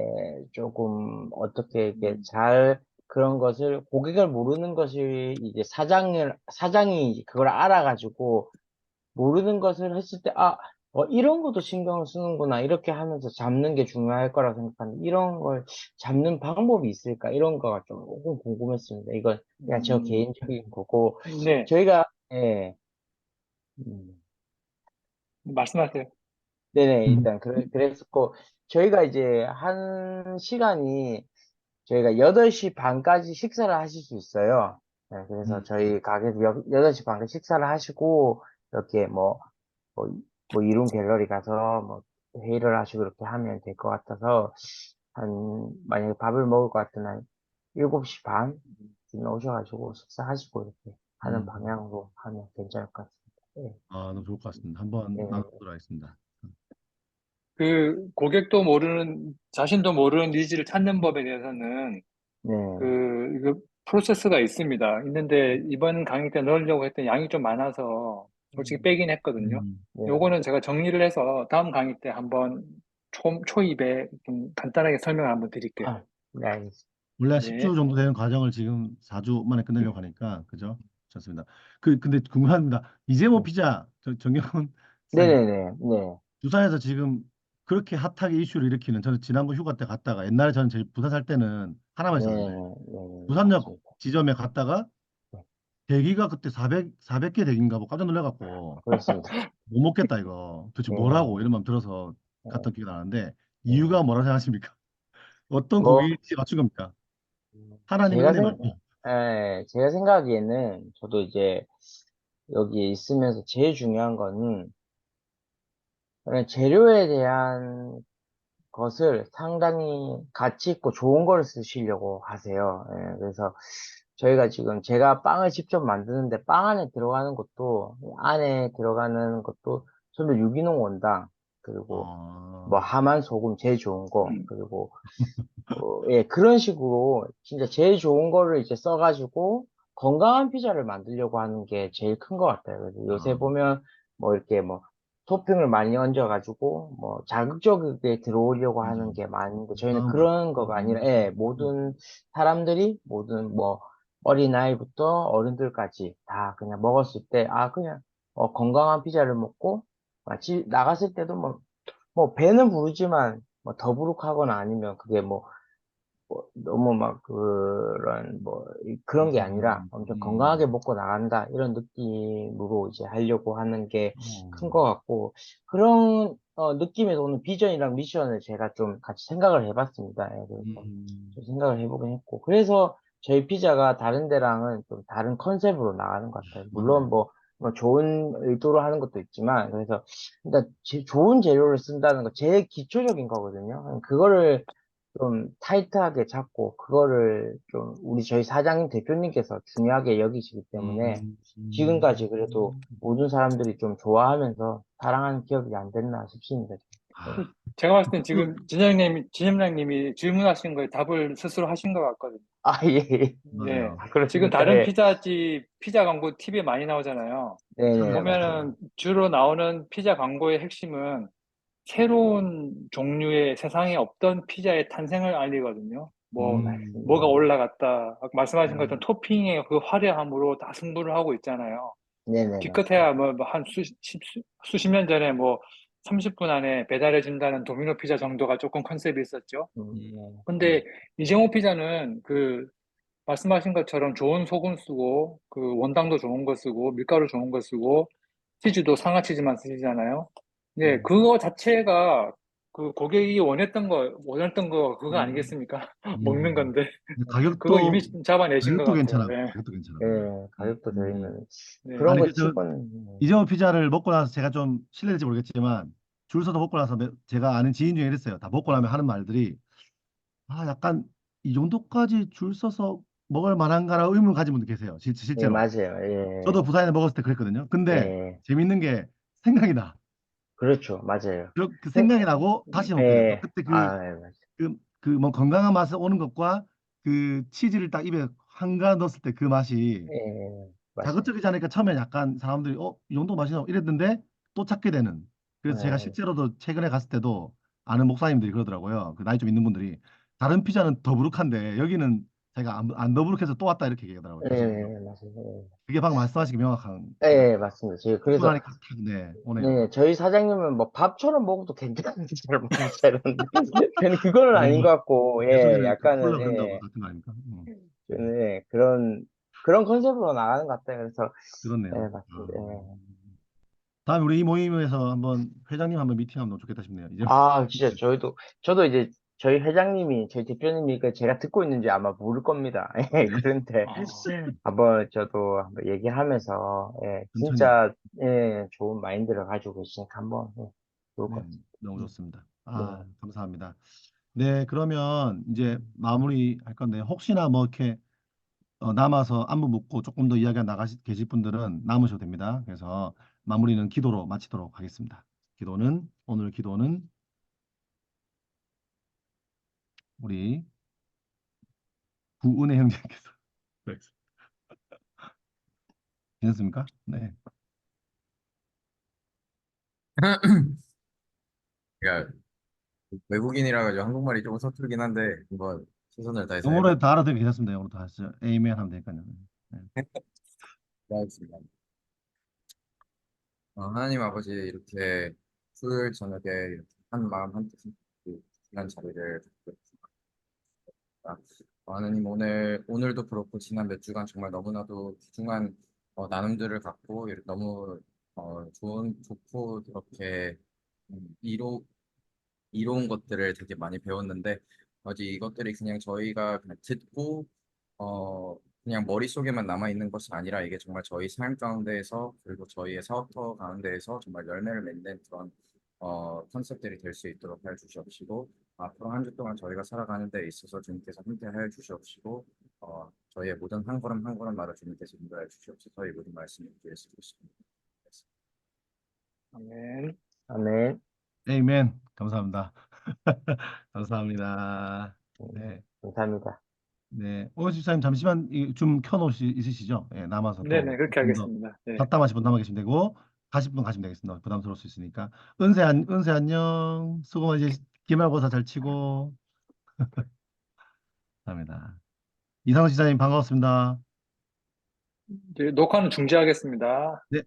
조금 어떻게 이게 잘 그런 것을 고객을 모르는 것이 이제 사장이 이제 그걸 알아가지고 모르는 것을 했을 때, 이런 것도 신경을 쓰는구나. 이렇게 하면서 잡는 게 중요할 거라고 생각하는데, 이런 걸 잡는 방법이 있을까? 이런 거가 좀 조금 궁금했습니다. 이건 그냥 저 개인적인 거고, 네, 저희가, 예, 음, 말씀하세요. 네네, 음, 일단 그랬었고, 저희가 이제 한 시간이 저희가 8시 반까지 식사를 하실 수 있어요. 네, 그래서 저희 가게에서 8시 반까지 식사를 하시고, 이렇게 뭐, 뭐 이룸 갤러리 가서 뭐 회의를 하시고 이렇게 하면 될 것 같아서, 만약에 밥을 먹을 것 같으면 한 7시 반쯤 오셔가지고 식사하시고 이렇게 하는 음. 방향으로 하면 괜찮을 것 같습니다. 너무 좋을 것 같습니다. 한번 예, 예, 나눠보도록 하겠습니다. 그 고객도 모르는, 자신도 모르는 니즈를 찾는 법에 대해서는 네, 이거 프로세스가 있습니다. 있는데 이번 강의 때 넣으려고 했던 양이 좀 많아서 솔직히 빼긴 했거든요. 네, 요거는 제가 정리를 해서 다음 강의 때 한번 초입에 좀 간단하게 설명을 한번 드릴게요. 네, 알겠습니다. 원래 한 네. 10주 정도 되는 과정을 지금 4주 만에 끝내려고 하니까, 그죠? 좋습니다. 근데 궁금합니다. 이재모 피자, 정경훈 사장님, 네네네, 네, 부산에서 지금 그렇게 핫하게 이슈를 일으키는, 저는 지난번 휴가 때 갔다가, 옛날에 저는 제일 부산 살 때는 하나만 네, 있었는데, 네, 부산역 맞습니다. 지점에 갔다가, 네, 대기가 그때 400개 대기인가 뭐 깜짝 놀래갖고, 그렇습니다. 못 먹겠다, 이거. 도대체 네, 뭐라고, 이런 마음 들어서 네, 갔던 기억이 나는데, 네. 이유가 뭐라 생각하십니까? 어떤 뭐, 고객일지 맞춘 겁니까? 하나님의 제가 은혜 말고. 제가 생각하기에는 저도 이제 여기에 있으면서 제일 중요한 거는 그냥 재료에 대한 것을 상당히 가치 있고 좋은 거를 쓰시려고 하세요. 그래서 저희가 지금 제가 빵을 직접 만드는데 빵 안에 들어가는 것도 안에 들어가는 것도 전부 유기농 원당 그리고 뭐 아, 하만 소금 제일 좋은 거 그리고 예, 그런 식으로 진짜 제일 좋은 거를 이제 써가지고 건강한 피자를 만들려고 하는 게 제일 큰 것 같아요. 그래서 요새 아, 보면 뭐 이렇게 뭐 토핑을 많이 얹어가지고 뭐 자극적이게 들어오려고 맞아. 하는 게 많은데 저희는 건강한 맛. 그런 거가 아니라 예, 모든 사람들이 모든 뭐 어린아이부터 어른들까지 다 그냥 먹었을 때 그냥 건강한 피자를 먹고 마치 나갔을 때도 뭐 배는 부르지만 뭐 더부룩하거나 아니면 그게 너무 막 그런 게 아니라 엄청 건강하게 먹고 나간다 이런 느낌으로 이제 하려고 하는 게 큰 것 같고 그런 느낌에서 오는 비전이랑 미션을 제가 좀 같이 생각을 해봤습니다. 예, 그래서 좀 생각을 해보긴 했고 그래서 저희 피자가 다른 데랑은 좀 다른 컨셉으로 나가는 것 같아요. 물론 맞네. 뭐 좋은 의도로 하는 것도 있지만 그래서 일단 좋은 재료를 쓴다는 거 제일 기초적인 거거든요. 그거를 좀 타이트하게 잡고 그거를 좀 저희 사장님 대표님께서 중요하게 여기시기 때문에 지금까지 그래도 모든 사람들이 좀 좋아하면서 사랑하는 기업이 안 됐나 싶습니다. 네. 제가 봤을 땐 지금 진영님이 질문하신 거에 답을 스스로 하신 것 같거든요. 예, 예. 예. 맞아요. 지금 그렇습니까? 다른 예. 피자집, 피자 광고 TV에 많이 나오잖아요. 네네, 보면은 맞습니다. 주로 나오는 피자 광고의 핵심은 새로운 종류의 세상에 없던 피자의 탄생을 알리거든요. 뭐가 맞습니다. 올라갔다. 아까 말씀하신 것처럼 음, 토핑의 그 화려함으로 다 승부를 하고 있잖아요. 네네, 기껏해야 맞습니다. 한 수십 년 전에 30분 안에 배달해준다는 도미노 피자 정도가 조금 컨셉이 있었죠. 네. 근데 이재모 피자는 말씀하신 것처럼 좋은 소금 쓰고, 원당도 좋은 거 쓰고, 밀가루 좋은 거 쓰고, 치즈도 상하 치즈만 쓰시잖아요. 네, 음, 그거 자체가 그 고객이 원했던 거 그거 음, 아니겠습니까? 먹는 건데 근데 그거 이미 가격도 잡아내신 것 가격도 같아요. 괜찮아. 예. 가격도 괜찮아. 예, 가격도 저희는 네. 그런 아니 거 그저 치고는 이재호 피자를 먹고 나서 제가 좀 실례될지 모르겠지만 줄 서서 먹고 나서 제가 아는 지인 중에 이랬어요. 다 먹고 나면 하는 말들이 아 약간 이 정도까지 줄 서서 먹을 만한가라고 의문을 가진 분들 계세요. 예, 실제로. 맞아요. 예, 저도 부산에 먹었을 때 그랬거든요. 근데 예, 재밌는 게 생각이 나. 그렇죠. 맞아요. 그 생- 생각이 나고 다시 먹게 돼요. 예, 그때 예, 맞아요. 뭐 건강한 맛이 오는 것과 그 치즈를 딱 입에 한가 넣었을 때 그 맛이 예, 맞아요. 자극적이지 않으니까 처음에 약간 사람들이 이 정도 맛이나 이랬는데 또 찾게 되는. 그래서 제가 예, 실제로도 최근에 갔을 때도 아는 목사님들이 그러더라고요. 그 나이 좀 있는 분들이 다른 피자는 더부룩한데 여기는 자기가 안 더부룩해서 또 왔다 이렇게 얘기하더라고요. 계속. 예, 맞아요. 그게 방금 말씀하신 게 명확한 예, 거죠. 예, 맞습니다. 저희 먹고 그래서 나니까 탁, 네, 오네요. 네, 저희 사장님은 뭐 밥처럼 먹어도 괜찮은지 잘 모르겠어요. 저는 그거는 아니 아닌 뭐 것 같고, 내 예, 소리를 다 약간은, 풀려고 그런다고 예, 같은 거 아닙니까? 저는 예, 그런 컨셉으로 나가는 것 같아요. 그래서, 예, 그렇네요. 맞습니다. 예. 다음에 우리 이 모임에서 한번 회장님 한번 미팅하면 좋겠다 싶네요. 이제 아, 진짜 저도 이제 저희 회장님이, 저희 대표님이 그 제가 듣고 있는지 아마 모를 겁니다. 예, 네. 그런데 한번 저도 한번 얘기하면서, 예, 천천히. 진짜, 예, 좋은 마인드를 가지고 계시니까 한번, 예, 좋을 것 네, 같습니다. 너무 좋습니다. 네. 감사합니다. 네, 그러면 이제 마무리 할 건데 혹시나 뭐 이렇게 남아서 안부 묻고 조금 더 이야기가 계실 분들은 남으셔도 됩니다. 그래서 마무리는 기도로 마치도록 하겠습니다. 오늘 기도는 우리 구은혜 형제께서 네. 괜찮습니까? 네. 그러니까 외국인이라 가지고 한국말이 조금 서툴긴 한데 한번 최선을 다해서 영어로 다 알아들으면 괜찮습니다. 영어로 다 하시죠. 에이멘 하면 되니까요. 네. 해보겠습니다. 하나님 아버지 이렇게 수요일 저녁에 이렇게 한 마음 한 뜻, 귀한 자리를 갖고 있습니다. 하나님 오늘도 그렇고 지난 몇 주간 정말 너무나도 귀중한 나눔들을 갖고 너무 좋고 이렇게 이로운 것들을 되게 많이 배웠는데 아직 이것들이 그냥 저희가 그냥 듣고 그냥 머릿속에만 남아 있는 것이 아니라 이게 정말 저희 삶 가운데에서 그리고 저희의 사업터 가운데에서 정말 열매를 맺는 그런 컨셉들이 될 수 있도록 해 주시옵시고 앞으로 한 주 동안 저희가 살아가는 데 있어서 주님께서 함께 해 주시옵시고 저희의 모든 한 걸음 한 걸음마다 주님께서 인도해 주시옵소서. 이 모든 말씀 예수 그리스도의 아멘. 아멘. 에이멘. 감사합니다. 감사합니다. 네. 감사합니다. 네. 집사님 잠시만 좀 있으시죠? 예, 남아서 네네, 또 그렇게 좀 더 하겠습니다. 네. 답답하신 분 남아 계시면 되고 가실 분 가시면 되겠습니다. 부담스러울 수 있으니까. 은세 안녕. 수고 이제 기말고사 잘 치고. 감사합니다. 이상우 지사님 반가웠습니다. 이제 녹화는 중지하겠습니다. 네.